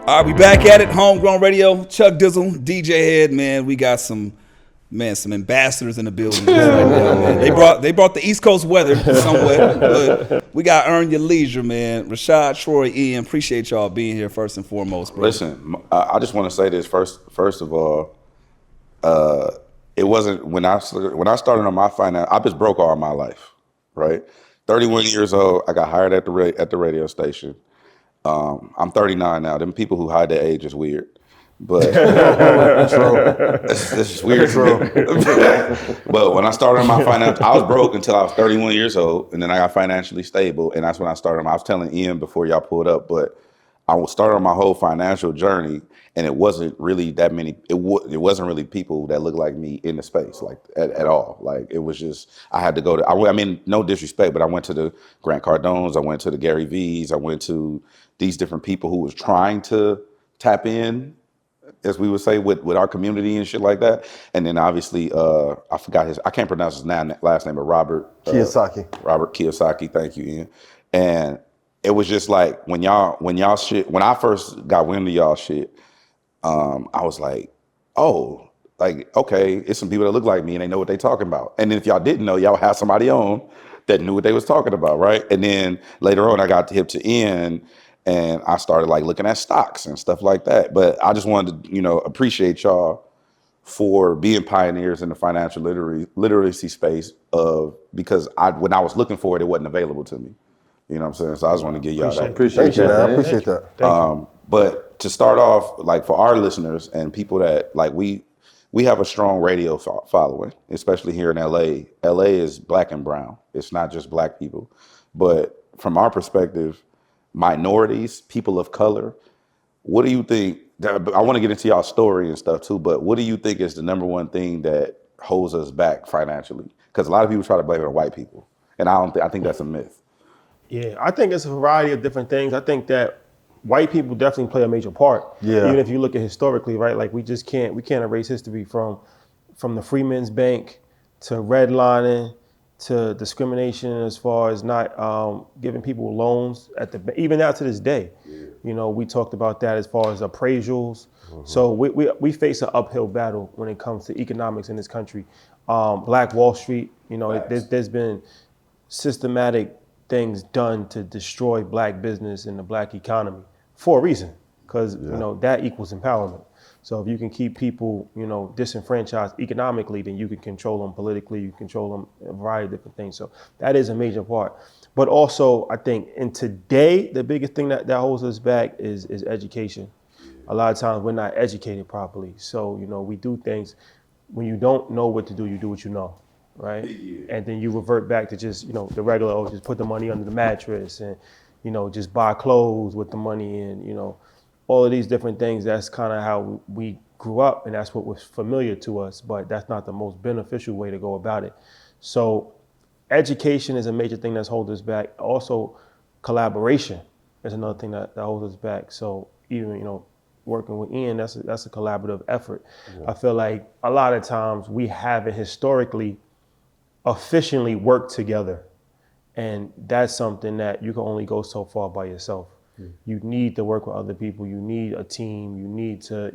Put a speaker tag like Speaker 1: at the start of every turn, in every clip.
Speaker 1: All right, we back at it. Homegrown Radio. Chuck Dizzle, DJ Head, man. We got some ambassadors in the building right now, man. They brought the East Coast weather somewhat, but we got Earn Your Leisure, man. Rashad, Troy, Ian, appreciate y'all being here first and foremost, bro.
Speaker 2: Listen, I just want to say this first of all. It wasn't when I started on my finance. I was broke all my life, right? 31 years old. I got hired at the radio station. I'm 39 now. Them people who hide their age is weird, but it's just weird. But when I started on my finance, I was broke until I was 31 years old, and then I got financially stable, and that's when I started. I was telling Ian before y'all pulled up, but I started on my whole financial journey, and it wasn't really that many. It wasn't really people that looked like me in the space, like at all. Like it was just I had to go to. I mean, no disrespect, but I went to the Grant Cardones, I went to the Gary V's, I went to these different people who was trying to tap in, as we would say, with our community and shit like that. And then obviously, I forgot I can't pronounce his last name, but Robert Kiyosaki. Thank you, Ian. And it was just like when I first got wind of y'all shit, I was like, oh, like, okay, it's some people that look like me and they know what they talking about. And then if y'all didn't know, y'all have somebody on that knew what they was talking about, right? And then later on, I got hip to Ian, and I started like looking at stocks and stuff like that. But I just wanted to, appreciate y'all for being pioneers in the financial literacy space because when I was looking for it, it wasn't available to me. You know what I'm saying? So I just want to give y'all that.
Speaker 3: Appreciate that, man. I appreciate that.
Speaker 2: But to start off, like for our listeners and people that like we have a strong radio following, especially here in LA. LA is black and brown. It's not just black people. But from our perspective, minorities, people of color, what do you think? I want to get into y'all story and stuff too, but what do you think is the number one thing that holds us back financially? Because a lot of people try to blame it on white people, and I think that's a myth.
Speaker 4: Yeah, I think it's a variety of different things. I think that white people definitely play a major part.
Speaker 3: Yeah.
Speaker 4: Even if you look at historically, right? Like we can't erase history from the Freeman's Bank to redlining to discrimination as far as not giving people loans even now to this day. Yeah. We talked about that as far as appraisals. Mm-hmm. So we face an uphill battle when it comes to economics in this country. Black Wall Street, there's been systematic things done to destroy black business and the black economy for a reason, because that equals empowerment. So if you can keep people, disenfranchised economically, then you can control them politically, you control them a variety of different things. So that is a major part. But also, I think in today, the biggest thing that holds us back is education. A lot of times we're not educated properly. So, we do things, when you don't know what to do, you do what you know, right? Yeah. And then you revert back to just, the regular, just put the money under the mattress and, just buy clothes with the money and, all of these different things. That's kind of how we grew up, and that's what was familiar to us, but that's not the most beneficial way to go about it. So education is a major thing that's holding us back. Also, collaboration is another thing that holds us back. So even, working with Ian, that's a collaborative effort. Yeah. I feel like a lot of times we haven't historically efficiently worked together, and that's something that you can only go so far by yourself. You need to work with other people. You need a team. You need to,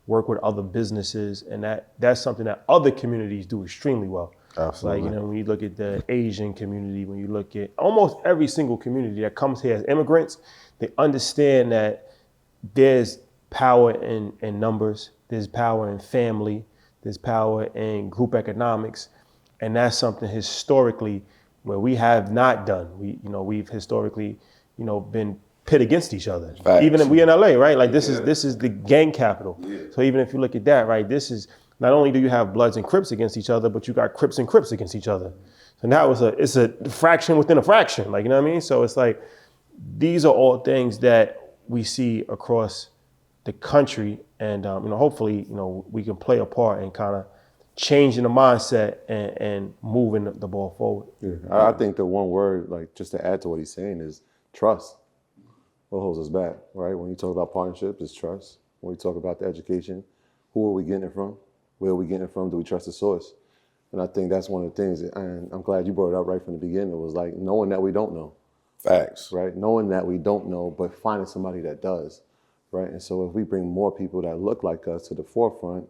Speaker 4: work with other businesses, and that's something that other communities do extremely well.
Speaker 3: Absolutely.
Speaker 4: Like, when you look at the Asian community, when you look at almost every single community that comes here as immigrants, they understand that there's power in numbers, there's power in family, there's power in group economics, and that's something historically where we have not done. We've historically, been pit against each other.
Speaker 2: Facts.
Speaker 4: Even we in LA, right? Like this is the gang capital. Yeah. So even if you look at that, right, this is not only do you have Bloods and Crips against each other, but you got Crips and Crips against each other. So now it's a fraction within a fraction. Like, you know what I mean? So it's like these are all things that we see across the country, and hopefully we can play a part in kind of changing the mindset and moving the ball forward.
Speaker 3: Yeah. I think the one word, like just to add to what he's saying, is trust. What holds us back, right? When you talk about partnerships, it's trust. When we talk about the education, who are we getting it from? Where are we getting it from? Do we trust the source? And I think that's one of the things, and I'm glad you brought it up right from the beginning. It was like knowing that we don't know.
Speaker 2: Facts.
Speaker 3: Right? Knowing that we don't know, but finding somebody that does, right? And so if we bring more people that look like us to the forefront,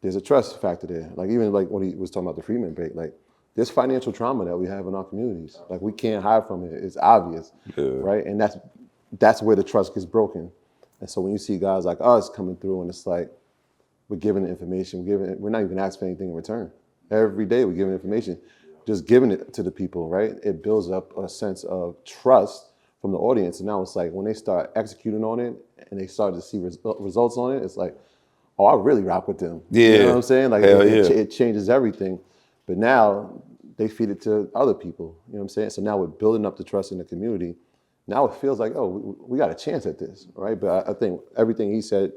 Speaker 3: there's a trust factor there. Like even like when he was talking about the Freeman break, like there's financial trauma that we have in our communities. Like we can't hide from it. It's obvious, right? And that's where the trust gets broken. And so when you see guys like us coming through and it's like, we're giving the information, we're not even asking for anything in return. Every day we're giving information, just giving it to the people, right? It builds up a sense of trust from the audience. And now it's like when they start executing on it and they start to see results on it, it's like, oh, I really rock with them.
Speaker 2: Yeah.
Speaker 3: You know what I'm saying? Like
Speaker 2: it
Speaker 3: changes everything. But now they feed it to other people. You know what I'm saying? So now we're building up the trust in the community. Now it feels like, oh, we got a chance at this, right? But I think everything he said,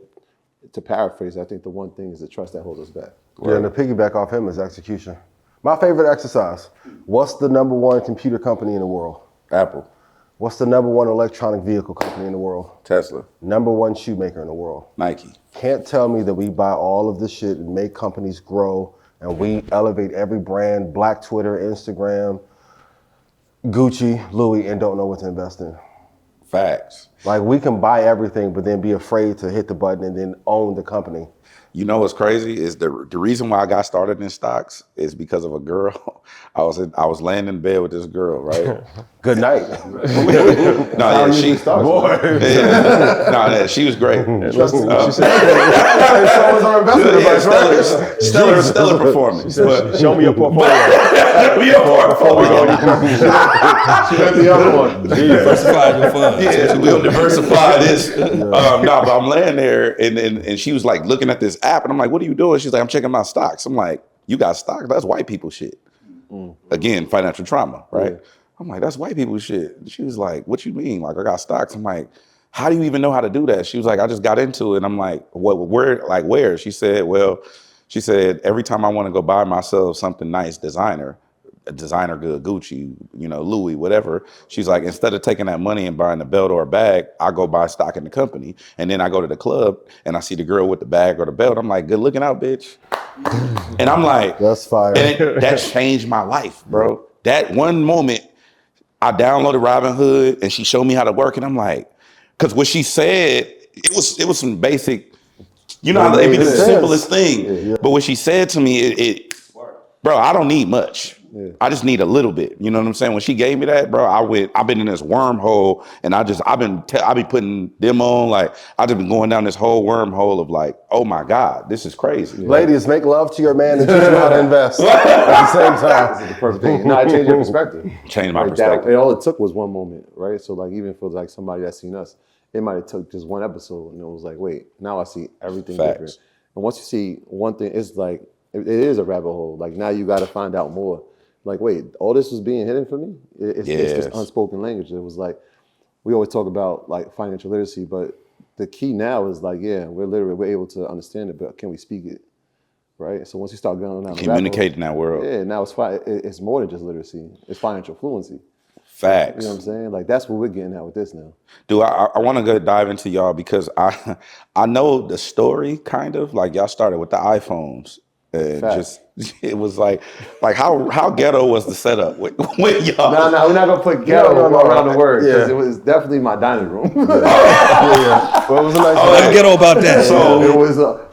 Speaker 3: to paraphrase, I think the one thing is the trust that holds us back.
Speaker 5: Yeah, and to piggyback off him is execution. My favorite exercise. What's the number one computer company in the world?
Speaker 2: Apple,
Speaker 5: What's the number one electronic vehicle company in the world?
Speaker 2: Tesla,
Speaker 5: Number one shoemaker in the world.
Speaker 2: Nike.
Speaker 5: Can't tell me that we buy all of this shit and make companies grow and we elevate every brand, Black Twitter, Instagram, Gucci, Louis, and don't know what to invest in.
Speaker 2: Facts.
Speaker 5: Like we can buy everything, but then be afraid to hit the button and then own the company.
Speaker 2: You know what's crazy is the reason why I got started in stocks is because of a girl. I was laying in bed with this girl, right?
Speaker 5: Good night.
Speaker 2: She was great.
Speaker 5: She said, so was our investment advice, right?
Speaker 2: Stellar performance.
Speaker 4: Show me your portfolio.
Speaker 3: She went the other one.
Speaker 1: Diversify your funds.
Speaker 2: Yeah, we'll diversify this. But I'm laying there and she was like looking at this app and I'm like, what are you doing? She's like, I'm checking my stocks. I'm like, you got stocks? That's white people shit. Again, financial trauma, right? Yeah. I'm like, that's white people shit. She was like, what you mean? Like, I got stocks. I'm like, how do you even know how to do that? She was like, I just got into it. And I'm like, what, where? She said, every time I want to go buy myself something nice, designer good, Gucci, Louis, whatever. She's like, instead of taking that money and buying a belt or a bag, I go buy stock in the company. And then I go to the club and I see the girl with the bag or the belt. I'm like, good looking out, bitch. And I'm like,
Speaker 5: that's fire.
Speaker 2: And that changed my life, bro. That one moment, I downloaded Robinhood and she showed me how to work. And I'm like, because what she said, it was some basic, how it'd be the simplest thing. Yeah. But what she said to me, bro, I don't need much. Yeah. I just need a little bit. You know what I'm saying? When she gave me that, bro, I've been in this wormhole and I be putting them on, like, I just been going down this whole wormhole of like, oh my God, this is crazy.
Speaker 5: Yeah. Ladies, make love to your man and teach him how to invest at the same time.
Speaker 3: This is the perfect thing. No, it changed your perspective.
Speaker 2: Changed my perspective.
Speaker 3: All it took was one moment, right? So like, even for like somebody that's seen us, it might have took just one episode and it was like, wait, now I see everything different. And once you see one thing, it's like, it is a rabbit hole. Like now you got to find out more. Like, wait, all this was being hidden for me? It's just unspoken language. It was like, we always talk about like financial literacy, but the key now is like, we're able to understand it, but can we speak it? Right? So once you start going down
Speaker 2: communicate in that world.
Speaker 3: Yeah, now it's more than just literacy. It's financial fluency.
Speaker 2: Facts.
Speaker 3: You know what I'm saying? Like that's what we're getting at with this now.
Speaker 2: Dude, I want to go dive into y'all because I know the story kind of. Like y'all started with the iPhones. And it was like how ghetto was the setup with y'all?
Speaker 3: No, we're not gonna put ghetto around the word because it was definitely my dining room.
Speaker 5: Well, it was a nice.
Speaker 1: Let's ghetto about that.
Speaker 3: So it was a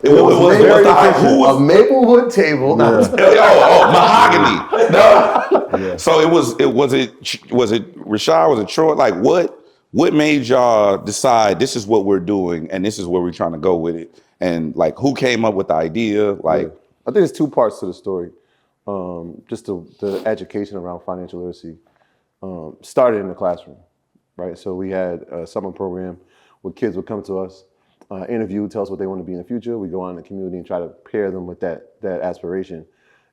Speaker 3: Maplewood table.
Speaker 2: Yeah. Mahogany. No. Yeah. So was it Rashad? Was it Troy? Like what made y'all decide this is what we're doing and this is where we're trying to go with it? And like who came up with the idea? Like.
Speaker 3: Yeah. I think there's two parts to the story. Just the education around financial literacy started in the classroom, right? So we had a summer program where kids would come to us, interview, tell us what they want to be in the future. We go out in the community and try to pair them with that aspiration.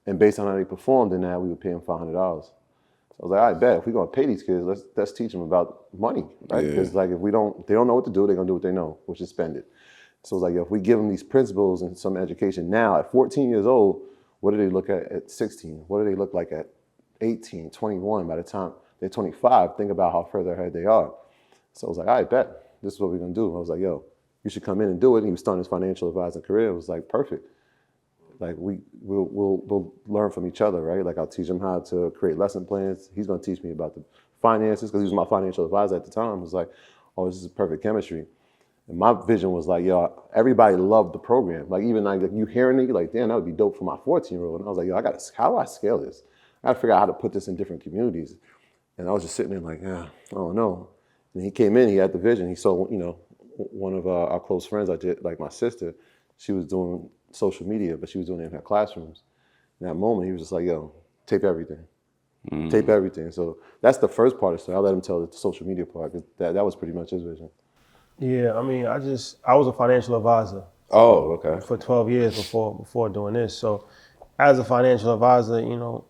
Speaker 3: And based on how they performed in that, we would pay them $500. So I was like, I bet if we're gonna pay these kids, let's teach them about money, right? Because like if they don't know what to do, they're gonna do what they know, which is spend it. So it's like, if we give them these principles and some education now at 14 years old, what do they look at 16? What do they look like at 18, 21? By the time they're 25, think about how further ahead they are. So I was like, I bet this is what we're gonna do. I was like, yo, you should come in and do it. And he was starting his financial advising career. It was like, perfect. Like we'll learn from each other, right? Like I'll teach him how to create lesson plans. He's gonna teach me about the finances because he was my financial advisor at the time. I was like, oh, this is perfect chemistry. And my vision was like, yo, everybody loved the program. Like even like you hearing it, you're like, damn, that would be dope for my 14-year-old. And I was like, yo, how do I scale this? I gotta figure out how to put this in different communities. And I was just sitting there like, yeah, I don't know. And he came in, he had the vision. He saw, one of our close friends, like my sister, she was doing social media, but she was doing it in her classrooms. In that moment, he was just like, yo, tape everything. Tape everything. So that's the first part of the story. I let him tell the social media part, because that was pretty much his vision.
Speaker 4: Yeah, I mean, I was a financial advisor.
Speaker 2: Oh, okay.
Speaker 4: For 12 years before doing this. So as a financial advisor,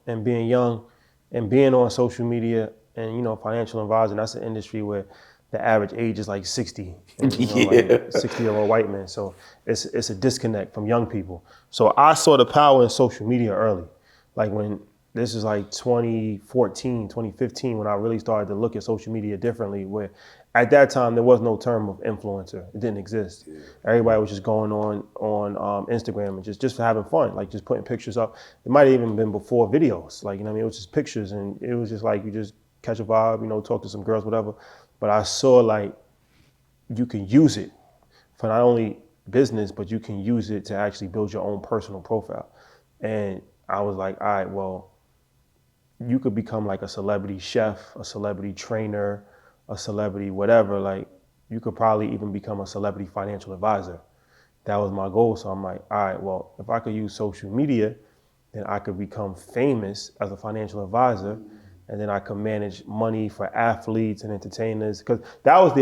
Speaker 4: and being young and being on social media and, financial advising, that's an industry where the average age is like 60, like 60-year-old white man. So it's a disconnect from young people. So I saw the power in social media early. Like when this is like 2014, 2015, when I really started to look at social media differently, where at that time there was no term of influencer. It didn't exist. Yeah. Everybody was just going on Instagram and just for having fun, like just putting pictures up. It might have even been before videos, like, it was just pictures, and it was just like you just catch a vibe, talk to some girls, whatever. But I saw like you can use it for not only business, but you can use it to actually build your own personal profile. And I was like, all right, well, you could become like a celebrity chef, a celebrity trainer, a celebrity whatever. Like you could probably even become a celebrity financial advisor. That was my goal. So I'm like, all right, well, if I could use social media, then I could become famous as a financial advisor, and then I could manage money for athletes and entertainers. Because that was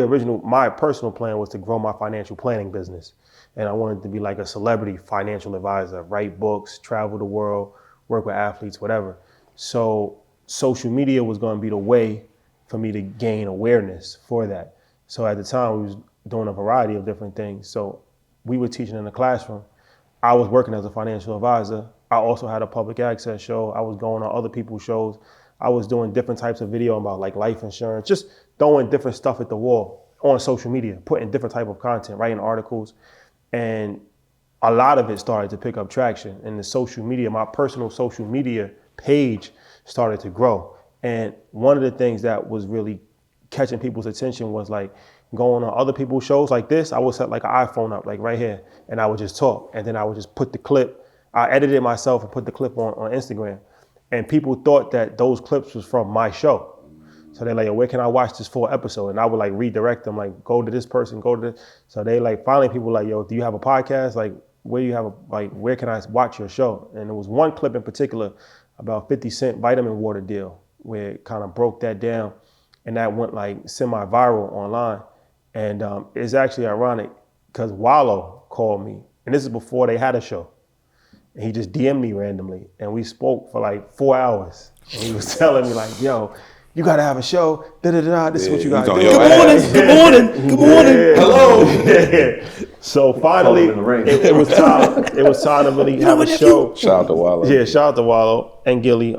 Speaker 4: my personal plan was to grow my financial planning business. And I wanted to be like a celebrity financial advisor, write books, travel the world, work with athletes, whatever. So social media was going to be the way for me to gain awareness for that. So at the time, we was doing a variety of different things. So we were teaching in the classroom. I was working as a financial advisor. I also had a public access show. I was going on other people's shows. I was doing different types of video about like life insurance, just throwing different stuff at the wall on social media, putting different type of content, writing articles. And a lot of it started to pick up traction. And the social media, my personal social media page started to grow. And one of the things that was really catching people's attention was like going on other people's shows like this. I would set like an iPhone up, like right here, and I would just talk. And then I would just put the clip. I edited it myself and put the clip on Instagram. And people thought that those clips was from my show. So they're like, where can I watch this full episode? And I would like redirect them, like go to this person, go to this. So they like, finally people like, yo, do you have a podcast? Like, where do you have where can I watch your show? And there was one clip in particular about 50 Cent vitamin water deal, where it kind of broke that down, and that went like semi-viral online. And it's actually ironic because Wallow called me, and this is before they had a show. And he just DM'd me randomly, and we spoke for like 4 hours. And he was telling me like, yo, you gotta have a show, da-da-da, this is what you gotta do.
Speaker 1: Good morning. Hello.
Speaker 4: Yeah. So finally, it was time to really have a show.
Speaker 2: Shout out to Wallow.
Speaker 4: Yeah, shout out to Wallow and Gilly.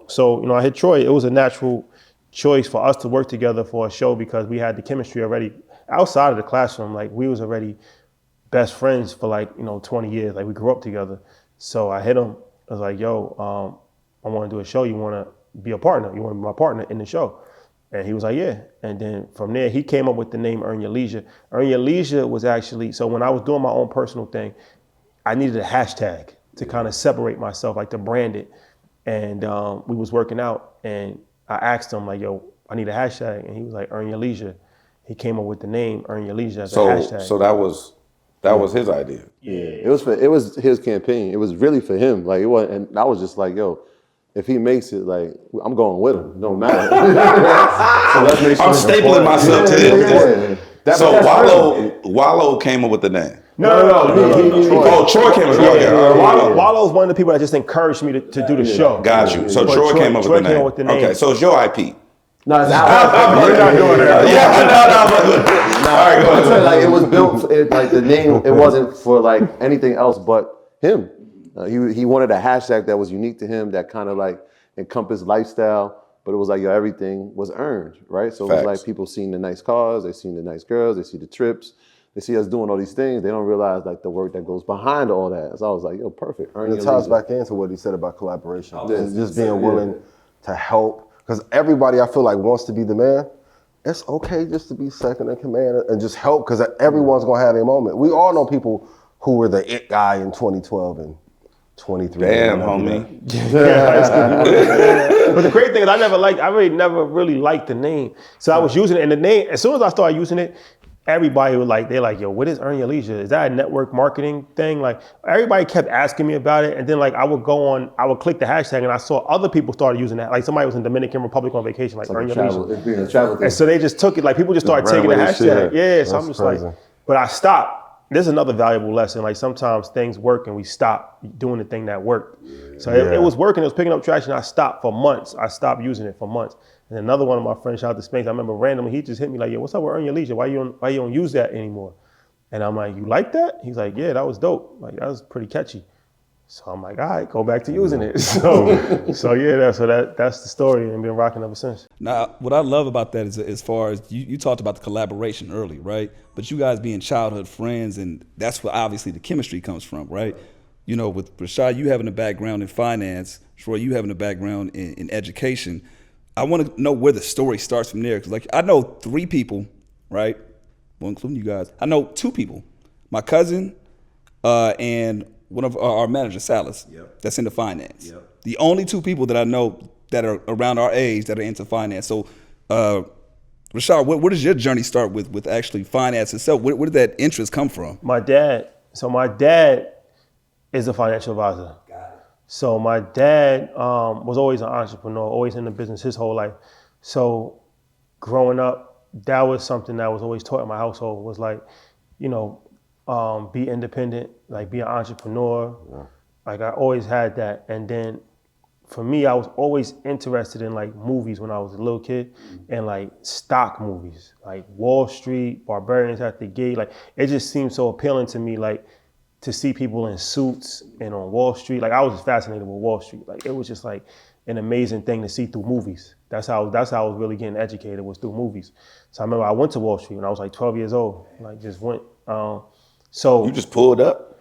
Speaker 4: So, I hit Troy. It was a natural choice for us to work together for a show because we had the chemistry already outside of the classroom. Like we was already best friends for like, 20 years. Like we grew up together. So I hit him. I was like, yo, I want to do a show. You want to be a partner? You want to be my partner in the show? And he was like, yeah. And then from there, he came up with the name Earn Your Leisure. Earn Your Leisure was actually, so when I was doing my own personal thing, I needed a hashtag to kind of separate myself, like to brand it. And we was working out, and I asked him like, yo, I need a hashtag. And he was like, Earn Your Leisure. He came up with the name Earn Your Leisure as a hashtag.
Speaker 2: So that was his idea.
Speaker 3: Yeah, it was his campaign. It was really for him. Like it was, and I was just like, yo, if he makes it, like I'm going with him. No matter. So let's make sure
Speaker 2: I'm stapling myself to this. Yeah. So Wallow came up with the name.
Speaker 4: No.
Speaker 2: Troy came up with the name.
Speaker 4: Wallow's one of the people that just encouraged me to do the show.
Speaker 2: Got you. So Troy came up with the name. Okay, so it's your IP.
Speaker 3: No, it's our
Speaker 5: We're not doing that.
Speaker 2: All right, go ahead.
Speaker 3: Like it was built, like the name, it wasn't for like anything else but him. He wanted a hashtag that was unique to him, that kind of like encompassed lifestyle, but it was like, yo, everything was earned, right? So it was like people seeing the nice cars, they seen the nice girls, they see the trips, they see us doing all these things, they don't realize like the work that goes behind all that. So I was like, yo, perfect.
Speaker 5: And it ties back into what he said about collaboration. Just being willing to help, because everybody I feel like wants to be the man, it's okay just to be second in command and just help, because everyone's gonna have their moment. We all know people who were the it guy in 2012 and 23.
Speaker 2: Damn, homie.
Speaker 4: But the great thing is I really never really liked the name. So I was using it, and the name, as soon as I started using it, everybody was like, they're like, yo, what is Earn Your Leisure? Is that a network marketing thing? Like, everybody kept asking me about it, and then like I would click the hashtag, and I saw other people started using that. Like somebody was in Dominican Republic on vacation, like Earn Your Leisure.
Speaker 3: It's being a travel thing.
Speaker 4: And so they just took it, like people just started taking the hashtag. Yeah, so I'm just
Speaker 5: crazy.
Speaker 4: like, but I stopped. There's another valuable lesson. Like sometimes things work and we stop doing the thing that worked. So it was working, it was picking up traction. I stopped for months. I stopped using it for months. And another one of my friends, shout out to Spanks, I remember randomly, he just hit me like, yo, what's up with Earn Your Leisure? Why you don't use that anymore? And I'm like, you like that? He's like, yeah, that was dope. Like, that was pretty catchy. So I'm like, all right, go back to using it. So that's the story, and been rocking ever since.
Speaker 1: Now, what I love about that is, as far as you talked about the collaboration early, right? But you guys being childhood friends, and that's where obviously the chemistry comes from, right? You know, with Rashad, you having a background in finance, Troy, you having a background in education. I want to know where the story starts from there, because like I know 3 people, right? Well, including you guys. I know 2 people, my cousin and one of our manager, Salas, that's into finance. The only 2 people that I know that are around our age that are into finance. So, Rashad, where does your journey start with actually finance itself? Where did that interest come from?
Speaker 4: My dad is a financial advisor. So my dad was always an entrepreneur, always in the business his whole life. So growing up, that was something that was always taught in my household, was like, you know, be independent, like be an entrepreneur. Yeah. Like I always had that. And then for me, I was always interested in like movies when I was a little kid, and like stock movies, like Wall Street, Barbarians at the Gate. Like it just seemed so appealing to me, like to see people in suits and on Wall Street. Like I was just fascinated with Wall Street. Like it was just like an amazing thing to see through movies. That's how I was really getting educated, was through movies. So I remember I went to Wall Street when I was like 12 years old. Like just went. So
Speaker 2: You just pulled up?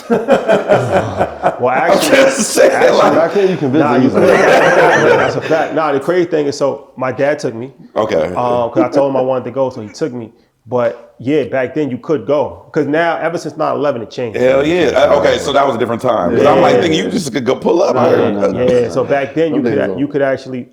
Speaker 4: Well, actually,
Speaker 5: Back then you can visit easily.
Speaker 4: that's a fact. Nah, the crazy thing is, so my dad took me.
Speaker 2: Okay.
Speaker 4: Because I told him I wanted to go, so he took me. But yeah, back then you could go. Because now, ever since 9/11, it changed.
Speaker 2: Hell yeah. Okay, so that was a different time. Because I'm like thinking you just could go pull up.
Speaker 4: Yeah, so back then you could actually,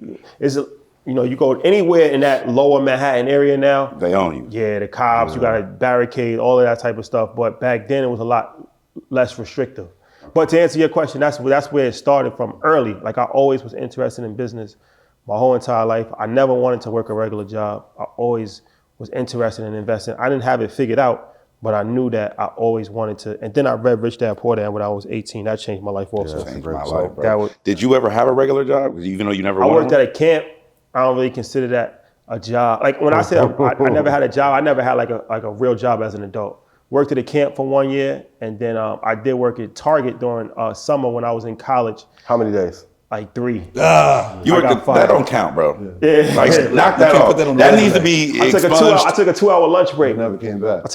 Speaker 4: you go anywhere in that lower Manhattan area now.
Speaker 2: They own you.
Speaker 4: Yeah, the cops, you got to barricade, all of that type of stuff. But back then it was a lot less restrictive. But to answer your question, that's where it started from early. Like I always was interested in business my whole entire life. I never wanted to work a regular job. I always was interested in investing. I didn't have it figured out, but I knew that I always wanted to. And then I read Rich Dad Poor Dad when I was 18. That changed my life also.
Speaker 2: That changed my life, bro. Did you ever have a regular job? Even though you never
Speaker 4: I
Speaker 2: wanted
Speaker 4: worked at a camp. I don't really consider that a job. Like when I said I never had a job, I never had like a real job as an adult. Worked at a camp for 1 year, and then I did work at Target during summer when I was in college.
Speaker 5: How many days?
Speaker 4: Like 3.
Speaker 2: That don't count, bro.
Speaker 4: Yeah.
Speaker 2: Like, knock that off. That needs to be expunged.
Speaker 4: I took a 2-hour lunch break.
Speaker 3: Never came back.
Speaker 4: I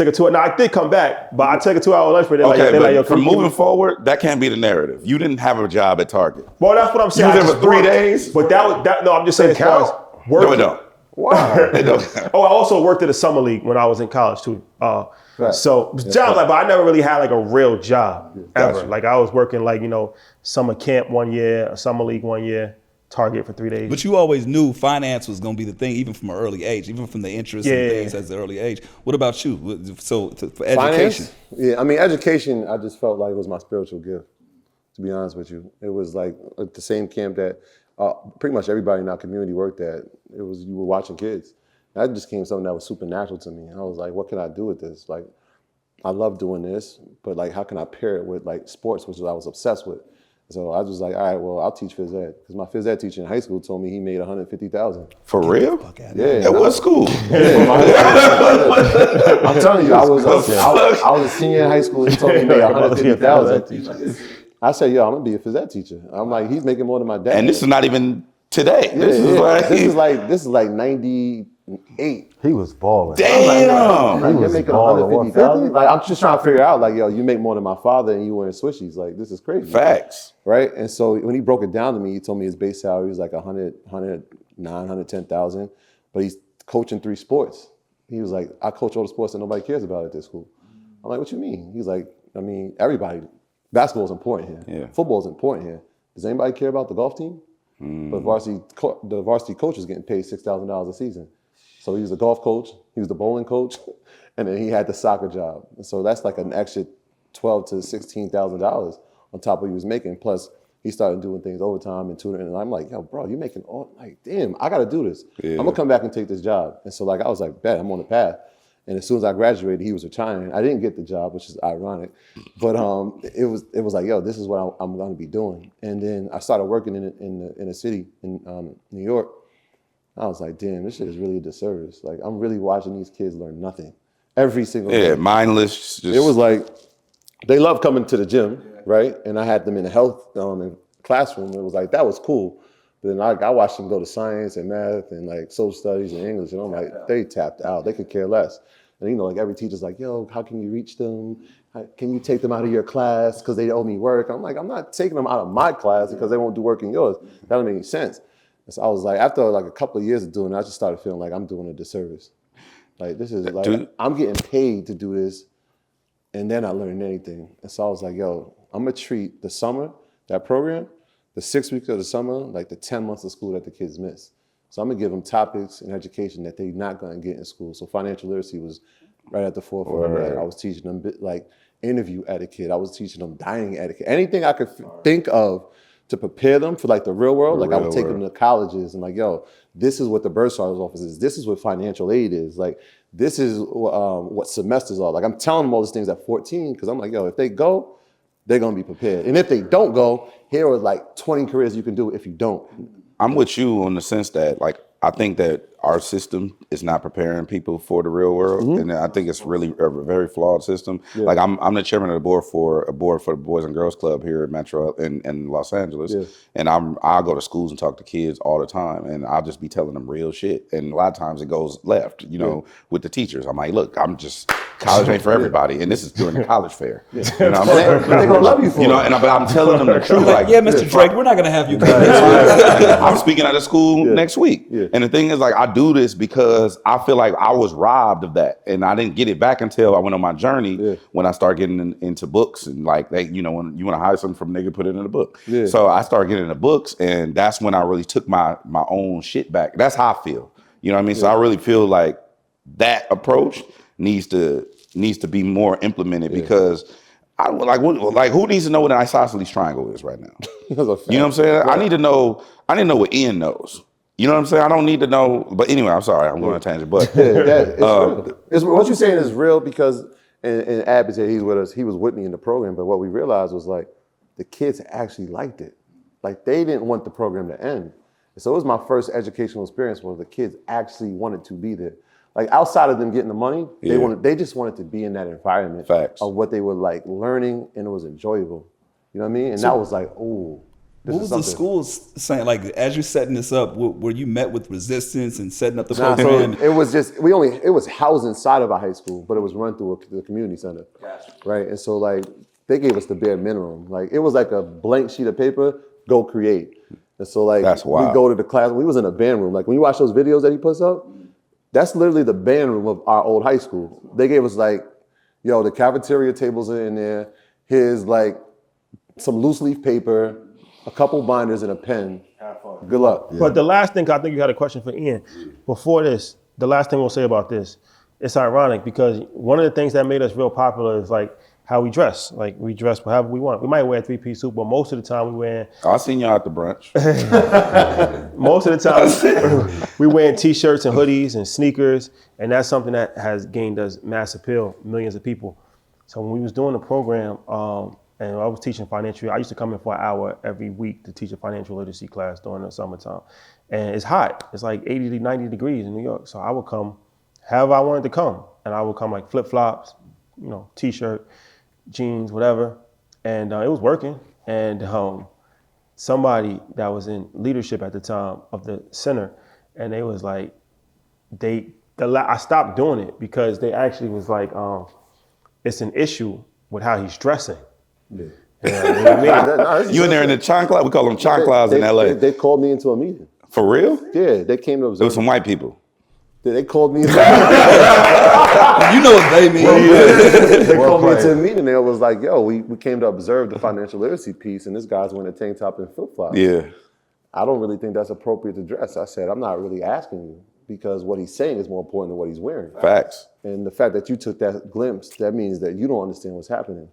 Speaker 4: did come back, but I took a 2-hour lunch break.
Speaker 2: Okay, from moving forward, that can't be the narrative. You didn't have a job at Target.
Speaker 4: Well, that's what I'm saying.
Speaker 2: You was there for 3 days?
Speaker 4: But no, I'm just saying as far as working.
Speaker 2: No, it don't.
Speaker 5: Wow.
Speaker 2: It don't.
Speaker 4: Oh, I also worked at a summer league when I was in college too. So jobs, but I never really had like a real job ever.
Speaker 2: Gotcha.
Speaker 4: Like I was working like, summer camp 1 year, a summer league 1 year, Target for 3 days.
Speaker 1: But you always knew finance was going to be the thing, even from an early age, even from the interest and things as the early age. What about you? So for education?
Speaker 3: Finance? Yeah, I mean, education, I just felt like it was my spiritual gift, to be honest with you. It was like at the same camp that pretty much everybody in our community worked at. It was, you were watching kids. That just became something that was supernatural to me. I was like, what can I do with this? Like, I love doing this, but like, how can I pair it with like sports, which I was obsessed with? So I was like, all right, well, I'll teach phys ed. Because my phys ed teacher in high school told me he made $150,000.
Speaker 2: For real?
Speaker 3: Yeah.
Speaker 2: At what school?
Speaker 3: I'm telling you, I was a senior in high school. He told me he made $150,000. I said, yo, I'm gonna be a phys ed teacher. I'm like, he's making more than my dad.
Speaker 2: And this is not even today. This
Speaker 3: is like 98.
Speaker 5: He was balling.
Speaker 2: Damn.
Speaker 3: Like, you're making $150,000. Like, I'm just trying to figure out, like, yo, you make more than my father and you wearing swishies. Like, this is crazy.
Speaker 2: Facts.
Speaker 3: Right? And so when he broke it down to me, he told me his base salary was like $109,000, $110,000. But he coaching 3 sports. He was like, I coach all the sports that nobody cares about at this school. I'm like, what you mean? He's like, I mean, everybody, basketball is important here.
Speaker 2: Yeah.
Speaker 3: Football is important here. Does anybody care about the golf team? But the varsity coach is getting paid $6,000 a season. So he was the golf coach, he was the bowling coach, and then he had the soccer job. And so that's like an extra $12,000 to $16,000 on top of what he was making. Plus, he started doing things overtime and tutoring. And I'm like, yo, bro, you're making all, like, damn, I got to do this.
Speaker 2: Yeah.
Speaker 3: I'm going to come back and take this job. And so, like, I was like, bet, I'm on the path. And as soon as I graduated, he was retiring. I didn't get the job, which is ironic. But it was like, yo, this is what I'm going to be doing. And then I started working in a city in New York. I was like, damn, this shit is really a disservice. Like, I'm really watching these kids learn nothing every single day.
Speaker 2: Yeah, mindless. Just...
Speaker 3: It was like, they love coming to the gym, right? And I had them in the health classroom. It was like, that was cool. But then I watched them go to science and math and like social studies and English. And I'm like, they tapped out. They could care less. And you know, like every teacher's like, yo, how can you reach them? Can you take them out of your class because they owe me work? I'm like, I'm not taking them out of my class because they won't do work in yours. That doesn't make any sense. And so I was like, after like a couple of years of doing it, I just started feeling like I'm doing a disservice. Like this is like, I'm getting paid to do this and they're not learning anything. And so I was like, yo, I'm gonna treat the summer, that program, the 6 weeks of the summer, like the 10 months of school that the kids miss. So I'm gonna give them topics in education that they're not gonna get in school. So financial literacy was right at the forefront of that. I was teaching them like interview etiquette. I was teaching them dining etiquette. Anything I could think of to prepare them for like the real world. Like I would take them to colleges and like, yo, this is what the bursar's office is. This is what financial aid is. Like, this is what semesters are. Like I'm telling them all these things at 14 because I'm like, yo, if they go, they're gonna be prepared. And if they don't go, here are like 20 careers you can do if you don't.
Speaker 2: I'm with you on the sense that, like, I think that our system is not preparing people for the real world, and I think it's really a very flawed system. Yeah. Like, I'm the chairman of the board for the Boys and Girls Club here in Metro in Los Angeles, and I'll go to schools and talk to kids all the time, and I'll just be telling them real shit, and a lot of times it goes left, you know, with the teachers. I'm like, look, college ain't for everybody, and this is during the college fair. You know what I'm saying?
Speaker 3: They're gonna love you for it.
Speaker 2: And I'm telling them the truth.
Speaker 1: Like, yeah, Mr. Drake, we're not gonna have you come.
Speaker 2: I'm speaking at a school next week, and the thing is, like, I do this because I feel like I was robbed of that, and I didn't get it back until I went on my journey when I started getting into books, and like, when you want to hire something from a nigga, put it in a book. So I started getting into books, and that's when I really took my own shit back. That's how I feel. You know what I mean? So I really feel like that approach needs to be more implemented because who needs to know what an isosceles triangle is right now? You know what I'm saying? I need to know what Ian knows. You know what I'm saying? I don't need to know. But anyway, I'm sorry. I'm going on a tangent. But
Speaker 3: what you're saying is real because and Ab said he's with us. He was with me in the program. But what we realized was like the kids actually liked it. Like they didn't want the program to end. So it was my first educational experience where the kids actually wanted to be there. Like outside of them getting the money, they just wanted to be in that environment of what they were like learning, and it was enjoyable. You know what I mean? And that was like, oh.
Speaker 1: What was the schools saying? Like as you're setting this up, were you met with resistance and setting up the program?
Speaker 3: So it was just it was housed inside of our high school, but it was run through the community center, right? And so like they gave us the bare minimum. Like it was like a blank sheet of paper, go create. And so like we go to the class. We was in a band room. Like when you watch those videos that he puts up, that's literally the band room of our old high school. They gave us like, yo, the cafeteria tables are in there. Here's like some loose leaf paper, a couple binders and a pen. Have fun. Good luck.
Speaker 4: Yeah. But the last thing, I think you had a question for Ian. Before this, the last thing we'll say about this, it's ironic because one of the things that made us real popular is like how we dress. Like we dress however we want. We might wear a 3-piece suit, but most of the time we wear.
Speaker 2: I seen y'all at the brunch.
Speaker 4: Most of the time we wearing t-shirts and hoodies and sneakers, and that's something that has gained us mass appeal, millions of people. So when we was doing the program, and I was teaching financial, I used to come in for an hour every week to teach a financial literacy class during the summertime. And it's hot. It's like 80 to 90 degrees in New York. So I would come however I wanted to come. And I would come like flip-flops, t-shirt, jeans, whatever. And it was working. And somebody that was in leadership at the time of the center, and they was like, I stopped doing it because they actually was like, it's an issue with how he's dressing.
Speaker 3: Yeah.
Speaker 2: You in there in the chanclas? We call them chanclas in LA.
Speaker 3: They called me into a meeting.
Speaker 2: For real?
Speaker 3: Yeah, they came to observe.
Speaker 2: There was some white people.
Speaker 3: They called me.
Speaker 1: You know what they mean.
Speaker 3: They called me into a meeting. They was like, "Yo, we came to observe the financial literacy piece, and this guy's wearing a tank top and flip flops."
Speaker 2: Yeah.
Speaker 3: I don't really think that's appropriate to dress. I said, I'm not really asking you because what he's saying is more important than what he's wearing.
Speaker 2: Facts.
Speaker 3: And the fact that you took that glimpse, that means that you don't understand what's happening.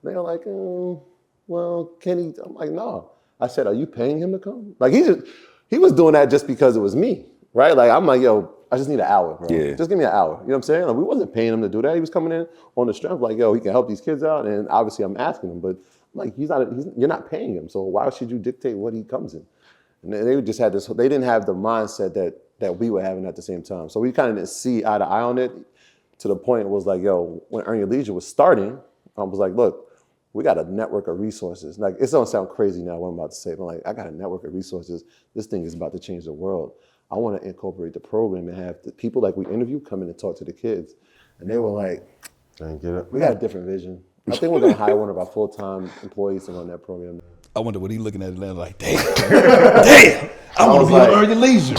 Speaker 3: They're like, well, can he? I'm like, no. I said, are you paying him to come? Like he was doing that just because it was me, right? Like I'm like, yo, I just need an hour, bro.
Speaker 2: Yeah.
Speaker 3: Just give me an hour. You know what I'm saying? Like we wasn't paying him to do that. He was coming in on the strength, like, yo, he can help these kids out. And obviously I'm asking him, but like you're not paying him. So why should you dictate what he comes in? And they just had this, they didn't have the mindset that we were having at the same time. So we kind of didn't see eye to eye on it to the point it was like, yo, when Earn Your Leisure was starting, I was like, look, we got a network of resources. Like, it's gonna sound crazy now what I'm about to say, but like, I got a network of resources. This thing is about to change the world. I wanna incorporate the program and have the people like we interview come in and talk to the kids. And they were like, we got a different vision. I think we're gonna hire one of our full-time employees to run that program.
Speaker 1: I wonder what he looking at Atlanta like, damn, damn, I want to be
Speaker 3: like,
Speaker 1: on Earn Your Leisure.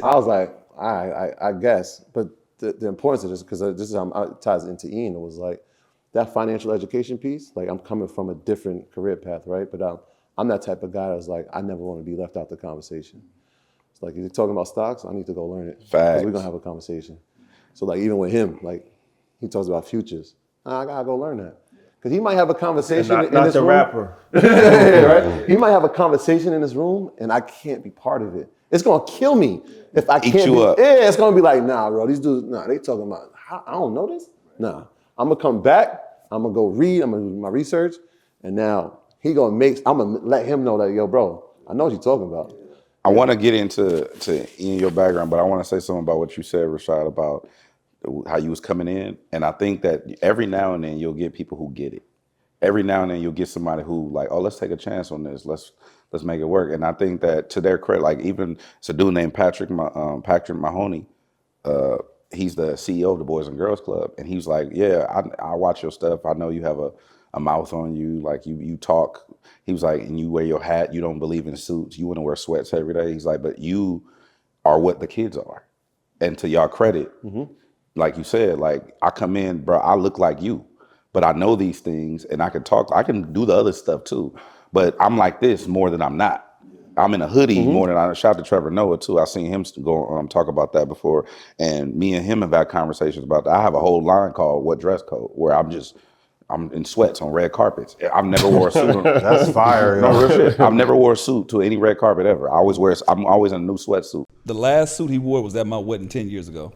Speaker 3: I was like, I guess. But the importance of this, because this is how it ties into Ian, it was like, that financial education piece, like I'm coming from a different career path, right? But I'm that type of guy that's like, I never want to be left out the conversation. It's like, if you're talking about stocks, I need to go learn it.
Speaker 2: Facts.
Speaker 3: Because we're going to have a conversation. So like, even with him, like, he talks about futures. I got to go learn that. Because he might have a conversation in
Speaker 4: not
Speaker 3: this
Speaker 4: the
Speaker 3: room.
Speaker 4: rapper.
Speaker 3: Right? He might have a conversation in this room, and I can't be part of it. It's going to kill me if I can't
Speaker 2: Eat you up.
Speaker 3: Yeah, it's going to be like, nah, bro, these dudes, they talking about, I don't know this? Nah. I'm going to come back. I'm going to go read. I'm going to do my research. And now I'm going to let him know that, yo, bro, I know what you're talking about.
Speaker 2: I want to get into your background, but I want to say something about what you said, Rashad, about how you was coming in. And I think that every now and then you'll get people who get it. Every now and then you'll get somebody who like, oh, let's take a chance on this. Let's make it work. And I think that to their credit, like even it's a dude named Patrick Mahoney. He's the CEO of the Boys and Girls Club. And he's like, yeah, I watch your stuff. I know you have a mouth on you. Like you talk. He was like, and you wear your hat. You don't believe in suits. You want to wear sweats every day. He's like, but you are what the kids are. And to y'all credit, like you said, like I come in, bro, I look like you, but I know these things and I can talk. I can do the other stuff too, but I'm like this more than I'm not. I'm in a hoodie more than I. Shout out to Trevor Noah too. I seen him go talk about that before, and me and him have had conversations about that. I have a whole line called "What Dress Code," where I'm in sweats on red carpets. I've never wore a suit.
Speaker 5: That's fire,
Speaker 2: No,
Speaker 5: yo.
Speaker 2: real shit. I've never wore a suit to any red carpet ever. I'm always in a new sweatsuit.
Speaker 1: The last suit he wore was at my wedding 10 years ago.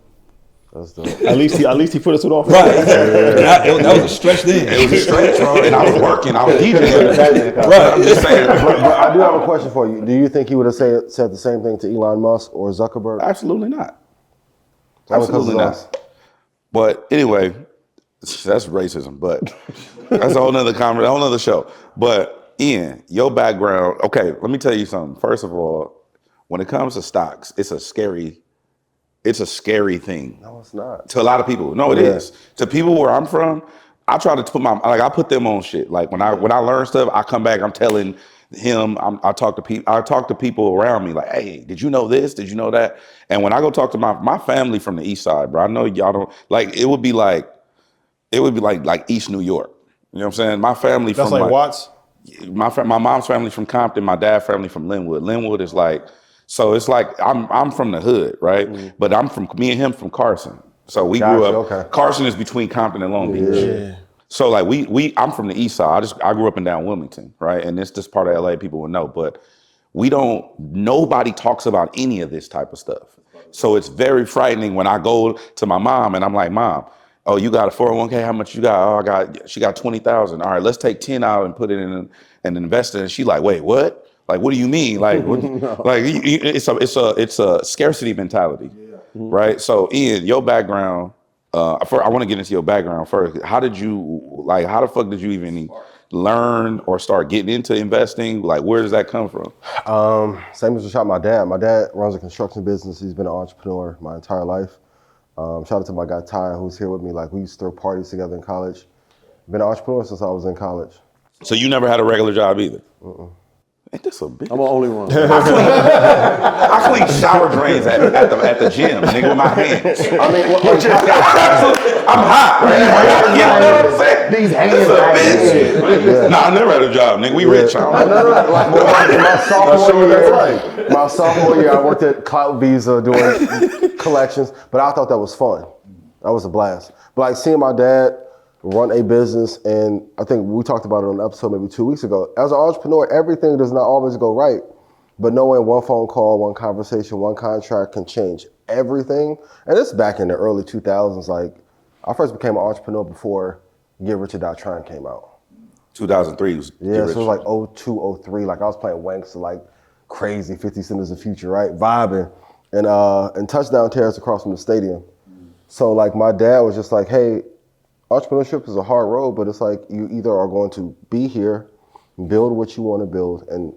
Speaker 3: That's dope.
Speaker 4: At least he put us off.
Speaker 1: Right. That was a stretch then.
Speaker 2: It was a stretch, bro, and I was working. I was DJing.
Speaker 1: Right.
Speaker 2: I'm just saying.
Speaker 5: But I do have a question for you. Do you think he would have said the same thing to Elon Musk or Zuckerberg?
Speaker 2: Absolutely not.
Speaker 5: Only 'cause
Speaker 2: Absolutely
Speaker 5: it's
Speaker 2: not.
Speaker 5: us.
Speaker 2: But anyway, that's racism. But that's a whole nother show. But Ian, your background. Okay, let me tell you something. First of all, when it comes to stocks, it's a scary thing.
Speaker 5: No, it's not.
Speaker 2: To a lot of people. No, it is. To people where I'm from, I try to put I put them on shit. Like when I learn stuff, I come back, I'm telling him, I talk to people around me like, hey, did you know this? Did you know that? And when I go talk to my family from the East Side, bro, I know y'all don't like, it would be like East New York. You know what I'm saying? My family
Speaker 4: That's
Speaker 2: from
Speaker 4: like Watts.
Speaker 2: my mom's family from Compton, my dad's family from Linwood. Linwood is like, so it's like I'm from the hood, right? But me and him from Carson. So we grew up.
Speaker 5: okay.
Speaker 2: Carson is between Compton and Long Beach.
Speaker 4: Yeah.
Speaker 2: So like I'm from the East Side. I grew up in down Wilmington, right? And this part of LA people would know, but nobody talks about any of this type of stuff. So it's very frightening when I go to my mom and I'm like, Mom, oh, you got a 401k? How much you got? Oh, she got 20,000. All right, let's take 10 out and put it in and invest it. And she like, wait, what? Like, what do you mean? Like, like it's a scarcity mentality, right? So, Ian, your background. I want to get into your background first. How the fuck did you even learn or start getting into investing? Like, where does that come from?
Speaker 5: Same as my dad. My dad runs a construction business. He's been an entrepreneur my entire life. Shout out to my guy Ty, who's here with me. Like, we used to throw parties together in college. Been an entrepreneur since I was in college.
Speaker 2: So you never had a regular job either? Ain't this a bitch?
Speaker 3: I'm the only one.
Speaker 2: I clean shower drains at the gym, nigga, with my hands.
Speaker 3: I mean,
Speaker 2: I'm hot. Right? You know what I'm saying?
Speaker 3: These
Speaker 2: This
Speaker 3: hands,
Speaker 2: a bitch. Nah, I never had a job, nigga. We rich. I don't know.
Speaker 3: Like,
Speaker 5: My sophomore year, I worked at Clout Visa doing collections, but I thought that was fun. That was a blast. But like seeing my dad run a business, and I think we talked about it on an episode maybe 2 weeks ago. As an entrepreneur, everything does not always go right, but knowing one phone call, one conversation, one contract can change everything. And it's back in the early 2000s. Like, I first became an entrepreneur before Get Rich or Die Trying came out.
Speaker 2: 2003 was
Speaker 5: Yeah, so it was like 02, 03. Like I was playing Wanks like crazy, 50 Cent is the future, right? Vibing. And touchdown tears across from the stadium. So like my dad was just like, hey, entrepreneurship is a hard road, but it's like you either are going to be here, build what you want to build and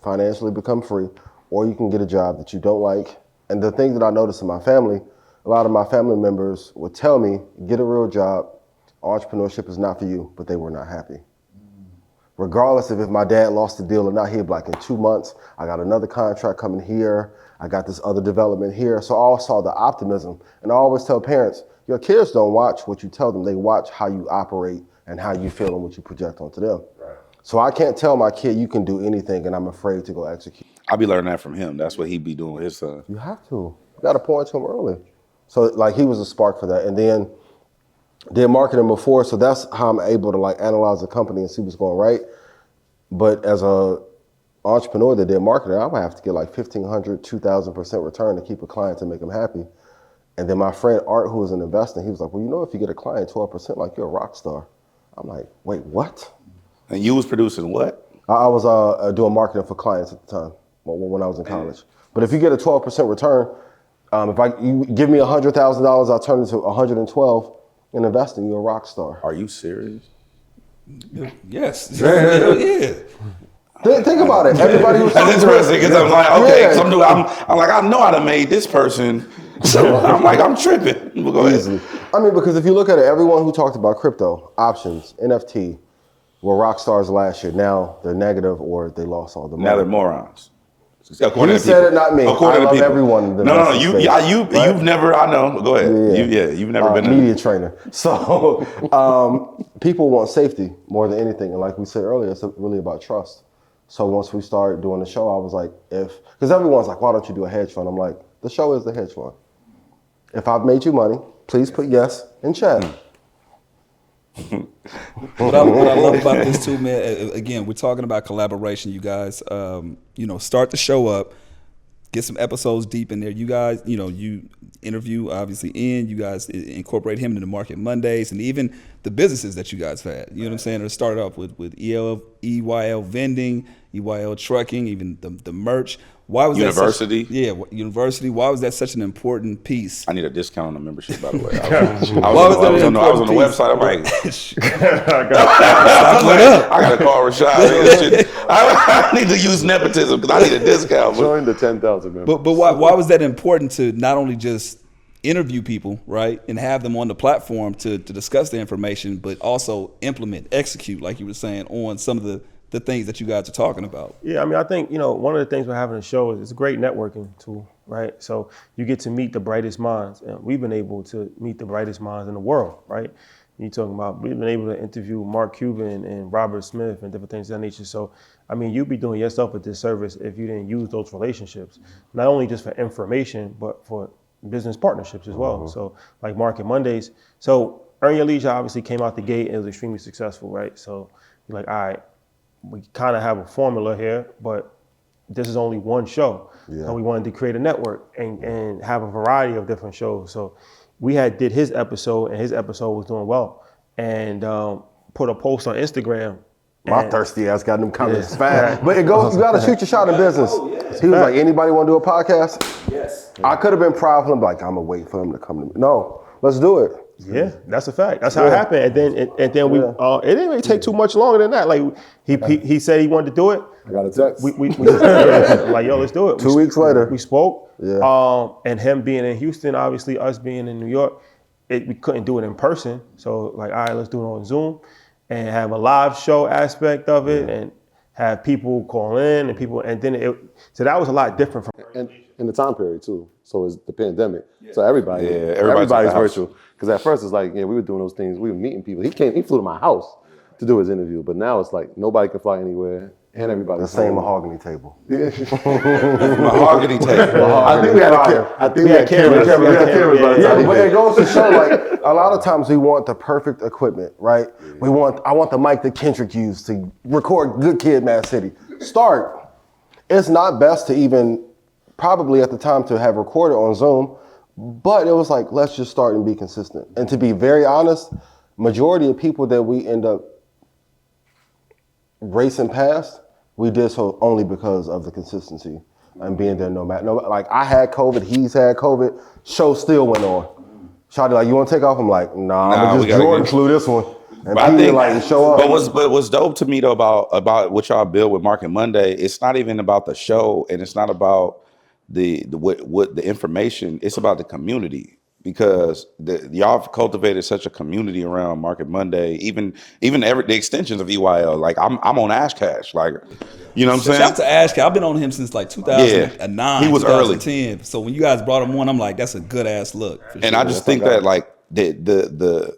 Speaker 5: financially become free, or you can get a job that you don't like. And the thing that I noticed in my family, a lot of my family members would tell me, get a real job. Entrepreneurship is not for you, but they were not happy. Regardless of if my dad lost the deal or not, he'd be like, in 2 months, I got another contract coming here. I got this other development here. So I always saw the optimism. And I always tell parents, your kids don't watch what you tell them. They watch how you operate and how you feel and what you project onto them. Right. So I can't tell my kid you can do anything and I'm afraid to go execute.
Speaker 2: I'll be learning that from him. That's what he'd be doing with his son.
Speaker 5: You have to. You got to point to him early. So like he was a spark for that. And then did marketing before. So that's how I'm able to like analyze the company and see what's going right. But as a entrepreneur that did marketing, I would have to get like 1,500, 2,000% return to keep a client to make them happy. And then my friend Art, who was an investor, he was like, well, you know, if you get a client 12%, like you're a rock star. I'm like, wait, what?
Speaker 2: And you was producing what?
Speaker 5: I was doing marketing for clients at the time when I was in college. But if you get a 12% return, if you give me $100,000, I'll turn it to 112 in investing, you're a rock star.
Speaker 2: Are you serious?
Speaker 1: Yes. Yeah.
Speaker 5: Think about it. Everybody was
Speaker 2: That's interesting because I'm like, okay, I'm like, I know I done made this person. So I'm like, I'm tripping. We'll go
Speaker 5: easily.
Speaker 2: ahead.
Speaker 5: I mean, because if you look at it, everyone who talked about crypto, options, NFT, were rock stars last year. Now they're negative or they lost all the money.
Speaker 2: Now they're morons.
Speaker 5: According he said it, not me.
Speaker 2: According
Speaker 5: I love
Speaker 2: to people.
Speaker 5: everyone.
Speaker 2: No, you've never. I know. Go ahead.
Speaker 5: Yeah.
Speaker 2: You've never been
Speaker 5: a media trainer. So people want safety more than anything, and like we said earlier, it's really about trust. So once we started doing the show, I was like, because everyone's like, why don't you do a hedge fund? I'm like, the show is the hedge fund. If I've made you money, please put yes in chat.
Speaker 1: What I love about this too, man, again, we're talking about collaboration, you guys. Start the show up, get some episodes deep in there. You guys, you interview, obviously, you guys incorporate him into the Market Mondays and even the businesses that you guys have had. You know what I'm saying? It started off with EYL vending, EYL trucking, even the merch. Why was
Speaker 2: University?
Speaker 1: University. Why was that such an important piece?
Speaker 2: I need a discount on the membership, by the way. I was on the website. I'm like, I got to call Rashad. I need to use nepotism because I need a discount.
Speaker 3: Join the 10,000 members.
Speaker 1: But why was that important to not only just interview people, right, and have them on the platform to discuss the information, but also implement, execute, like you were saying, on some of the things that you guys are talking about?
Speaker 4: Yeah, I mean, I think, one of the things we're having a show is it's a great networking tool, right? So you get to meet the brightest minds. And we've been able to meet the brightest minds in the world, right? You're talking about, we've been able to interview Mark Cuban and Robert Smith and different things of that nature. So, I mean, you'd be doing yourself a disservice if you didn't use those relationships, not only just for information, but for business partnerships as well. So like Market Mondays. So Earn Your Leisure obviously came out the gate and it was extremely successful, right? So you're like, all right, we kind of have a formula here, but this is only one show. Yeah. So we wanted to create a network and have a variety of different shows. So we did his episode, and his episode was doing well. And put a post on Instagram.
Speaker 5: My thirsty ass got them comments fast. But it goes, you gotta shoot your shot in business. He was like, anybody wanna do a podcast? Yes. I could have been proud for him, like, I'm gonna wait for him to come to me. No, let's do it.
Speaker 4: Yeah, that's a fact. That's how it happened. And then we it didn't really take too much longer than that. Like he said he wanted to do it.
Speaker 3: I got a text.
Speaker 4: We like, yo, let's do it.
Speaker 5: 2 weeks later.
Speaker 4: We spoke.
Speaker 5: Yeah.
Speaker 4: And him being in Houston, obviously us being in New York, we couldn't do it in person. So like, all right, let's do it on Zoom and have a live show aspect of it. And have people call in and people, and then so that was a lot different from.
Speaker 3: And in the time period too. So it's the pandemic. So everybody's
Speaker 2: everybody's at the house.
Speaker 3: virtual. Because at first it's like, we were doing those things. We were meeting people. He flew to my house to do his interview. But now it's like nobody can fly anywhere, and everybody
Speaker 5: The same mahogany table.
Speaker 2: Mahogany table.
Speaker 3: I think we had cameras.
Speaker 5: Yeah, but it goes to show, like, a lot of times we want the perfect equipment, right? I want the mic that Kendrick used to record Good Kid, Mad City. Start. It's not best to even, probably at the time, to have recorded on Zoom, but it was like, let's just start and be consistent. And to be very honest, majority of people that we end up racing past, we did so only because of the consistency and being there no matter. Like, I had COVID, he's had COVID, show still went on. Shawty like, you want to take off? I'm like, nah, I'm going to just Jordan flew this one. And
Speaker 2: I think,
Speaker 5: like, show up.
Speaker 2: But what's dope to me though about what y'all build with Market Monday, it's not even about the show, and it's not about what the information. It's about the community, because y'all have cultivated such a community around Market Monday. Even the extensions of EYL. Like I'm on Ash Cash. Like, you know what I'm saying?
Speaker 1: Shout out to Ash Cash. I've been on him since like 2009.
Speaker 2: He was
Speaker 1: 2010. Early. So when you guys brought him on, I'm like, that's a good ass look.
Speaker 2: And sure. I just think that like the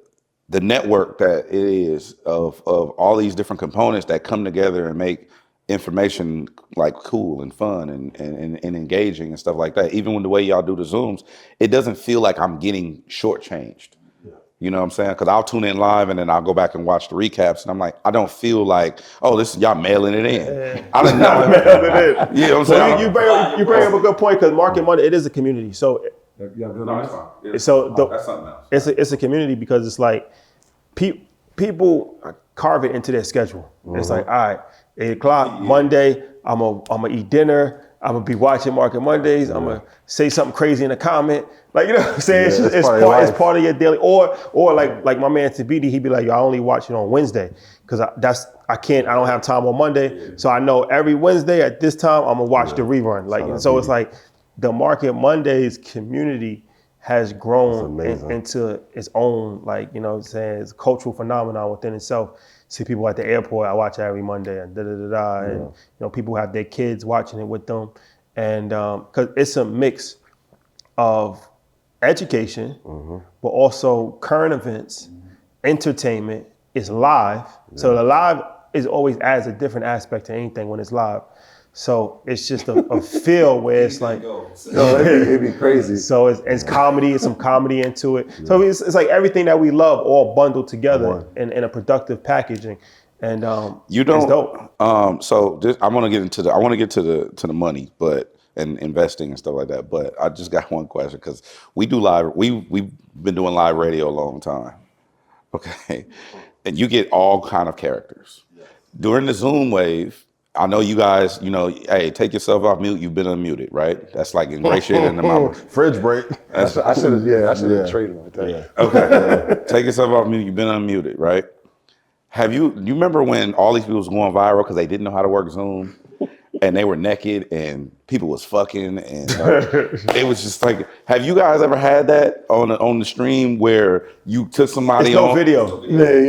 Speaker 2: network that it is of all these different components that come together and make information like cool and fun and engaging and stuff like that. Even when the way y'all do the Zooms, it doesn't feel like I'm getting shortchanged. Yeah. You know what I'm saying? Because I'll tune in live and then I'll go back and watch the recaps, and I'm like, I don't feel like, oh, this is y'all mailing it in. I don't know.
Speaker 4: Mailing it in.
Speaker 2: You know what I'm saying?
Speaker 4: You bring up a good point, because Market Monday, it is a community. So that's something else. It's a community, because it's like people carve it into their schedule. Mm-hmm. It's like, all right, 8 o'clock Monday, I'm gonna eat dinner. I'm gonna be watching Market Mondays. I'm gonna say something crazy in a comment. Like, you know what I'm saying? It's part of your daily. Or like my man Tabidi, he'd be like, yo, I only watch it on Wednesday, because I don't have time on Monday. So I know every Wednesday at this time I'm gonna watch the rerun. Like, so it's like the Market Mondays community has grown into its own, like, you know what I'm saying, it's a cultural phenomenon within itself. See people at the airport, I watch it every Monday, and and you know, people have their kids watching it with them, and because it's a mix of education, but also current events, entertainment. It's live, so the live is always adds a different aspect to anything when it's live. So it's just a feel where it's like,
Speaker 3: it'd be crazy.
Speaker 4: So it's comedy, it's some comedy into it. So it's like everything that we love all bundled together in a productive packaging, and
Speaker 2: you don't.
Speaker 4: It's dope.
Speaker 2: So I want to get to the money, but and investing and stuff like that. But I just got one question, because we do live. We've been doing live radio a long time. Okay, and you get all kind of characters during the Zoom wave. I know you guys, hey, take yourself off mute. You've been unmuted, right? That's like ingratiating the mama.
Speaker 5: Fridge break.
Speaker 3: I should have traded like that.
Speaker 5: Yeah.
Speaker 2: Okay. Take yourself off mute. You've been unmuted, right? You remember when all these people was going viral because they didn't know how to work Zoom, and they were naked and people was fucking, and it was just like, have you guys ever had that on the stream where you took somebody
Speaker 4: It's no video.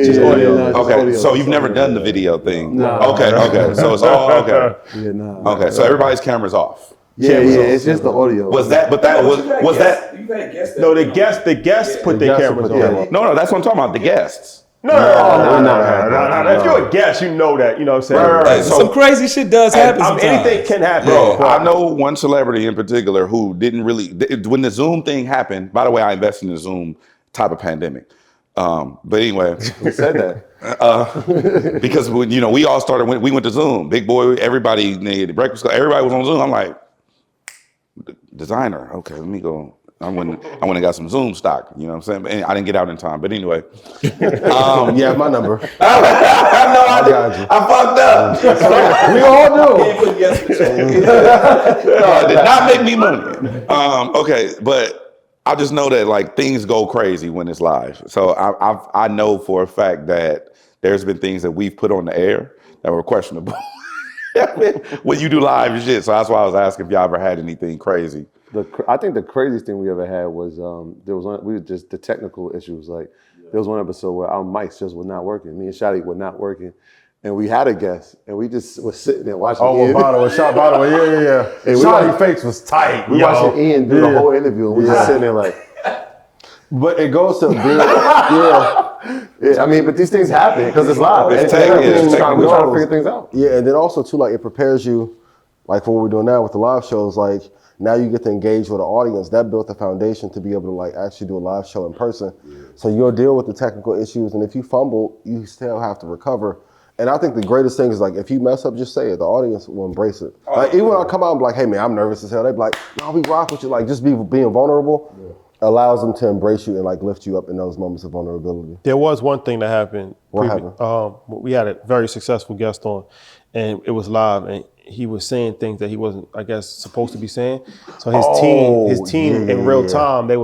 Speaker 3: Just
Speaker 2: audio. Okay,
Speaker 3: audio.
Speaker 2: so you've never done the video thing.
Speaker 3: No.
Speaker 2: Okay, so it's all okay.
Speaker 3: Yeah, no.
Speaker 2: Okay, so everybody's camera's off.
Speaker 3: Yeah, it's just the audio.
Speaker 2: Was that guests?
Speaker 4: No, the guests put their cameras on.
Speaker 2: No, that's what I'm talking about. The guests.
Speaker 4: No. If you're a guest, you know that. You know what I'm saying?
Speaker 2: Right.
Speaker 1: So some crazy shit does happen.
Speaker 4: Anything can happen.
Speaker 2: Bro, I know one celebrity in particular who didn't really, when the Zoom thing happened. By the way, I invested in the Zoom type of pandemic. But anyway,
Speaker 3: Who said that?
Speaker 2: because when we all started, we went to Zoom. Big Boy, everybody, the Breakfast Club, everybody was on Zoom. I'm like, designer. Okay, let me go. I went and got some Zoom stock, you know what I'm saying? And I didn't get out in time, but anyway.
Speaker 5: You have my number.
Speaker 2: I fucked up.
Speaker 5: We all do.
Speaker 2: No, it did not make me money. Okay, but I just know that like things go crazy when it's live. So I know for a fact that there's been things that we've put on the air that were questionable when you do live shit. So that's why I was asking if y'all ever had anything crazy.
Speaker 3: I think the craziest thing we ever had was the technical issues. Like there was one episode where our mics just were not working. Me and Shadi were not working, and we had a guest, and we just was sitting there watching.
Speaker 5: Oh,
Speaker 3: Ian.
Speaker 5: Shot Bottom, yeah.
Speaker 3: And
Speaker 5: Shotty face was tight.
Speaker 3: We watching Ian do the whole interview, and we just sitting there like.
Speaker 5: But it goes to being,
Speaker 3: I mean, but these things happen because it's live.
Speaker 2: We're
Speaker 3: We're trying to figure things out.
Speaker 5: Yeah, and then also too, like it prepares you, like for what we're doing now with the live shows. Like now you get to engage with the audience. That built the foundation to be able to like actually do a live show in person. Yeah. So you'll deal with the technical issues, and if you fumble, you still have to recover. And I think the greatest thing is like if you mess up, just say it. The audience will embrace it. Like even when I come out and be like, "Hey man, I'm nervous as hell," they be like, "No, we rock with you." Like just being vulnerable. Yeah. Allows them to embrace you and like lift you up in those moments of vulnerability.
Speaker 4: There was one thing that happened.
Speaker 5: What happened?
Speaker 4: We had a very successful guest on, and it was live, and he was saying things that he wasn't, I guess, supposed to be saying. So his team in real time, they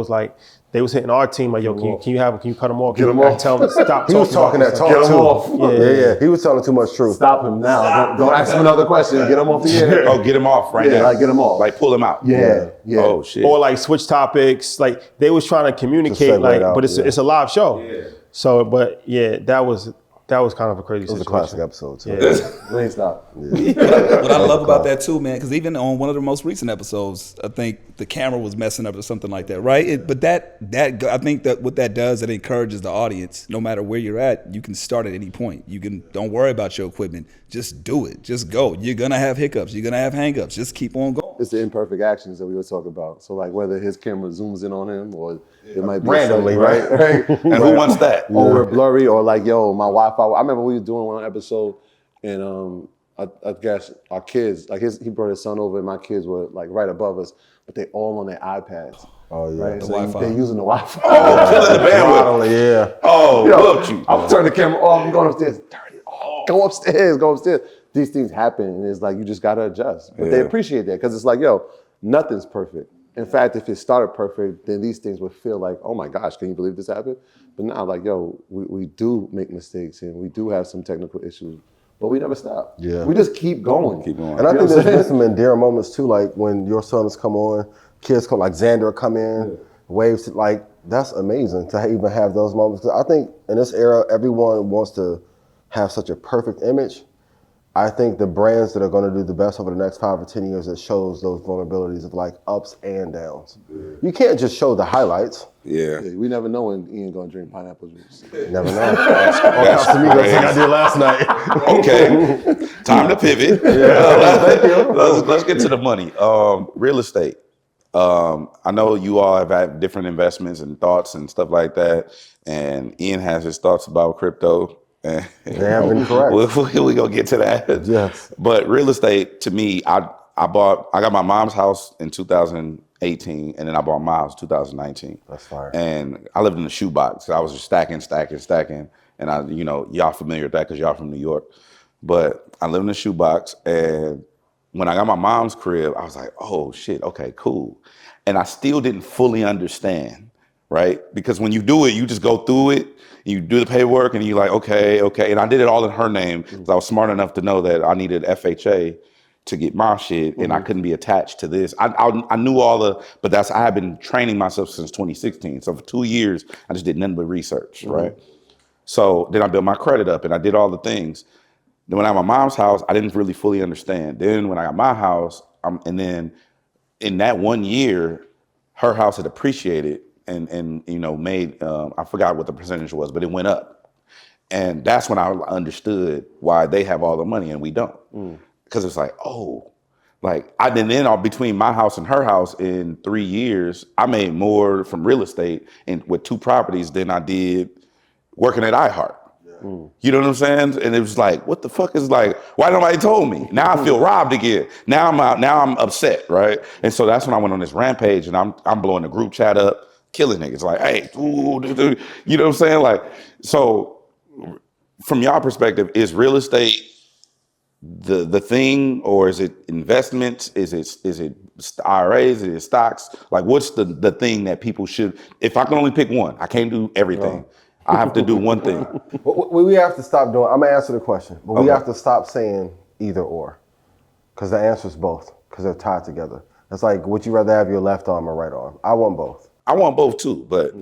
Speaker 4: was hitting our team like, yo, can you cut him off?
Speaker 3: Get him off.
Speaker 4: Tell him stop.
Speaker 5: He was talking that talk
Speaker 3: Get him
Speaker 5: too.
Speaker 3: off.
Speaker 5: Yeah. He was telling too much truth.
Speaker 3: Stop him now. Don't ask him another question. Get him off the air.
Speaker 2: Oh, get him off right now.
Speaker 3: Like get him off.
Speaker 2: Like pull him out.
Speaker 3: Yeah.
Speaker 2: Oh shit.
Speaker 4: Or like switch topics. Like they was trying to communicate, like, but it's a live show. Yeah. So, but yeah, that was kind of a crazy situation.
Speaker 5: It was a classic episode too.
Speaker 3: Yeah. Please stop.
Speaker 1: What I love about that too, man, because even on one of the most recent episodes, I think the camera was messing up or something like that, right? But that I think that what that does, it encourages the audience. No matter where you're at, you can start at any point. Don't worry about your equipment. Just do it. Just go. You're gonna have hiccups. You're gonna have hangups. Just keep on going.
Speaker 3: It's the imperfect actions that we were talking about. So like whether his camera zooms in on him or it might be
Speaker 5: randomly, right?
Speaker 2: And who wants that?
Speaker 3: Or we're blurry, or like, yo, my Wi-Fi. I remember we were doing one episode, and I guess our kids, like he brought his son over, and my kids were like right above us, but they all on their iPads.
Speaker 5: Oh yeah,
Speaker 3: right?
Speaker 1: The
Speaker 3: So
Speaker 1: Wi-Fi.
Speaker 3: they're using the Wi-Fi.
Speaker 2: Oh, killing the bandwidth.
Speaker 5: Yeah.
Speaker 2: Oh, look you.
Speaker 3: I'm turning the camera off. I'm going upstairs. Turn it off. Go upstairs. These things happen, and it's like you just gotta adjust. But they appreciate that because it's like, yo, nothing's perfect. In fact, if it started perfect, then these things would feel like, oh my gosh, can you believe this happened? But now, like, yo, we do make mistakes and we do have some technical issues, but we never stop.
Speaker 5: Yeah.
Speaker 3: We just keep going.
Speaker 5: And I think there's been some endearing moments too, like when your sons come on, kids come, like Xander come in, waves, like that's amazing to even have those moments. 'Cause I think in this era, everyone wants to have such a perfect image. I think the brands that are going to do the best over the next 5 or 10 years, it shows those vulnerabilities of like ups and downs. You can't just show the highlights.
Speaker 2: Yeah.
Speaker 3: We never know when Ian gonna drink pineapple juice.
Speaker 5: Never know. That's like I did last night.
Speaker 2: Okay. Time to pivot. Let's get to the money. Real estate. I know you all have had different investments and thoughts and stuff like that. And Ian has his thoughts about crypto.
Speaker 5: They have been correct.
Speaker 2: We're gonna get to that.
Speaker 5: Yes.
Speaker 2: But real estate, to me, I got my mom's house in 2018, and then I bought my house in 2019.
Speaker 5: That's fire.
Speaker 2: And I lived in a shoebox. I was just stacking. And y'all familiar with that because y'all from New York. But I lived in a shoebox, and when I got my mom's crib, I was like, oh shit, okay, cool. And I still didn't fully understand, right? Because when you do it, you just go through it. You do the paperwork and you're like, okay. And I did it all in her name because I was smart enough to know that I needed FHA to get my shit and I couldn't be attached to this. I knew but I had been training myself since 2016. So for 2 years, I just did nothing but research, right? So then I built my credit up and I did all the things. Then when I got my mom's house, I didn't really fully understand. Then when I got my house, and then in that 1 year, her house had appreciated and made, I forgot what the percentage was, but it went up. And that's when I understood why they have all the money and we don't. Because it's like, between my house and her house in 3 years, I made more from real estate and with 2 properties than I did working at iHeart. You know what I'm saying? And it was like, what the fuck is like, why nobody told me? Now I feel robbed again. Now I'm upset, right? And so that's when I went on this rampage and I'm blowing the group chat up, killing niggas. Like, hey, you know what I'm saying? Like, so from your perspective, is real estate the thing, or is it investments? Is it IRAs? Is it stocks? Like, what's the thing that people should? If I can only pick one, I can't do everything. I have to do one thing.
Speaker 5: We have to stop doing. I'm gonna answer the question, but we have to stop saying either or, because the answer is both, because they're tied together. It's like, would you rather have your left arm or right arm? I want both.
Speaker 2: I want both too, but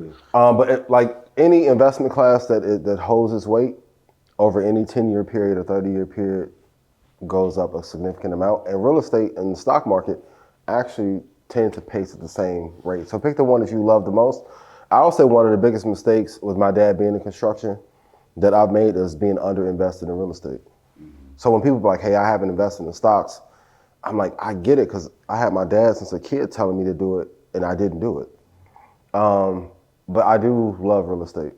Speaker 5: like any investment class that holds its weight, over any 10-year period or 30-year period goes up a significant amount. And real estate and the stock market actually tend to pace at the same rate. So pick the one that you love the most. I would say one of the biggest mistakes with my dad being in construction that I've made is being underinvested in real estate. So when people are like, hey, I haven't invested in stocks, I'm like, I get it, because I had my dad since a kid telling me to do it, and I didn't do it. But I do love real estate.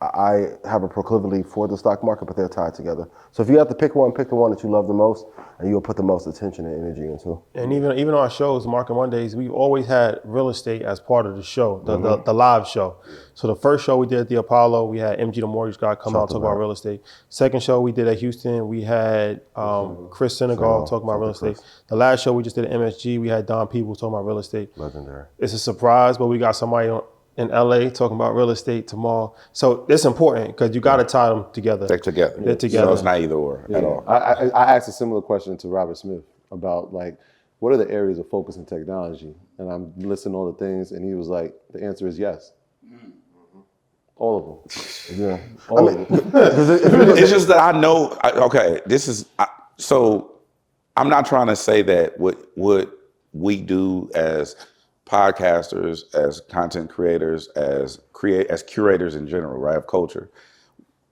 Speaker 5: I have a proclivity for the stock market, but they're tied together. So if you have to pick one, pick the one that you love the most, and you'll put the most attention and energy into.
Speaker 4: And even on our shows, Market Mondays, we've always had real estate as part of the show, the live show. So the first show we did at the Apollo, we had MG the Mortgage Guy come out and talk about real estate. Second show we did at Houston, we had Chris Senegal talking about real estate. The last show we just did at MSG, we had Don Peebles talking about real estate.
Speaker 5: Legendary.
Speaker 4: It's a surprise, but we got somebody in LA talking about real estate tomorrow. So it's important because you got to tie them together.
Speaker 2: They're together.
Speaker 4: They're together.
Speaker 2: So it's not either or at all.
Speaker 3: I asked a similar question to Robert Smith about like, what are the areas of focus in technology? And I'm listing all the things, and he was like, the answer is yes. All of them.
Speaker 5: Yeah.
Speaker 3: All of them.
Speaker 2: It's just that I know, so I'm not trying to say that what we do as podcasters, as content creators, as curators in general, right, of culture.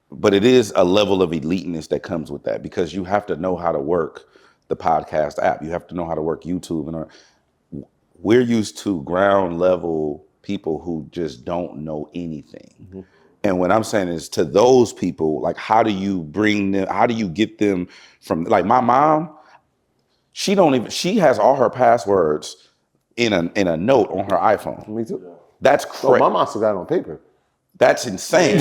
Speaker 2: But it is a level of eliteness that comes with that, because you have to know how to work the podcast app. You have to know how to work YouTube. And we're used to ground level people who just don't know anything. Mm-hmm. And what I'm saying is, to those people, like, how do you get them from, like, my mom, she has all her passwords in a note on her iPhone.
Speaker 3: Me too.
Speaker 2: That's crazy.
Speaker 3: My mom still got it on paper.
Speaker 2: That's insane.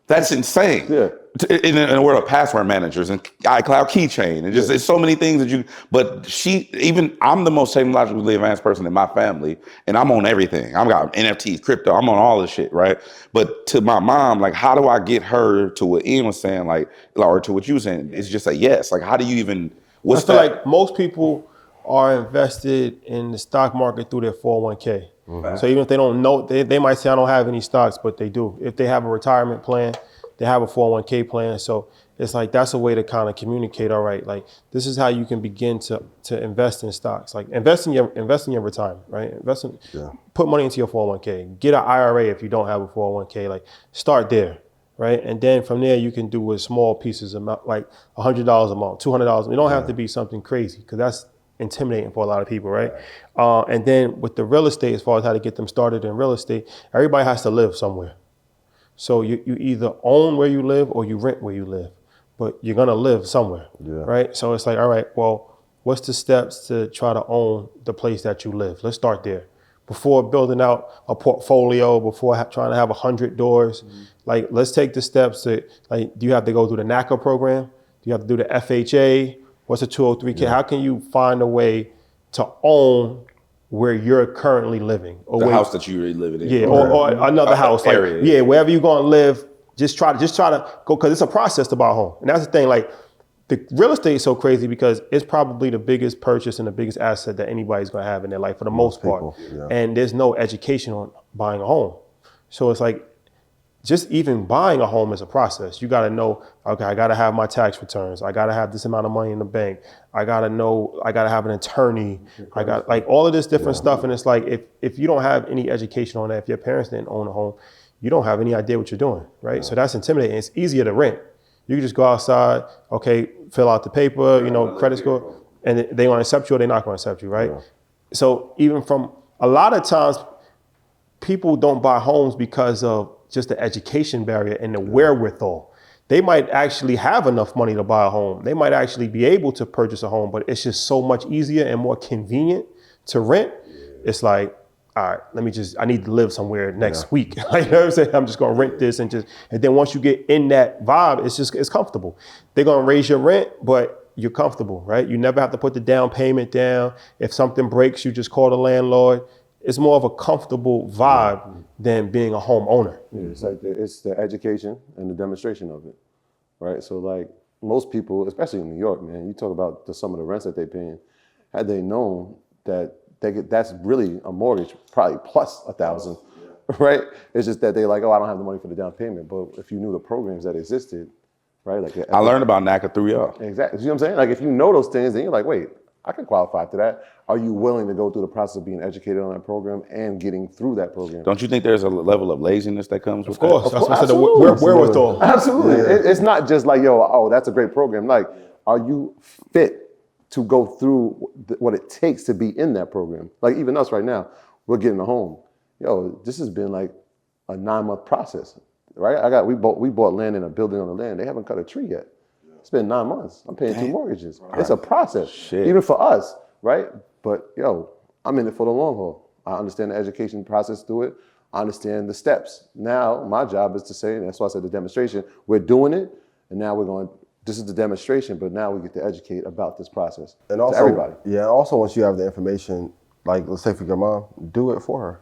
Speaker 2: That's insane.
Speaker 3: Yeah.
Speaker 2: In a world of password managers and iCloud keychain and just, it's so many things that I'm the most technologically advanced person in my family, and I'm on everything. I've got NFTs, crypto, I'm on all this shit, right? But to my mom, like, how do I get her to what Ian was saying, like, or to what you were saying? It's just a yes. Like, how do you even,
Speaker 4: I feel like most people are invested in the stock market through their 401k. Mm-hmm. So even if they don't know, they might say, I don't have any stocks, but they do. If they have a retirement plan, they have a 401k plan. So it's like, that's a way to kind of communicate, all right, like, this is how you can begin to invest in stocks. Like, invest in your retirement, right? Put money into your 401k. Get an IRA if you don't have a 401k. Like, start there, right? And then from there, you can do with small pieces, like $100 a month, $200. It don't have to be something crazy, because that's intimidating for a lot of people, right? And then with the real estate, as far as how to get them started in real estate, everybody has to live somewhere. So you either own where you live or you rent where you live, but you're gonna live somewhere, right? So it's like, all right, well, what's the steps to try to own the place that you live? Let's start there. Before building out a portfolio, before trying to have 100 doors, like, let's take the steps to, like, do you have to go through the NACA program? Do you have to do the FHA? What's a 203K? Yeah. How can you find a way to own where you're currently living? Or
Speaker 2: the house that you're living in.
Speaker 4: Yeah, or another house. Like, area. Yeah, wherever you're gonna live, just try to go, because it's a process to buy a home. And that's the thing, like, the real estate is so crazy because it's probably the biggest purchase and the biggest asset that anybody's gonna have in their life for the most part. Yeah. And there's no education on buying a home. So it's like, just even buying a home is a process. You got to know, okay, I got to have my tax returns. I got to have this amount of money in the bank. I got to have an attorney. I got, like, all of this different stuff. And it's like, if you don't have any education on that, if your parents didn't own a home, you don't have any idea what you're doing, right? Yeah. So that's intimidating. It's easier to rent. You can just go outside, okay, fill out the paper, credit score, and they want to accept you or they're not going to accept you, right? Yeah. So even from, a lot of times, people don't buy homes because of just the education barrier and the wherewithal. They might actually have enough money to buy a home. They might actually be able to purchase a home, but it's just so much easier and more convenient to rent. It's like, all right, I need to live somewhere next week. You know what I'm saying? I'm just gonna rent this and then once you get in that vibe, it's comfortable. They're gonna raise your rent, but you're comfortable, right? You never have to put the down payment down. If something breaks, you just call the landlord. It's more of a comfortable vibe than being a homeowner.
Speaker 3: Yeah, it's like it's the education and the demonstration of it, right? So like most people, especially in New York, man, you talk about some of the rents that they're paying. Had they known that that's really a mortgage, probably plus $1,000, right? It's just that they like, oh, I don't have the money for the down payment. But if you knew the programs that existed, right? Like
Speaker 2: I learned about NACA through y'all.
Speaker 3: Exactly. You know what I'm saying? Like if you know those things, then you're like, wait, I can qualify to that. Are you willing to go through the process of being educated on that program and getting through that program?
Speaker 2: Don't you think there's a level of laziness that comes with
Speaker 4: Of course,
Speaker 2: that?
Speaker 4: that's what I said.
Speaker 3: Absolutely.
Speaker 4: Wherewithal.
Speaker 3: Absolutely. It's not just like, yo, oh, that's a great program. Like, are you fit to go through what it takes to be in that program? Like even us right now, we're getting a home. Yo, this has been like a 9-month process, right? We bought land in a building on the land. They haven't cut a tree yet. It's been 9 months. I'm paying 2 mortgages. It's a process, even for us, right? But yo, I'm in it for the long haul. I understand the education process through it. I understand the steps. Now, my job is to say, and that's why I said the demonstration, we're doing it, and now we're going, this is the demonstration, but now we get to educate about this process
Speaker 5: And also,
Speaker 3: to everybody.
Speaker 5: Yeah, also once you have the information, like let's say for your mom, do it for her.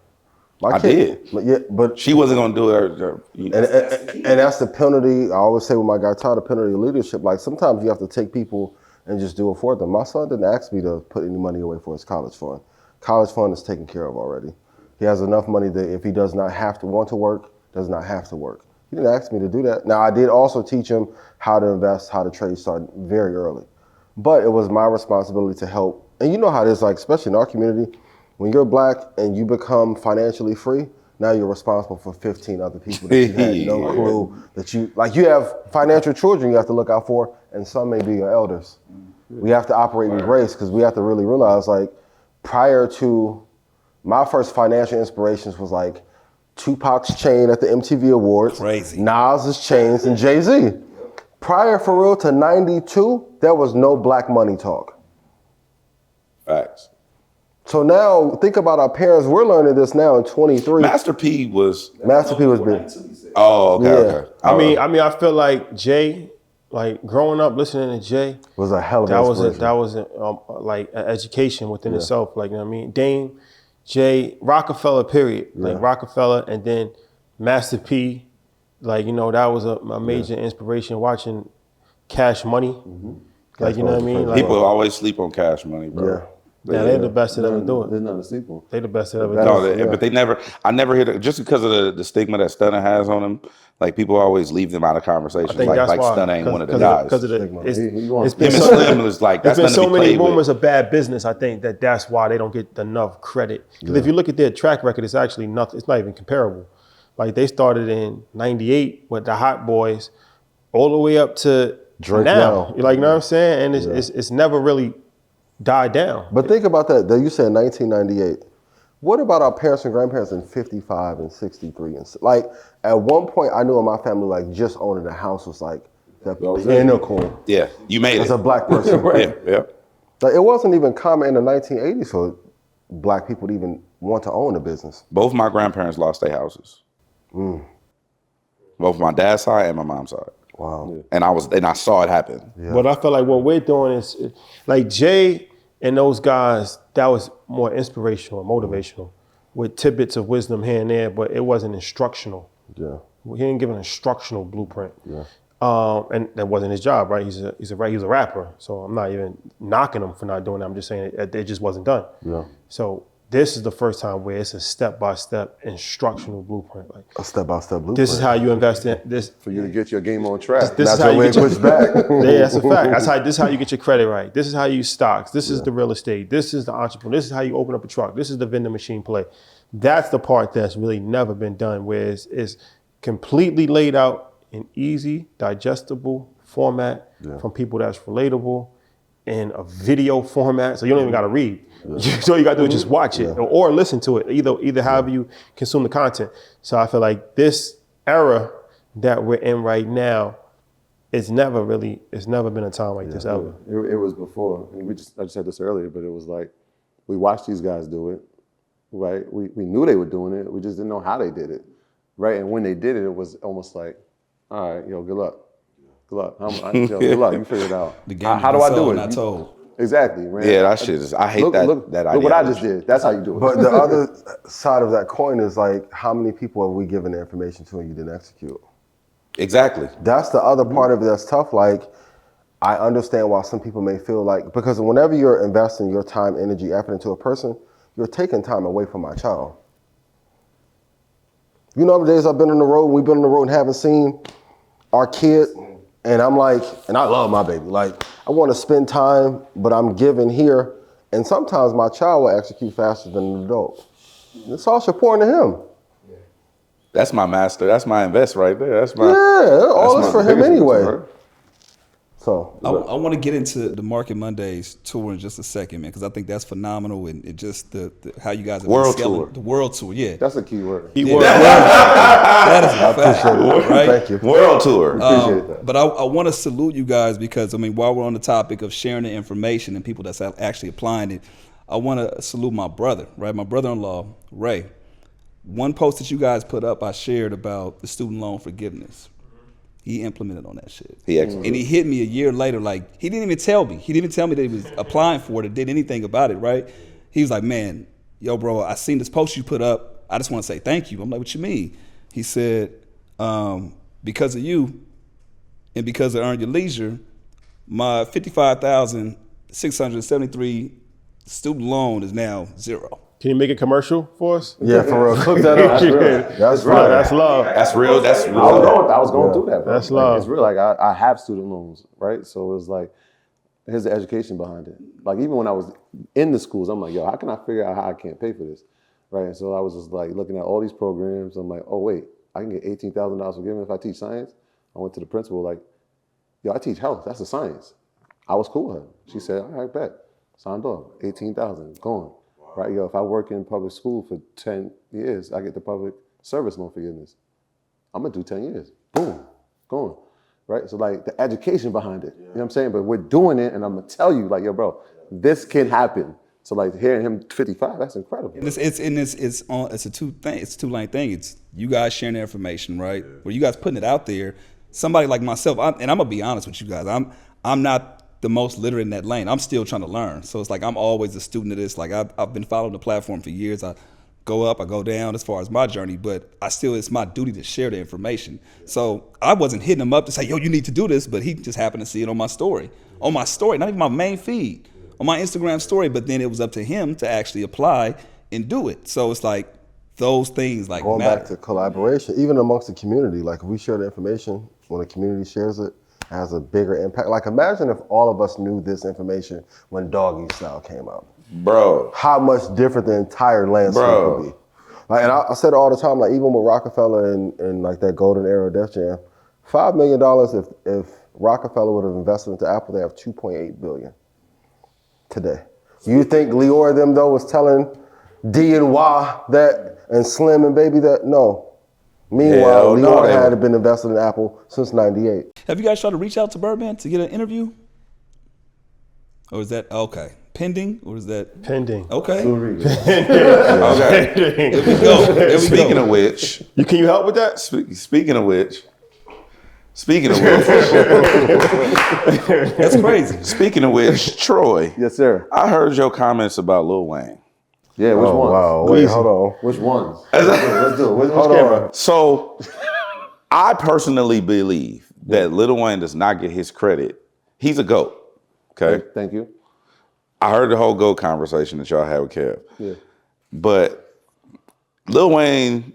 Speaker 2: I did.
Speaker 5: Yeah, but
Speaker 2: She wasn't going to do it.
Speaker 5: and that's the penalty. I always say with my guy Todd, the penalty of leadership. Like sometimes you have to take people and just do it for them. My son didn't ask me to put any money away for his college fund. College fund is taken care of already. He has enough money that if he does not have to want to work, does not have to work. He didn't ask me to do that. Now I did also teach him how to invest, how to trade, start very early. But it was my responsibility to help. And you know how it is, like especially in our community, when you're black and you become financially free, now you're responsible for 15 other people that you had no clue that you have financial children you have to look out for, and some may be your elders. We have to operate in grace because we have to really realize, like, prior to my first financial inspirations was like Tupac's chain at the MTV Awards,
Speaker 1: Crazy.
Speaker 5: Nas's chains, and Jay-Z. Prior for real to 92, there was no black money talk.
Speaker 2: Facts.
Speaker 5: So now think about our parents. We're learning this now in 23.
Speaker 2: Master P was.
Speaker 5: Master P was big.
Speaker 2: Oh, okay,
Speaker 5: Yeah.
Speaker 2: okay.
Speaker 4: I mean, I feel like Jay, like growing up listening to Jay,
Speaker 5: Was a hell of
Speaker 4: that
Speaker 5: an
Speaker 4: was
Speaker 5: inspiration.
Speaker 4: like an education within itself. Like, you know what I mean? Dame, Jay, Rockefeller, period. Like Rockefeller, and then Master P. Like, you know, that was a major inspiration watching Cash Money. Like, you know what I mean? Like,
Speaker 2: People always sleep on Cash Money, bro.
Speaker 5: Yeah.
Speaker 4: yeah, they're the best that ever do it.
Speaker 3: There's nothing to sleep on.
Speaker 4: They the best that ever
Speaker 2: No,
Speaker 4: do it.
Speaker 2: but they never. I never hear just because of the stigma that Stunner has on him. Like people always leave them out of conversations.
Speaker 4: I think
Speaker 2: Like
Speaker 4: that's why.
Speaker 2: Stunner ain't one of the guys.
Speaker 4: Because of the,
Speaker 3: Stigma.
Speaker 4: it's
Speaker 3: He
Speaker 4: been
Speaker 2: Him and
Speaker 4: so,
Speaker 2: Slim was like
Speaker 4: there's
Speaker 2: that's
Speaker 4: been
Speaker 2: nothing
Speaker 4: so
Speaker 2: to be
Speaker 4: many
Speaker 2: played
Speaker 4: rumors
Speaker 2: with.
Speaker 4: of bad business. I think that's why they don't get enough credit. Because if you look at their track record, it's actually nothing. It's not even comparable. Like they started in '98 with the Hot Boys, all the way up to
Speaker 5: Drake
Speaker 4: now.
Speaker 5: now.
Speaker 4: Like, you know what I'm saying? And it's never really died down.
Speaker 5: But think about that. You said 1998. What about our parents and grandparents in 55 and 63? And like at one point, I knew in my family, like just owning a house was like the pinnacle
Speaker 2: Yeah, you made
Speaker 5: as
Speaker 2: it.
Speaker 5: a black person.
Speaker 2: Yeah.
Speaker 5: Like it wasn't even common in the 1980s for black people to even want to own a business.
Speaker 2: Both my grandparents lost their houses. Both my dad's side and my mom's side.
Speaker 5: Wow.
Speaker 2: And I saw it happen.
Speaker 4: But I feel like what we're doing is like Jay and those guys, that was more inspirational and motivational with tidbits of wisdom here and there, but it wasn't instructional.
Speaker 5: Yeah.
Speaker 4: He didn't give an instructional blueprint.
Speaker 5: Yeah.
Speaker 4: And that wasn't his job, right? He was a rapper. So I'm not even knocking him for not doing that. I'm just saying it just wasn't done.
Speaker 5: Yeah.
Speaker 4: So this is the first time where it's a step-by-step instructional blueprint. Like
Speaker 5: A step-by-step blueprint.
Speaker 4: this is how you invest in this.
Speaker 3: For you to get your game on track.
Speaker 4: This is
Speaker 5: That's
Speaker 4: how
Speaker 5: your way
Speaker 4: you
Speaker 5: to
Speaker 4: get
Speaker 5: push back.
Speaker 4: Yeah, that's a fact. This is how you get your credit right. This is how you use stocks. This is the real estate. This is the entrepreneur. This is how you open up a truck. This is the vending machine play. That's the part that's really never been done, where it's completely laid out in easy, digestible format from people that's relatable in a video format. So you don't even got to read. So all you got to do is just watch it or listen to it, either however you consume the content. So I feel like this era that we're in right now, it's never been a time like this ever.
Speaker 3: It was before. And I just said this earlier, but it was like we watched these guys do it, right? We knew they were doing it. We just didn't know how they did it, right? And when they did it, it was almost like, all right, yo, good luck. Good luck. Good luck. You figure it out.
Speaker 1: The game
Speaker 3: how do I do it?
Speaker 1: Not told.
Speaker 3: Exactly, man.
Speaker 2: Yeah, that shit is. I hate that idea.
Speaker 3: Look what I just did. That's how you do it.
Speaker 5: But the other side of that coin is like, how many people have we given the information to and you didn't execute?
Speaker 2: Exactly.
Speaker 5: That's the other part of it that's tough. Like, I understand why some people may feel like, because whenever you're investing your time, energy, effort into a person, you're taking time away from my child. You know the days I've been on the road, we've been on the road and haven't seen our kid, and I'm like, and I love my baby. Like, I want to spend time, but I'm giving here, and sometimes my child will execute faster than an adult. It's all supporting to him.
Speaker 2: That's my master. That's my invest right there. That's my
Speaker 5: all is for him anyway.
Speaker 2: Right?
Speaker 5: So
Speaker 1: I want to get into the Market Mondays tour in just a second, man, because I think that's phenomenal, and it just the how you guys have been
Speaker 2: World
Speaker 1: scaling
Speaker 2: tour.
Speaker 1: The world tour, yeah.
Speaker 3: That's a key word.
Speaker 1: That is a fact, right?
Speaker 5: thank you.
Speaker 2: World tour.
Speaker 3: Appreciate that.
Speaker 1: But I want to salute you guys because, I mean, while we're on the topic of sharing the information and people that's actually applying it, I want to salute my brother, right? My brother-in-law, Ray. One post that you guys put up, I shared about the student loan forgiveness. He implemented on that shit. And he hit me a year later, like, he didn't even tell me. He didn't even tell me that he was applying for it or did anything about it, right? He was like, man, yo, bro, I seen this post you put up. I just want to say thank you. I'm like, what you mean? He said, because of you and because of Earn Your Leisure, my $55,673 student loan is now zero.
Speaker 4: Can you make a commercial for us?
Speaker 5: Yeah, for real. Cook that up. That's
Speaker 4: Right, that's love.
Speaker 2: That's real. That's real.
Speaker 3: I was going through that, bro.
Speaker 4: That's
Speaker 3: Like,
Speaker 4: love.
Speaker 3: it's real. Like I have student loans, right? So it was like, here's the education behind it. Like even when I was in the schools, I'm like, yo, how can I figure out how I can't pay for this, right? And so I was just like looking at all these programs. I'm like, oh wait, I can get $18,000 forgiven if I teach science. I went to the principal like, yo, I teach health. That's a science. I was cool with her. She said, all right, bet. Signed off. 18,000 going. Right, yo, if I work in public school for 10 years, I get the public service loan forgiveness. I'm gonna do 10 years. Boom, going. Right, so like the education behind it, you know what I'm saying? But we're doing it, and I'm gonna tell you, like, yo, bro, this can happen. So like hearing him 55, that's incredible.
Speaker 1: And it's a two-lane thing. It's you guys sharing the information, right? Where you guys putting it out there. Somebody like myself, and I'm gonna be honest with you guys, I'm not the most literate in that lane. I'm still trying to learn. So it's like I'm always a student of this. Like I've been following the platform for years. I go up, I go down as far as my journey, but it's my duty to share the information. So I wasn't hitting him up to say, yo, you need to do this, but he just happened to see it on my story. On my story, not even my main feed, on my Instagram story, but then it was up to him to actually apply and do it. So it's like those things like
Speaker 5: going
Speaker 1: matter.
Speaker 5: back to collaboration, even amongst the community. Like if we share the information, when the community shares it, has a bigger impact. Like imagine if all of us knew this information when Doggystyle came out.
Speaker 2: Bro.
Speaker 5: How much different the entire landscape would be. Like, and I said it all the time, like even with Rockefeller and like that golden era of Def Jam, $5 million if Rockefeller would have invested into Apple, they have $2.8 billion today. You think Leora them though was telling D and Y that and Slim and Baby that? No. Meanwhile, Leora had been invested in Apple since '98.
Speaker 1: Have you guys tried to reach out to Birdman to get an interview? Or is that okay? Pending? Or is that
Speaker 4: Pending?
Speaker 1: Okay.
Speaker 2: Okay.
Speaker 1: There we go.
Speaker 2: Speaking of which,
Speaker 4: Can you help with that?
Speaker 2: speaking of which,
Speaker 1: That's crazy.
Speaker 2: speaking of which, Troy,
Speaker 3: Yes, sir.
Speaker 2: I heard your comments about Lil Wayne.
Speaker 3: Yeah, which ones?
Speaker 5: Wow, wait, hold on.
Speaker 3: Which ones? Let's do it. Which
Speaker 5: Hold
Speaker 3: camera?
Speaker 5: on.
Speaker 2: So, I personally believe that Lil Wayne does not get his credit. He's a GOAT. Okay.
Speaker 3: Thank you.
Speaker 2: I heard the whole GOAT conversation that y'all had with Kev.
Speaker 3: Yeah.
Speaker 2: But Lil Wayne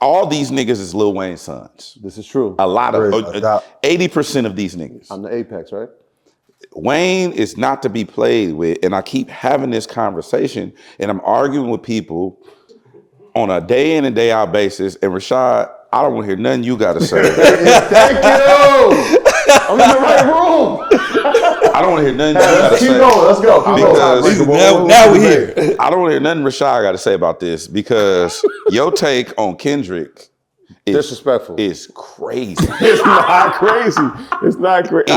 Speaker 2: all these niggas is Lil Wayne's sons.
Speaker 3: This is true.
Speaker 2: A lot of,
Speaker 5: Great.
Speaker 2: 80% of these niggas.
Speaker 3: I'm the apex, right?
Speaker 2: Wayne is not to be played with, and I keep having this conversation, and I'm arguing with people on a day in and day out basis. And Rashad, I don't want to hear nothing you got to say.
Speaker 3: Thank you. I'm in the right room.
Speaker 2: I don't want to hear nothing you got to
Speaker 3: Keep
Speaker 2: say.
Speaker 3: going. Let's go. Keep
Speaker 2: Because
Speaker 3: going.
Speaker 1: Now we're here.
Speaker 2: I don't want to hear nothing Rashad got to say about this, because your take on Kendrick
Speaker 3: Disrespectful.
Speaker 2: is crazy.
Speaker 4: It's not crazy. It's not crazy.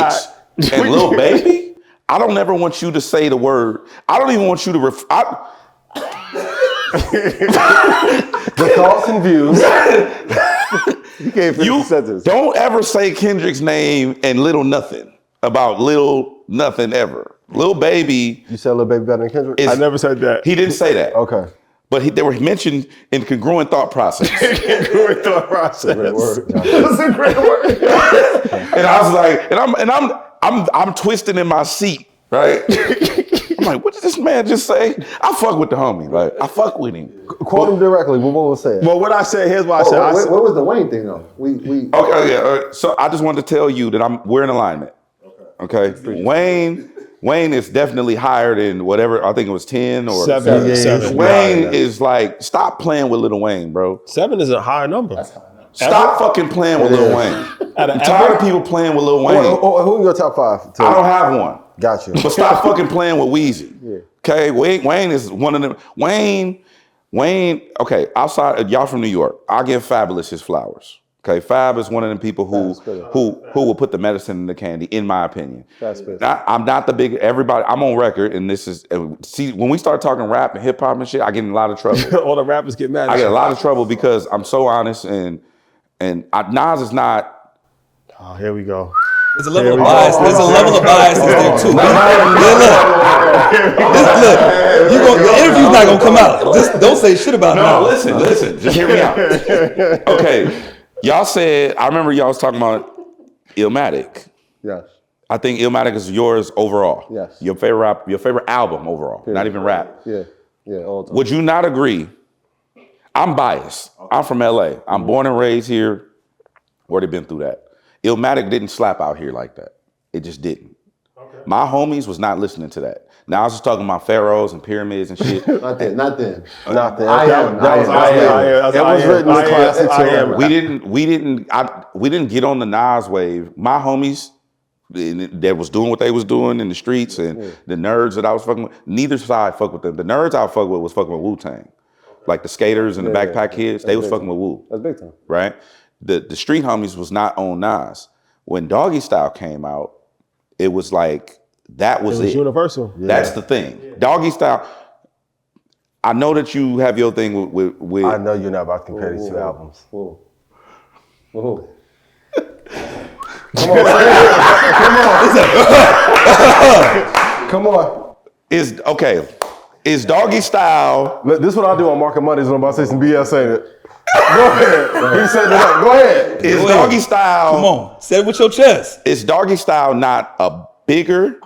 Speaker 2: And Lil Baby, I don't ever want you to say the word. I don't even want you to
Speaker 5: The thoughts and views.
Speaker 3: You can't finish the sentence.
Speaker 2: don't ever say Kendrick's name and Little Nothing about Little Nothing ever. Lil Baby,
Speaker 5: You said Lil Baby better than Kendrick?
Speaker 4: I never said that.
Speaker 2: he didn't say that.
Speaker 5: Okay.
Speaker 2: But they were mentioned in congruent thought process.
Speaker 4: Good thought process.
Speaker 5: Great word.
Speaker 4: That's a great word.
Speaker 2: And I was like, and I'm twisting in my seat, right? I'm like, what did this man just say? I fuck with the homie. Like, I fuck with him.
Speaker 5: Quote him directly. What was said?
Speaker 4: Well, what I said, here's what I said.
Speaker 3: What was the Wayne thing though? We
Speaker 2: Okay, yeah. So I just wanted to tell you that we're in alignment. Okay. Wayne is definitely higher than whatever. I think it was 10 or
Speaker 4: 7.
Speaker 2: Wayne is like, stop playing with Lil Wayne, bro.
Speaker 4: 7 is a high number.
Speaker 2: Stop fucking playing with Lil Wayne. I'm tired of people playing with Lil Wayne.
Speaker 5: Who in your top 5?
Speaker 2: I don't have one.
Speaker 5: Gotcha.
Speaker 2: But stop fucking playing with Weezy. Okay, Wayne is one of them. Wayne. Okay, outside y'all from New York, I'll give Fabulous his flowers. Okay, Fab is one of them people who will put the medicine in the candy, in my opinion. I'm not the big everybody. I'm on record, and this is see when we start talking rap and hip hop and shit, I get in a lot of trouble.
Speaker 4: All the rappers get mad.
Speaker 2: I get a lot of trouble because I'm so honest, and Nas is not.
Speaker 4: Oh, here we go.
Speaker 1: There's a level of bias. There's a level of bias there too. Look, the interview's not gonna come out. Just don't say shit about it.
Speaker 2: No, listen. Just hear me out. Okay, y'all said. I remember y'all was talking about Illmatic.
Speaker 3: Yes.
Speaker 2: I think Illmatic is yours overall.
Speaker 3: Yes.
Speaker 2: Your favorite album overall, not even rap.
Speaker 3: Yeah. All the time.
Speaker 2: Would you not agree? I'm biased. I'm from LA. I'm born and raised here. Already been through that. Illmatic didn't slap out here like that. It just didn't. Okay. My homies was not listening to that. Now I was just talking about pharaohs and pyramids and shit.
Speaker 3: Not then.
Speaker 5: I am. That was written in the classics.
Speaker 2: We didn't get on the Nas wave. My homies that was doing what they was doing in the streets and the nerds that I was fucking with, neither side fuck with them. The nerds I fuck with was fucking with Wu-Tang. Like the skaters and the backpack kids, they was fucking with Wu.
Speaker 3: That's big time.
Speaker 2: Right? The street homies was not on Nas. When Doggystyle came out, it was like, that was it.
Speaker 4: Universal.
Speaker 2: That's the thing. Yeah. Doggystyle, I know that you have your thing with
Speaker 5: I know you're not about to compare these two albums.
Speaker 3: Whoa.
Speaker 5: Come on.
Speaker 2: Is Doggystyle?
Speaker 5: Look, this is what I do on Market Mondays when I'm about to say some BS, ain't it? Go ahead. He said that. Go ahead.
Speaker 2: Is Doggystyle?
Speaker 1: Come on, say it with your chest.
Speaker 2: Is Doggystyle not a bigger,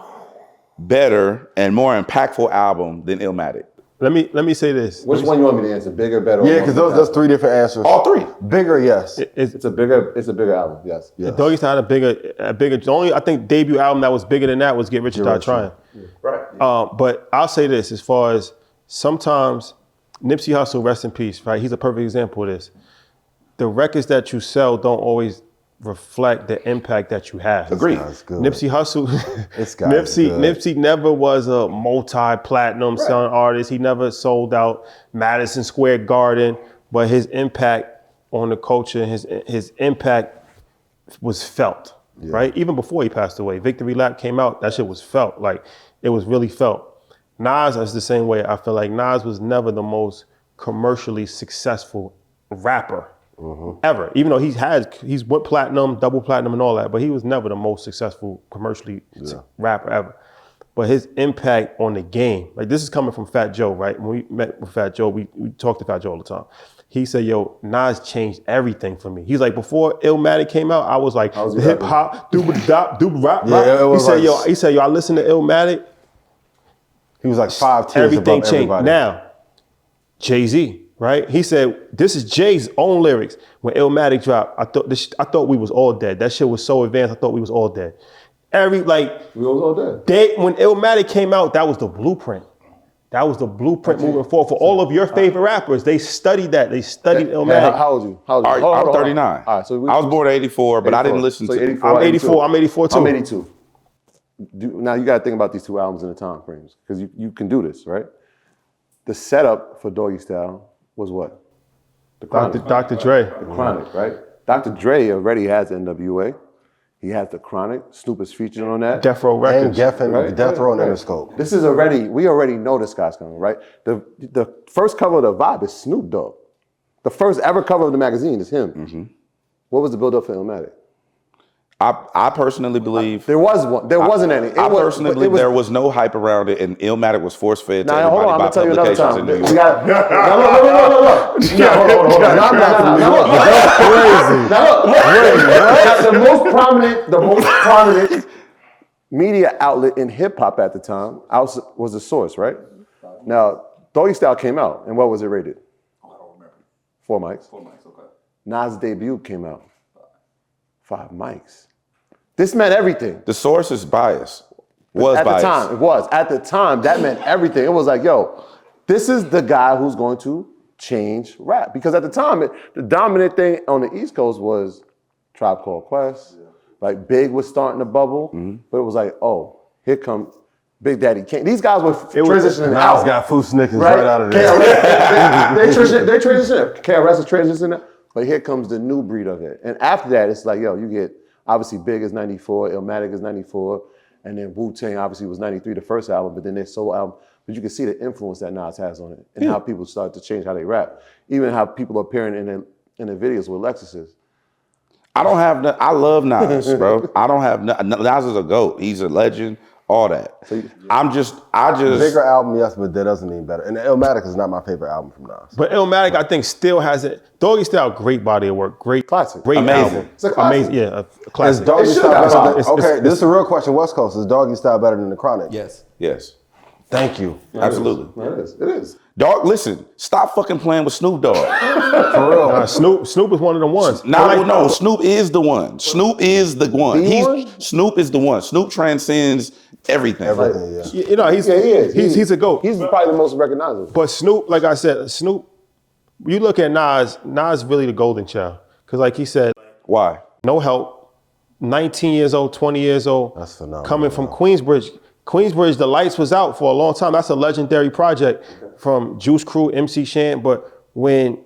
Speaker 2: better, and more impactful album than Illmatic?
Speaker 4: Let me say this.
Speaker 3: Which one you want me to answer? Bigger, better?
Speaker 5: Yeah, because that's 3 different answers.
Speaker 2: All 3.
Speaker 5: Bigger, yes.
Speaker 3: It's a bigger album. Yes.
Speaker 4: Doggystyle had a bigger. The only I think debut album that was bigger than that was Get Rich or Die Trying.
Speaker 3: Yeah. Right.
Speaker 4: But I'll say this: as far as sometimes Nipsey Hussle, rest in peace, right? He's a perfect example of this. The records that you sell don't always reflect the impact that you have.
Speaker 2: Agreed.
Speaker 4: Nipsey Hussle, Nipsey never was a multi-platinum selling artist. He never sold out Madison Square Garden, but his impact on the culture, his impact was felt, right? Even before he passed away. Victory Lap came out, that shit was felt. Like, it was really felt. Nas is the same way. I feel like Nas was never the most commercially successful rapper ever. Even though he's went platinum, double platinum and all that, but he was never the most successful commercially rapper ever. But his impact on the game, like this is coming from Fat Joe, right? When we met with Fat Joe, we talked to Fat Joe all the time. He said, yo, Nas changed everything for me. He's like, before Illmatic came out, I was like, hip hop, dooba-dop, rap. He said, yo, I listened to Illmatic.
Speaker 5: He was like 5 tiers
Speaker 4: everything
Speaker 5: above
Speaker 4: changed.
Speaker 5: everybody.
Speaker 4: Now, Jay-Z, right? He said, this is Jay's own lyrics. When Illmatic dropped, I thought we was all dead. That shit was so advanced, I thought we was all dead. We was all dead. When Illmatic came out, that was the blueprint. That was the blueprint moving forward for all of your favorite rappers. They studied that. They studied Illmatic.
Speaker 3: How old are you?
Speaker 2: I'm 39.
Speaker 3: All right, so
Speaker 2: I was born in 84, but I didn't listen to
Speaker 3: 84,
Speaker 4: I'm 84. I'm 84 too.
Speaker 3: I'm 82. Now you got to think about these 2 albums in the time frames because you can do this, right? The setup for Doggystyle was what? The Chronic.
Speaker 4: Dr. Dre.
Speaker 3: The Chronic, right? Dr. Dre already has NWA. He has the Chronic. Snoop is featured on that.
Speaker 4: Death Row Records.
Speaker 5: And Death Row and Interscope.
Speaker 3: This is we already know this guy's coming, right? The first cover of the Vibe is Snoop Dogg. The first ever cover of the magazine is him. Mm-hmm. What was the build-up for Illmatic?
Speaker 2: I personally believe
Speaker 3: there was one. There wasn't any.
Speaker 2: I personally believe there was no hype around it, and Illmatic was force-fed to everybody by publications in New York.
Speaker 3: No. That's the most prominent media outlet in hip hop at the time was the Source, right? Now, Doggystyle came out, and what was it rated?
Speaker 1: Oh, I don't remember.
Speaker 3: 4 mics.
Speaker 1: 4 mics, okay.
Speaker 3: Nas' debut came out. 5 mics. This meant everything.
Speaker 2: The Source is biased.
Speaker 3: At the time, it was. At the time, that meant everything. It was like, yo, this is the guy who's going to change rap. Because at the time, the dominant thing on the East Coast was Tribe Called Quest. Yeah. Like Big was starting to bubble. But it was like, oh, here come Big Daddy Kane. These guys were transitioning out.
Speaker 5: Nas got Food Snickers right out of there.
Speaker 3: They transitioned. KRS is transitioning. But here comes the new breed of it. And after that, it's like, yo, you get, obviously Big is 94, Illmatic is 94, and then Wu-Tang obviously was 93, the first album, but then their solo album. But you can see the influence that Nas has on it and how people start to change how they rap. Even how people are appearing in the videos with Lexuses.
Speaker 2: I love Nas, bro. I don't have, Nas is a GOAT. He's a legend, all that.
Speaker 5: Bigger album, yes, but that doesn't mean better. And Illmatic is not my favorite album from Nas.
Speaker 4: But Illmatic, I think, still has it. Doggystyle, great body of work, great
Speaker 3: classic,
Speaker 4: great
Speaker 2: amazing.
Speaker 4: album.
Speaker 3: It's a classic.
Speaker 4: Amazing, yeah, a classic.
Speaker 5: Is Doggystyle better than, this is a real question, West Coast. Is Doggystyle better than The Chronic?
Speaker 1: Yes.
Speaker 2: Yes.
Speaker 5: Thank you.
Speaker 2: Absolutely.
Speaker 3: It is.
Speaker 2: Dog, listen, stop fucking playing with Snoop Dogg.
Speaker 5: For real.
Speaker 4: Snoop is one of the ones.
Speaker 2: No, Snoop is the one. Snoop is the one. Snoop is the one. Snoop transcends everything.
Speaker 5: Everything, yeah.
Speaker 4: You know, he's a GOAT.
Speaker 3: He's probably the most recognizable.
Speaker 4: But Snoop, like I said, Snoop, you look at Nas really the golden child. Because like he said,
Speaker 2: Why?
Speaker 4: no help, 19 years old, 20 years old.
Speaker 5: That's phenomenal.
Speaker 4: Coming from Queensbridge. Queensbridge, the lights was out for a long time. That's a legendary project from Juice Crew, MC Shan. But when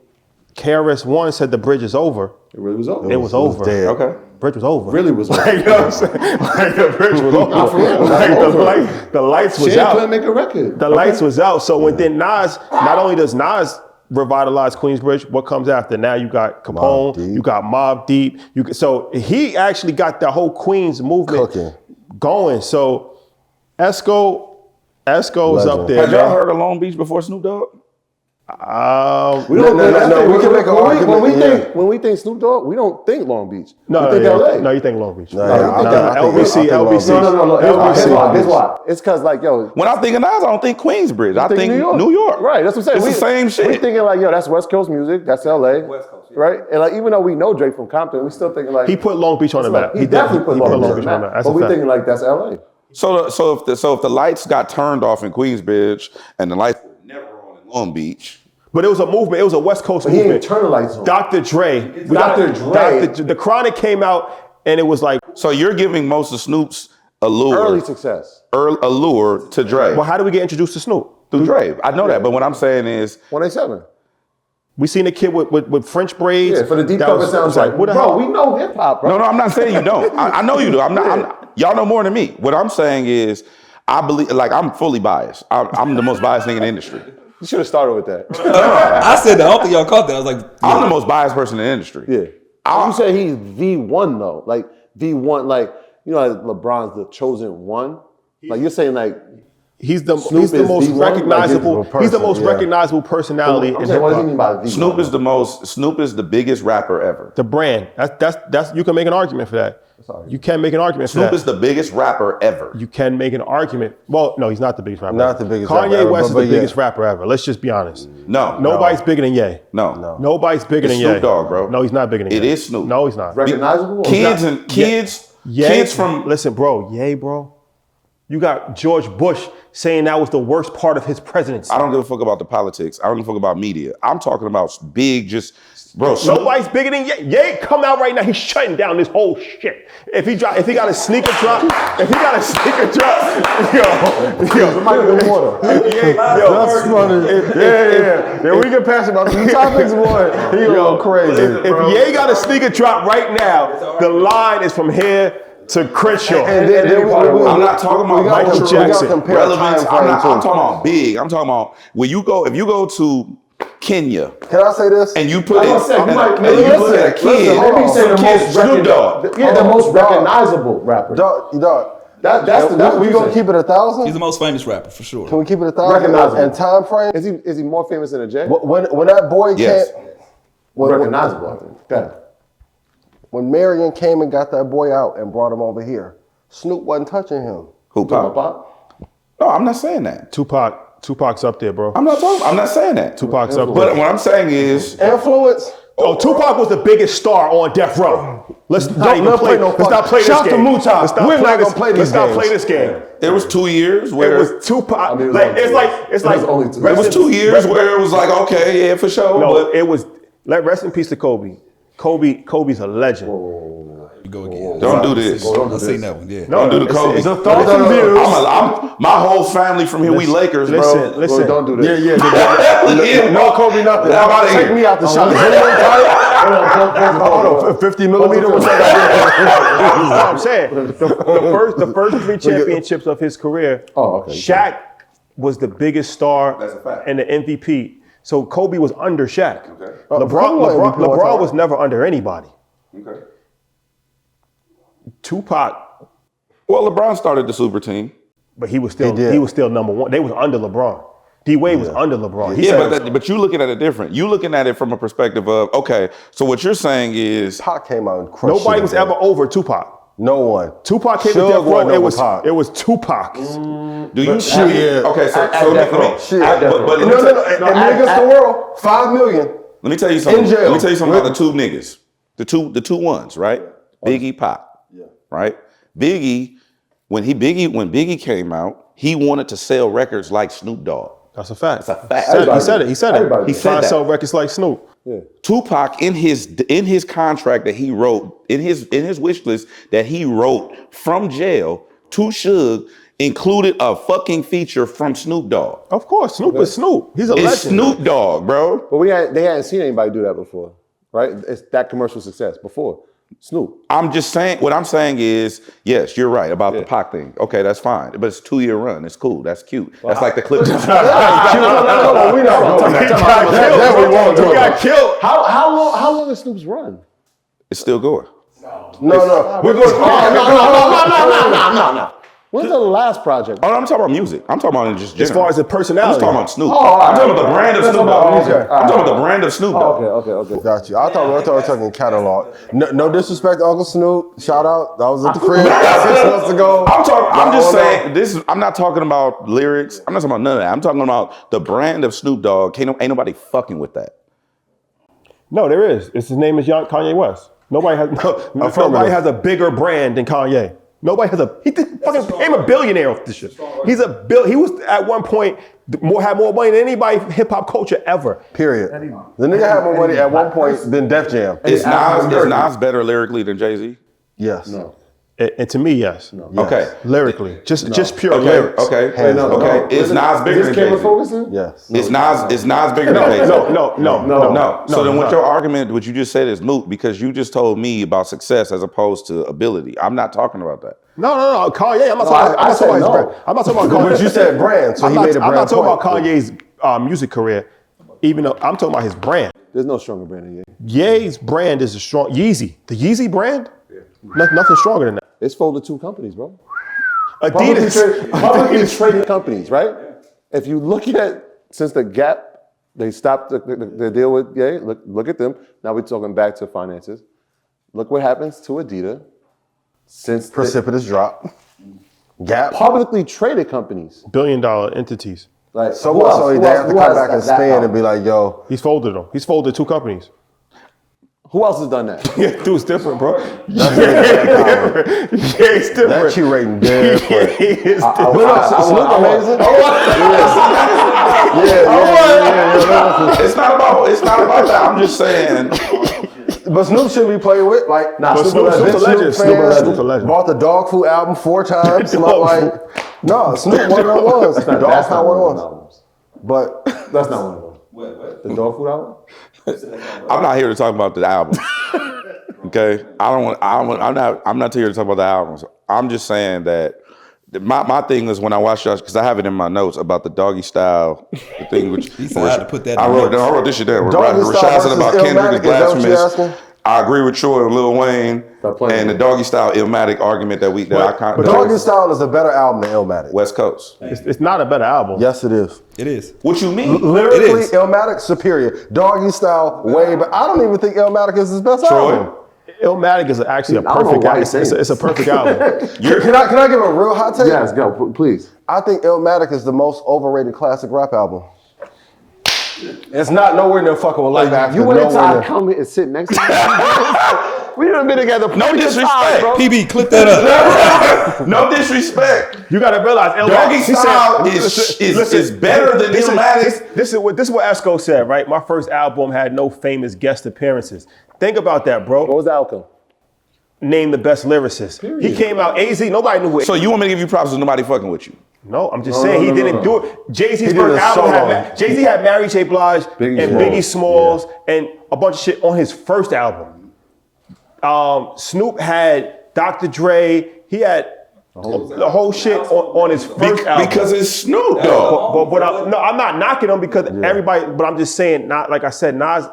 Speaker 4: KRS-One said the bridge is over,
Speaker 3: It really was over.
Speaker 4: it was over.
Speaker 5: dead.
Speaker 2: Okay.
Speaker 4: Bridge was over.
Speaker 3: Really was over.
Speaker 4: Like, you know what I'm saying? Like the bridge was over. Like the lights was
Speaker 3: Shan
Speaker 4: out.
Speaker 3: couldn't make a record.
Speaker 4: The lights was out. So when then Nas, not only does Nas revitalize Queensbridge, what comes after? Now you got Capone, you got Mobb Deep. So he actually got the whole Queens movement going. So Esco's up there.
Speaker 2: Have y'all heard of Long Beach before Snoop Dogg?
Speaker 3: We don't
Speaker 5: we can make an argument.
Speaker 3: When we think Snoop Dogg, we don't think Long Beach.
Speaker 4: No,
Speaker 3: we think LA.
Speaker 4: No, you think Long Beach.
Speaker 5: LBC.
Speaker 3: LBC. Here's why. It's because like, yo.
Speaker 2: When I think of Nas, I don't think Queensbridge. I think New York.
Speaker 3: Right, that's what I'm saying.
Speaker 2: It's the same shit.
Speaker 3: We thinking like, yo, that's West Coast music. That's LA. West Coast, yeah. Right? And like, even though we know Drake from Compton, we still thinking like.
Speaker 4: He put Long Beach on the map.
Speaker 3: He definitely put Long Beach on the map. But we thinking like, that's LA.
Speaker 2: So if the lights got turned off in Queensbridge and the lights were never on in Long Beach.
Speaker 4: But it was a movement. It was a West Coast movement.
Speaker 3: He didn't turn the lights on.
Speaker 4: Dr. Dre. The Chronic came out and it was like.
Speaker 2: So you're giving most of Snoop's allure.
Speaker 3: Early success.
Speaker 2: Allure to Dre.
Speaker 4: Well, how do we get introduced to Snoop?
Speaker 2: Through Dre. I know that, but what I'm saying is.
Speaker 3: 187.
Speaker 4: We seen a kid with French braids.
Speaker 3: Yeah, for the deep cover sounds like,
Speaker 4: what the
Speaker 3: bro,
Speaker 4: hell?
Speaker 3: we know hip hop, bro.
Speaker 2: No, I'm not saying you don't. I know you do. Y'all know more than me. What I'm saying is, I believe, like, I'm fully biased. I'm the most biased thing in the industry.
Speaker 3: You should have started with that.
Speaker 1: I said that. I don't think y'all caught that. I was like,
Speaker 2: I'm the most biased person in the industry.
Speaker 3: Yeah. You said he's V1 though. Like V1, like, you know, like LeBron's the chosen one. Like you're saying like
Speaker 4: he's the most
Speaker 3: V1,
Speaker 4: recognizable.
Speaker 3: like
Speaker 4: He's the most recognizable personality in hip
Speaker 3: what does he
Speaker 4: hop.
Speaker 3: mean by V1?
Speaker 2: Snoop is the biggest rapper ever.
Speaker 4: The brand. That's you can make an argument for that. You can make an argument for that.
Speaker 2: Snoop is the biggest rapper ever.
Speaker 4: You can make an argument. Well, no, he's not the biggest rapper.
Speaker 5: Not the biggest
Speaker 4: Kanye
Speaker 5: rapper ever,
Speaker 4: West is
Speaker 5: but
Speaker 4: the
Speaker 5: yeah.
Speaker 4: biggest rapper ever. Let's just be honest.
Speaker 2: No.
Speaker 4: Nobody's bigger than Ye.
Speaker 2: No.
Speaker 4: Nobody's bigger
Speaker 2: It's
Speaker 4: than
Speaker 2: Snoop
Speaker 4: Ye.
Speaker 2: Dogg, bro.
Speaker 4: No, he's not bigger than Ye.
Speaker 2: It is Snoop.
Speaker 4: No, he's not.
Speaker 3: Recognizable?
Speaker 2: Kids from.
Speaker 4: Listen, bro, Ye, bro. You got George Bush saying that was the worst part of his presidency.
Speaker 2: I don't give a fuck about the politics. I don't give a fuck about media. I'm talking about big, just, bro.
Speaker 4: Nobody's bigger than Ye. Ye come out right now. He's shutting down this whole shit. If he got a sneaker drop, yo,
Speaker 5: That's funny. Yeah. Then we can pass about 2 topics, boy. He go crazy.
Speaker 4: If Ye got a sneaker drop right now, the line is from here to Crenshaw.
Speaker 5: And then
Speaker 2: I'm not talking about
Speaker 4: Michael Jackson.
Speaker 2: relevance. I'm talking about big. I'm talking about if you go to Kenya.
Speaker 5: Can I say this?
Speaker 2: And you put
Speaker 3: a kid. Snoop Dogg. Yeah, the most recognizable rapper.
Speaker 5: Dog.
Speaker 3: That's
Speaker 5: we gonna keep it 1,000?
Speaker 1: he's the most famous rapper for sure.
Speaker 5: Can we keep it 1,000?
Speaker 3: Recognizable.
Speaker 5: And time frame?
Speaker 3: Is he more famous than a J?
Speaker 5: When that boy
Speaker 2: Yes.
Speaker 5: came,
Speaker 3: Recognizable, I think. Yeah.
Speaker 5: when Marion came and got that boy out and brought him over here, Snoop wasn't touching him.
Speaker 2: Who, Pop? No, I'm not saying that.
Speaker 4: Tupac's up there, bro.
Speaker 2: I'm not saying that.
Speaker 4: Tupac's up there.
Speaker 2: But what I'm saying is,
Speaker 5: Influence.
Speaker 4: Oh, Tupac was the biggest star on Death Row. Let's not play this
Speaker 5: Shout to
Speaker 4: game.
Speaker 5: Mutai. We're not gonna play these games.
Speaker 4: Let's not play this game.
Speaker 2: there was 2 years where
Speaker 4: It was Tupac.
Speaker 3: mean,
Speaker 4: It's like
Speaker 3: only two.
Speaker 2: There was 2 years where it was like, okay, yeah, for sure.
Speaker 4: No,
Speaker 2: but
Speaker 4: it was. Rest in peace to Kobe. Kobe's a legend.
Speaker 1: You go again.
Speaker 2: Don't do this.
Speaker 1: Let's see that one. Yeah.
Speaker 2: Don't do the Kobe.
Speaker 4: It's a thoughts and views.
Speaker 2: My whole family from here, we Lakers, bro.
Speaker 4: Listen.
Speaker 3: Don't do this.
Speaker 2: Yeah.
Speaker 5: No Kobe, nothing.
Speaker 2: I'm outta
Speaker 5: Take
Speaker 2: here.
Speaker 5: me out the shot. Hold on, 50 millimeter. What's
Speaker 4: That's what I'm saying. The first 3 championships of his career, Shaq was the biggest star
Speaker 2: That's a fact.
Speaker 4: and the MVP. So Kobe was under Shaq.
Speaker 2: Okay.
Speaker 4: LeBron was never under anybody.
Speaker 2: Okay.
Speaker 4: Tupac,
Speaker 2: Well, LeBron started the super team.
Speaker 4: but he was still
Speaker 5: did.
Speaker 4: he was still number one. They was under LeBron. D Wade was under LeBron. He
Speaker 2: Yeah,
Speaker 4: said
Speaker 2: but you looking at it different. You looking at it from a perspective of, okay, so what you're saying is,
Speaker 5: Pac came out and crushed
Speaker 4: nobody
Speaker 5: shit
Speaker 4: was
Speaker 5: again.
Speaker 4: ever over Tupac.
Speaker 5: No one.
Speaker 4: Tupac came to
Speaker 5: Suge
Speaker 4: Death Row.
Speaker 5: wasn't
Speaker 4: It
Speaker 5: over
Speaker 4: was
Speaker 5: Pac.
Speaker 4: it was Tupac's.
Speaker 2: do you
Speaker 5: shit.
Speaker 2: Okay, so
Speaker 3: At
Speaker 2: let
Speaker 3: Death
Speaker 2: me,
Speaker 3: Row.
Speaker 5: Shit.
Speaker 2: but
Speaker 5: No. And niggas the world, 5 million.
Speaker 2: let me tell you something.
Speaker 5: In jail.
Speaker 2: Let me tell you something about the 2 niggas. The two ones, right? Biggie, Pac. Yeah. Right? Biggie, when Biggie came out, he wanted to sell records like Snoop Dogg.
Speaker 4: That's a fact.
Speaker 2: That's a fact.
Speaker 4: He said it. He said
Speaker 3: Everybody
Speaker 4: it.
Speaker 3: did.
Speaker 4: He trying to
Speaker 2: that.
Speaker 4: sell records like Snoop.
Speaker 2: Tupac in his contract that he wrote in his wish list that he wrote from jail to Suge included a fucking feature from Snoop Dogg.
Speaker 4: Of course, Snoop is Snoop. He's a
Speaker 2: It's
Speaker 4: legend.
Speaker 2: Snoop Dogg, bro.
Speaker 3: But they hadn't seen anybody do that before, right? It's that commercial success before. Snoop.
Speaker 2: I'm just saying, what I'm saying is, yes, you're right about the Pac thing. Okay, that's fine. But it's a 2-year run. It's cool. That's cute. That's like the clip.
Speaker 5: We know.
Speaker 4: He got killed.
Speaker 3: How long is Snoop's run?
Speaker 2: It's still going.
Speaker 5: No. We're going.
Speaker 3: No. When's the last project?
Speaker 2: Oh, no, I'm talking about music. I'm talking about just general.
Speaker 4: As far as the
Speaker 2: I'm
Speaker 4: personality.
Speaker 2: just talking about Snoop.
Speaker 3: all right.
Speaker 2: I'm talking about the brand of Snoop Dogg.
Speaker 3: Okay.
Speaker 2: I'm talking about the brand of Snoop Dogg.
Speaker 3: Okay.
Speaker 5: Got you. I thought we were talking catalog. No disrespect to Uncle Snoop. Shout out. That was at the crib 6 months ago.
Speaker 2: I'm just saying I'm not talking about lyrics. I'm not talking about none of that. I'm talking about the brand of Snoop Dogg. Ain't nobody fucking with that.
Speaker 4: No, there is. His name is Kanye West. Nobody has a bigger brand than Kanye. Nobody has he fucking became a billionaire off this shit. He was at one point had more money than anybody in hip hop culture ever.
Speaker 5: Period. The nigga had more money at one point than Def Jam.
Speaker 2: Is Nas better lyrically than Jay-Z?
Speaker 5: Yes.
Speaker 3: No.
Speaker 4: And to me, yes.
Speaker 2: Okay.
Speaker 4: Lyrically, just pure lyrics.
Speaker 2: Okay.
Speaker 3: No.
Speaker 2: Is Nas bigger than
Speaker 3: camera
Speaker 2: Jay-Z?
Speaker 3: focusing?
Speaker 5: Yes.
Speaker 2: Is Nas bigger than Jay-Z?
Speaker 4: No.
Speaker 2: So then what your argument, what you just said is moot because you just told me about success as opposed to ability. I'm not talking about that.
Speaker 4: No. Kanye, I'm not talking about his brand. I'm not talking about Kanye.
Speaker 5: But you said brand, so he made a brand.
Speaker 4: I'm not talking about
Speaker 5: point.
Speaker 4: Kanye's music career, even though I'm talking about his brand.
Speaker 3: There's no stronger brand than Ye.
Speaker 4: Ye's brand is a strong Yeezy. The Yeezy brand, nothing stronger than that.
Speaker 3: It's folded 2 companies, bro.
Speaker 4: Adidas.
Speaker 3: Publicly traded companies, right? If you look at since the Gap, they stopped the deal with Ye. Look at them. Now we're talking back to finances. Look what happens to Adidas since
Speaker 5: Precipitous drop. Gap.
Speaker 3: publicly traded companies.
Speaker 4: $1 billion entities.
Speaker 3: Like
Speaker 5: So
Speaker 3: who
Speaker 5: much
Speaker 3: else?
Speaker 5: so
Speaker 3: Who
Speaker 5: they
Speaker 3: else-
Speaker 5: have to
Speaker 3: who
Speaker 5: come
Speaker 3: has
Speaker 5: back and
Speaker 3: that
Speaker 5: stand
Speaker 3: power?
Speaker 5: and be like, yo,
Speaker 4: He's folded them. He's folded 2 companies.
Speaker 3: Who else has done that?
Speaker 4: Dude's different, bro.
Speaker 5: that's
Speaker 4: It's different.
Speaker 5: that Q rating different.
Speaker 4: It's
Speaker 3: I
Speaker 4: different.
Speaker 5: Snoop amazing.
Speaker 2: It's not about that. I'm just saying.
Speaker 5: But Snoop shouldn't be played with. Like,
Speaker 3: Nah,
Speaker 4: Snoop's a legend. Snoop's a legend.
Speaker 5: Bought the dog food album 4 times. So I'm like, no, Snoop one of them ones. Dog
Speaker 3: That's
Speaker 5: food
Speaker 3: not
Speaker 5: one
Speaker 3: one
Speaker 5: of
Speaker 3: of
Speaker 5: them
Speaker 3: those
Speaker 5: ones. But
Speaker 3: That's not one of them. The dog food album?
Speaker 2: I'm not here to talk about the album. Okay, I'm not here to talk about the albums. I'm just saying that my thing is when I watch y'all because I have it in my notes about the Doggystyle thing. Which
Speaker 1: He said I had to put that in
Speaker 2: I
Speaker 1: the notes.
Speaker 2: wrote this shit down.
Speaker 5: Doggystyle
Speaker 2: Rashad said
Speaker 5: versus
Speaker 2: about Kendrick is
Speaker 5: Illmatic, is that what you're
Speaker 2: blasphemous.
Speaker 5: asking?
Speaker 2: I agree with Troy and Lil Wayne and the Doggystyle Illmatic argument that
Speaker 5: But Doggystyle is a better album than Illmatic.
Speaker 2: West Coast.
Speaker 4: It's not a better album.
Speaker 5: Yes, it is.
Speaker 1: It is.
Speaker 2: What you mean?
Speaker 5: Lyrically,
Speaker 1: is.
Speaker 5: Illmatic superior. Doggystyle way, but I don't even think Illmatic is his best
Speaker 2: Troy?
Speaker 5: album.
Speaker 4: Illmatic is actually a
Speaker 3: I don't know
Speaker 4: perfect
Speaker 3: why
Speaker 4: album.
Speaker 3: you say
Speaker 4: It's a perfect album.
Speaker 5: Can I give a real hot take?
Speaker 3: Yes, go, please.
Speaker 5: I think Illmatic is the most overrated classic rap album. It's not nowhere near fucking with Life After.
Speaker 3: You wait until
Speaker 5: nowhere
Speaker 3: I
Speaker 5: near.
Speaker 3: come here and sit next to you. We done been together.
Speaker 2: No disrespect.
Speaker 1: PB, clip that up.
Speaker 2: No disrespect.
Speaker 4: You got to realize,
Speaker 2: Doggystyle is better than Illmatic.
Speaker 4: This is what Esco said, right? My first album had no famous guest appearances. Think about that, bro.
Speaker 3: What was the outcome?
Speaker 4: Name the best lyricist. He came out AZ. Nobody knew who.
Speaker 2: So you want me to give you props to nobody fucking with you?
Speaker 4: No, I'm just saying he didn't do it. Jay-Z's
Speaker 5: did
Speaker 4: first
Speaker 5: a
Speaker 4: album
Speaker 5: solo.
Speaker 4: had Jay-Z had Mary J. Blige and Biggie Smalls and a bunch of shit on his first album. Snoop had Dr. Dre. He had the whole shit on his first album.
Speaker 2: Because it's Snoop Dogg.
Speaker 4: But I'm not knocking him because everybody. But I'm just saying, not like I said, Nas.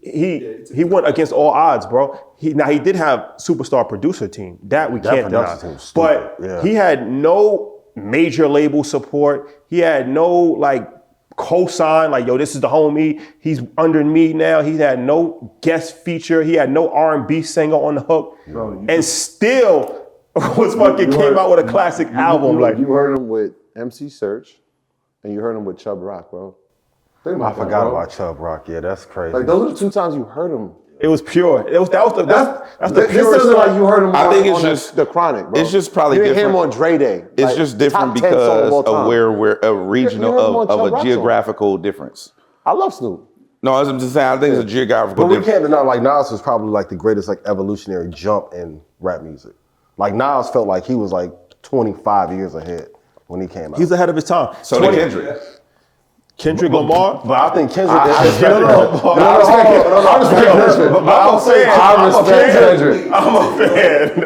Speaker 4: He went against all odds, bro. He did have superstar producer team that we can't deny. But he had no major label support. He had no like cosign, like, yo, this is the homie. He's under me now. He had no guest feature. He had no R&B singer on the hook, and still was fucking came out with a classic album.
Speaker 3: You
Speaker 4: like
Speaker 3: you heard him with MC Search, and you heard him with Chubb Rock, bro.
Speaker 5: I forgot about Chubb Rock. Yeah, that's crazy.
Speaker 3: Like those are the two times you heard him.
Speaker 4: it was pure. That's the
Speaker 3: This
Speaker 4: purest.
Speaker 3: isn't like you heard him.
Speaker 2: I think it's
Speaker 3: on
Speaker 2: just
Speaker 3: the Chronic, bro.
Speaker 2: It's just probably
Speaker 3: you didn't hear him
Speaker 2: different.
Speaker 3: on Dre Day.
Speaker 2: It's
Speaker 3: Like,
Speaker 2: just different
Speaker 3: top 10 song
Speaker 2: because
Speaker 3: all time.
Speaker 2: of where we're a regional
Speaker 3: You heard him on
Speaker 2: of
Speaker 3: Chubb
Speaker 2: a
Speaker 3: Rock
Speaker 2: geographical difference.
Speaker 3: I love Snoop.
Speaker 2: No, I'm just saying. I think it's a geographical
Speaker 5: But we
Speaker 2: difference.
Speaker 5: can't deny, like, Nas was probably like the greatest like evolutionary jump in rap music. Like, Nas felt like he was like 25 years ahead when he came out.
Speaker 4: He's ahead of his time.
Speaker 2: So did Kendrick.
Speaker 4: Kendrick Lamar.
Speaker 5: But I think Kendrick
Speaker 3: I
Speaker 5: is
Speaker 3: respect Kendrick. I respect Kendrick.
Speaker 4: I'm a fan.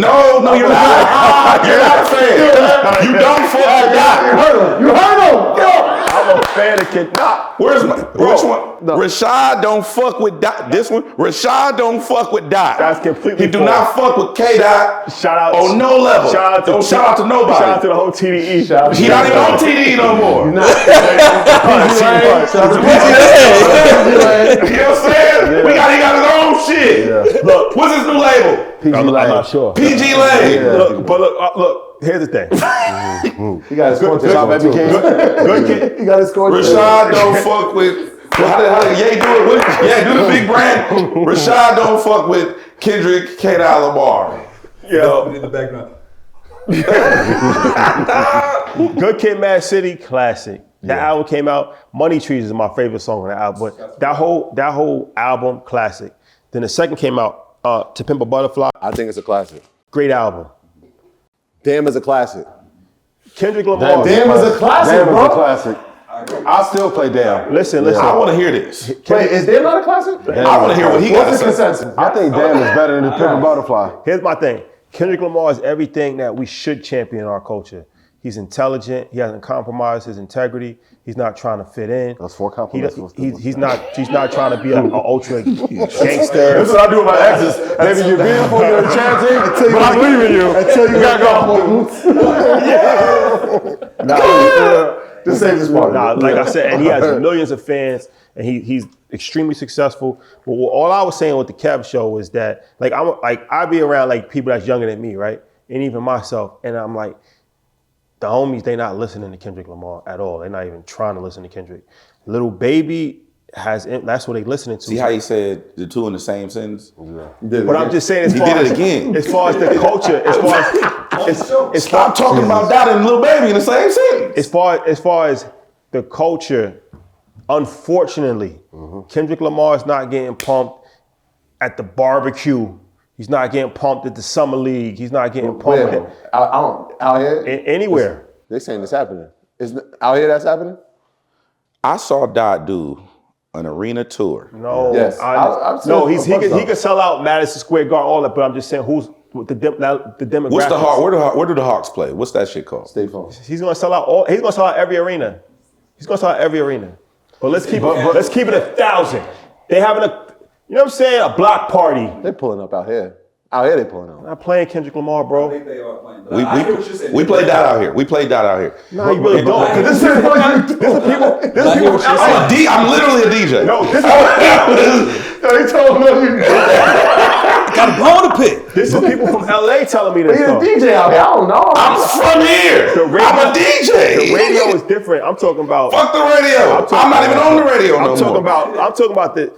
Speaker 2: No, you're not. You're not a fan. You don't fuck with that.
Speaker 3: You heard him.
Speaker 4: I'm a fan of Kendrick.
Speaker 2: Which one? Rashad don't fuck with Dot. This one, Rashad don't fuck with Dot.
Speaker 4: That's completely
Speaker 2: He do
Speaker 4: false.
Speaker 2: not fuck with K Dot.
Speaker 4: Shout out
Speaker 2: on no level. Don't shout out to nobody.
Speaker 4: Shout out to the whole TDE.
Speaker 2: He not even on TD no more. You know what I'm saying? He got his own shit. Look, what's his new label?
Speaker 4: I'm not sure.
Speaker 2: PG Lane.
Speaker 4: Look, here's the thing.
Speaker 3: He got his coaches out every game. He got his coaches.
Speaker 2: Rashad don't fuck with. How did Ye do it? Do the big brand. Rashad don't fuck with Kendrick, K-Dot, Lamar.
Speaker 1: Yo, in the background.
Speaker 4: Good Kid, Mad City, classic. That album came out. Money Trees is my favorite song on that album. But that whole album, classic. Then the second came out, To Pimp a Butterfly.
Speaker 3: I think it's a classic.
Speaker 4: Great album.
Speaker 3: Damn is a classic.
Speaker 4: Kendrick Lamar.
Speaker 3: Damn is a classic,
Speaker 5: Damn
Speaker 3: bro.
Speaker 5: is a classic. I still play Damn.
Speaker 4: Listen.
Speaker 2: I want to hear this.
Speaker 3: Wait, is Damn not a classic?
Speaker 2: I want to hear what he got
Speaker 3: What's
Speaker 2: to
Speaker 3: the
Speaker 2: say.
Speaker 3: consensus?
Speaker 5: I think Damn is better than the Pimp a Butterfly.
Speaker 4: Here's my thing. Kendrick Lamar is everything that we should champion in our culture. He's intelligent. He hasn't compromised his integrity. He's not trying to fit in.
Speaker 5: That's 4 compliments.
Speaker 4: He's not trying to be an ultra gangster.
Speaker 5: That's what I do with my exes. Baby, you're beautiful, you're enchanting, but I'm leaving you. Until you gotta go.
Speaker 3: Just say this part.
Speaker 4: Nah, like I said, and he has millions of fans, and he's extremely successful. But all I was saying with the Kev show is that, like, I be around like people that's younger than me, right, and even myself, and I'm like, the homies, they not listening to Kendrick Lamar at all. They're not even trying to listen to Kendrick. Little Baby that's what they listening to.
Speaker 2: See how he said the two in the same sentence?
Speaker 4: But I'm just saying,
Speaker 2: He did it again.
Speaker 4: As far as the culture,
Speaker 2: Stop talking about that and Lil Baby in the same sentence.
Speaker 4: as far as the culture, unfortunately, Kendrick Lamar is not getting pumped at the barbecue. He's not getting pumped at the summer league. He's not getting pumped
Speaker 3: Out here?
Speaker 4: anywhere.
Speaker 3: They saying it's happening. Out here that's happening?
Speaker 2: I saw Dot do an arena tour.
Speaker 4: No,
Speaker 3: Yes. I've seen
Speaker 4: he could sell out Madison Square Garden, all that. But I'm just saying, who's the demographics?
Speaker 2: What's the Hawks? Where do the Hawks play? What's that shit called?
Speaker 3: State Farm.
Speaker 4: He's gonna sell out He's gonna sell out every arena. But let's keep it 1,000. They having you know what I'm saying, a block party.
Speaker 3: They're pulling up out here. Out here they pulling up.
Speaker 4: Not playing Kendrick Lamar, bro.
Speaker 1: They are playing.
Speaker 2: We played that out here. We played that out here.
Speaker 4: No, you really don't. Because this is people.
Speaker 2: I'm literally a DJ.
Speaker 4: No, this is
Speaker 3: They told me.
Speaker 1: Got a bone to pick.
Speaker 4: This is people from LA telling me this.
Speaker 5: He's a
Speaker 4: Though.
Speaker 5: DJ out here. I don't know.
Speaker 2: I'm from here. I'm a DJ.
Speaker 4: The radio is different. I'm talking about.
Speaker 2: Fuck the radio. I'm not even on the radio no more.
Speaker 4: I'm talking about the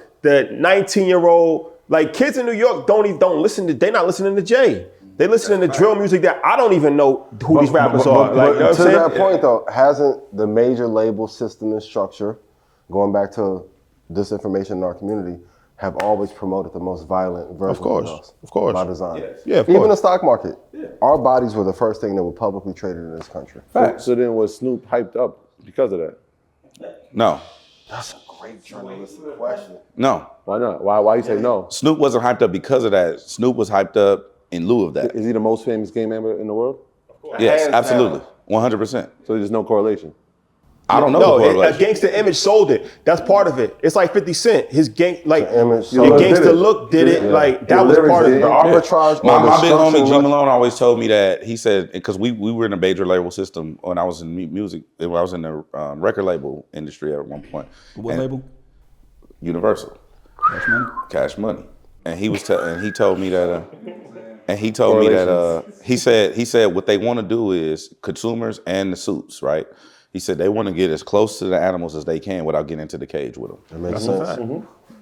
Speaker 4: 19-year-old, like kids in New York don't listen to. They're not listening to Jay. They listening to drill music that I don't even know who these rappers are. Like, you know what I'm
Speaker 5: to
Speaker 4: saying?
Speaker 5: that point though, hasn't the major label system and structure, going back to disinformation in our community, have always promoted the most violent version of us?
Speaker 4: Of course.
Speaker 5: By design.
Speaker 4: Yeah, of
Speaker 5: Even
Speaker 4: course.
Speaker 5: the stock market. Our bodies were the first thing that were publicly traded in this country.
Speaker 3: So then was Snoop hyped up because of that?
Speaker 2: No.
Speaker 5: That's a great journalistic question.
Speaker 2: No.
Speaker 3: Why not? Why you say no?
Speaker 2: Snoop wasn't hyped up because of that. Snoop was hyped up in lieu of that.
Speaker 3: Is he the most famous game member in the world?
Speaker 2: Yes,
Speaker 5: Hands
Speaker 2: absolutely. 100%.
Speaker 3: So there's no correlation.
Speaker 2: I don't know
Speaker 4: No,
Speaker 2: the
Speaker 4: a
Speaker 2: correlation.
Speaker 4: gangster image sold it. That's part of it. It's like 50 Cent. His
Speaker 5: image
Speaker 4: your
Speaker 5: sold it.
Speaker 4: gangster look did it.
Speaker 3: Yeah.
Speaker 4: Like that
Speaker 3: The
Speaker 4: was
Speaker 3: lyrics
Speaker 4: part of
Speaker 3: did.
Speaker 4: it.
Speaker 5: The arbitrage
Speaker 2: My
Speaker 5: on the
Speaker 2: big homie G
Speaker 5: structure-
Speaker 2: Malone always told me that. He said, because we were in a major label system when I was in music, when I was in the record label industry at one point.
Speaker 1: What
Speaker 2: And
Speaker 1: label?
Speaker 2: Universal.
Speaker 1: Cash Money.
Speaker 2: Cash Money. And he was and he told me that he said what they want to do is consumers and the suits, right? He said they want to get as close to the animals as they can without getting into the cage with them.
Speaker 5: That makes sense.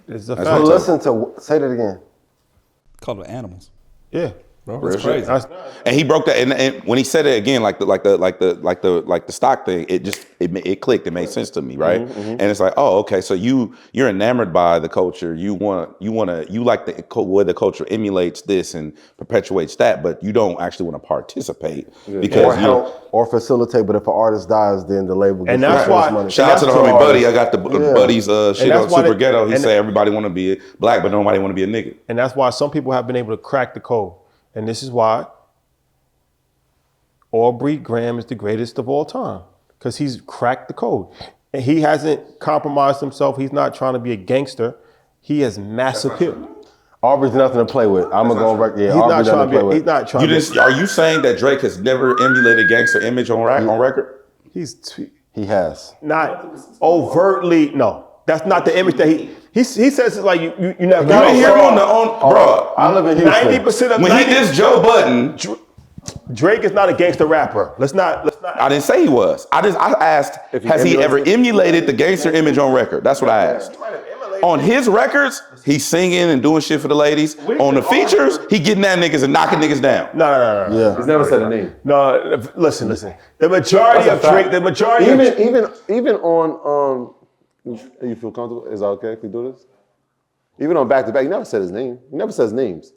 Speaker 4: It's a
Speaker 2: That's
Speaker 4: fact.
Speaker 2: what-
Speaker 5: Listen to, say that again.
Speaker 1: Called it animals.
Speaker 4: Yeah.
Speaker 1: Bro, that's
Speaker 2: Real shit.
Speaker 1: crazy.
Speaker 2: And he broke that, and when he said it again, like the stock thing, it clicked. It made sense to me, right? And it's like, oh, okay, so you're enamored by the culture. You like the way the culture emulates this and perpetuates that, but you don't actually want to participate because
Speaker 5: Or help or facilitate, but if an artist dies, then the label gets
Speaker 4: And that's
Speaker 5: the
Speaker 4: why-
Speaker 5: money.
Speaker 2: Shout out to the homie Buddy. I got the Buddy's shit
Speaker 4: that's
Speaker 2: on
Speaker 4: why
Speaker 2: Super
Speaker 4: they-
Speaker 2: Ghetto. He
Speaker 4: and
Speaker 2: said everybody want to be black, but nobody want to be a nigga.
Speaker 4: And that's why some people have been able to crack the code. And this is why Aubrey Graham is the greatest of all time. Because he's cracked the code. And he hasn't compromised himself. He's not trying to be a gangster. He has mass appeal.
Speaker 5: Aubrey's nothing to play with. I'm gonna go on record. Yeah,
Speaker 4: He's
Speaker 5: Aubrey's
Speaker 4: not
Speaker 5: nothing
Speaker 4: trying
Speaker 5: to
Speaker 4: to
Speaker 5: play
Speaker 4: be.
Speaker 5: with.
Speaker 4: He's not trying to.
Speaker 2: Are you saying that Drake has never emulated gangster image on record?
Speaker 5: He has.
Speaker 4: Not overtly. No, that's not the image that he says. It's like you never.
Speaker 2: You didn't hear him bro.
Speaker 5: I live in Houston.
Speaker 4: 90% of
Speaker 2: When he dissed Joe Budden,
Speaker 4: Drake is not a gangster rapper. Let's not.
Speaker 2: I didn't say he was. I asked, has he ever emulated the gangster image on record? That's what I asked. On his records, he's singing and doing shit for the ladies. On the features, he getting at niggas and knocking niggas down.
Speaker 4: No.
Speaker 5: Yeah.
Speaker 3: He's never said a name.
Speaker 4: No, listen. The majority of Drake, the majority
Speaker 3: Even on you feel comfortable? Is that okay if we do this? Even on back to back, he never said his name. He never says names.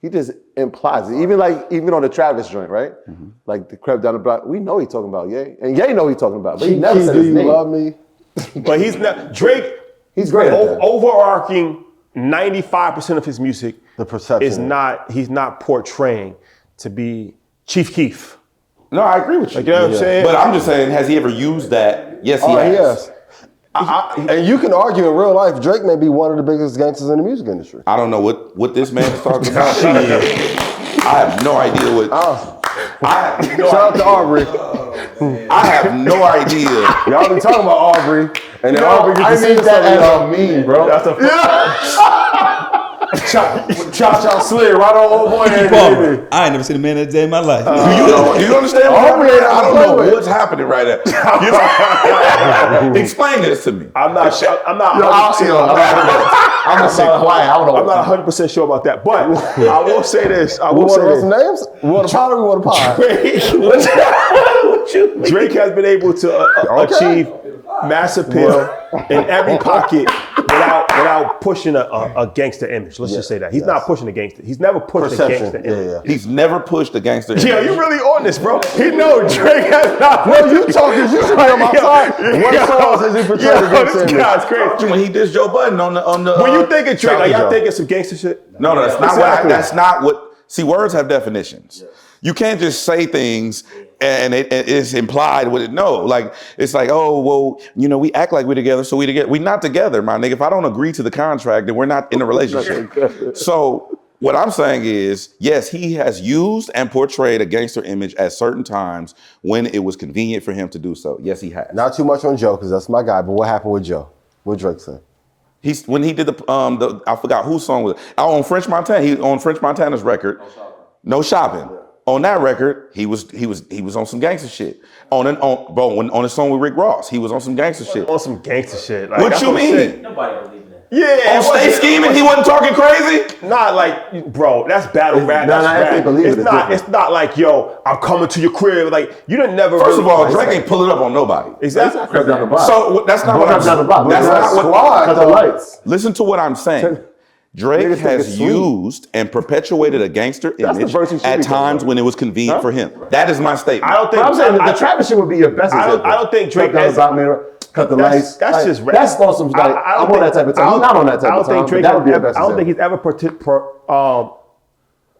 Speaker 3: He just implies it. Even on the Travis joint, right? Like the crept down the block. We know he's talking about Ye, and Ye know he's talking about, but he never said
Speaker 5: Do
Speaker 3: his
Speaker 5: you
Speaker 3: name.
Speaker 5: love me?
Speaker 4: but he's not Drake.
Speaker 3: He's great at that.
Speaker 4: Overarching 95% of his music
Speaker 5: The perception
Speaker 4: is not. He's not portraying to be Chief Keef.
Speaker 2: No, I agree with you.
Speaker 4: You know what I'm saying?
Speaker 2: But I'm just saying, has he ever used that? Yes, he has.
Speaker 5: Yes. And you can argue in real life, Drake may be one of the biggest gangsters in the music industry.
Speaker 2: I don't know what this man is talking about. I have no idea what. I have no
Speaker 5: Shout out to
Speaker 2: idea.
Speaker 5: Aubrey.
Speaker 2: I have no idea.
Speaker 5: Y'all be talking about Aubrey, and then Aubrey
Speaker 3: I
Speaker 5: gets to
Speaker 3: mean
Speaker 5: see
Speaker 3: that as
Speaker 5: something.
Speaker 3: a meme, bro.
Speaker 4: That's a
Speaker 3: Chop slid right on old boy.
Speaker 1: Palmer. I ain't never seen a man that day in my life.
Speaker 2: Do you understand what
Speaker 5: Aubrey ain't
Speaker 2: I don't
Speaker 5: play
Speaker 2: know
Speaker 5: with.
Speaker 2: what's happening right now. Explain this to me.
Speaker 4: I'm not. I'm not.
Speaker 3: I'm gonna say quiet. I don't know.
Speaker 4: I'm not 100% sure about that, but I will say this. I
Speaker 5: We
Speaker 4: will
Speaker 5: want to
Speaker 4: say
Speaker 5: know some names? We want a pot or we want a pie?
Speaker 4: Drake has been able to achieve mass appeal in every pocket without pushing a gangster image. Let's just say that. He's not pushing a gangster. He's never pushed a
Speaker 5: Perception.
Speaker 4: gangster image.
Speaker 5: Yeah.
Speaker 2: He's never pushed a gangster.
Speaker 4: Yo, you really on this, bro? He know Drake has not.
Speaker 5: No, you talking, you should be on my side. What songs has he portrayed against
Speaker 4: This
Speaker 5: him?
Speaker 4: guy's crazy.
Speaker 2: When he dissed Joe Budden on the.
Speaker 4: When you think of Drake, like y'all
Speaker 5: Joe.
Speaker 4: thinking some gangster shit?
Speaker 2: No, that's not
Speaker 4: Exactly.
Speaker 2: what. That's not what. See, words have definitions. You can't just say things and it's implied with it. No, like it's like, oh well, we act like we're together, so we together. We're not together, my nigga. If I don't agree to the contract, then we're not in a relationship. So what I'm saying is, yes, he has used and portrayed a gangster image at certain times when it was convenient for him to do so. Yes, he has.
Speaker 5: Not too much on Joe, because that's my guy, but what happened with Joe? What Drake said?
Speaker 2: When he did the I forgot whose song was it. On French Montana. He on French Montana's record. No shopping. On that record, he was on some gangster shit. On his song with Rick Ross, he was on some gangster shit.
Speaker 4: On some gangster shit. Like,
Speaker 2: What you mean?
Speaker 6: Nobody believed that.
Speaker 4: Yeah.
Speaker 2: On Stay Scheming, he wasn't talking crazy?
Speaker 4: Not like, bro, that's battle rap.
Speaker 3: Nah,
Speaker 4: That's
Speaker 3: I
Speaker 4: rap.
Speaker 3: think believe
Speaker 4: It's
Speaker 3: it,
Speaker 4: not.
Speaker 3: it's
Speaker 4: It's not like, yo, I'm coming to your crib. Like, you didn't never.
Speaker 2: First of
Speaker 4: really-
Speaker 2: all, Drake ain't pulling up on nobody.
Speaker 4: Exactly.
Speaker 3: Cut down the block.
Speaker 2: So that's not what I'm
Speaker 3: down the block.
Speaker 2: That's not what.
Speaker 3: Squad, cut the lights.
Speaker 2: Listen to what I'm saying. Drake
Speaker 3: Niggas think
Speaker 2: has
Speaker 3: it's sweet.
Speaker 2: used and perpetuated a gangster
Speaker 3: That's the
Speaker 2: image
Speaker 3: verse he should
Speaker 2: at
Speaker 3: be
Speaker 2: times
Speaker 3: talking
Speaker 2: when it was convenient for him. That is my statement.
Speaker 4: I don't think.
Speaker 3: But I'm saying
Speaker 4: I-
Speaker 3: the Travis shit would be your best example.
Speaker 4: I don't think Drake
Speaker 3: Cut down
Speaker 4: has-
Speaker 3: the block, man. Cut the lights.
Speaker 4: That's
Speaker 3: Like,
Speaker 4: just rap.
Speaker 3: That's on some like I'm on that type of time. He's not on that type
Speaker 4: I don't
Speaker 3: of time.
Speaker 4: think Drake.
Speaker 3: That would be the
Speaker 4: ever,
Speaker 3: best
Speaker 4: I don't think
Speaker 3: example.
Speaker 4: he's ever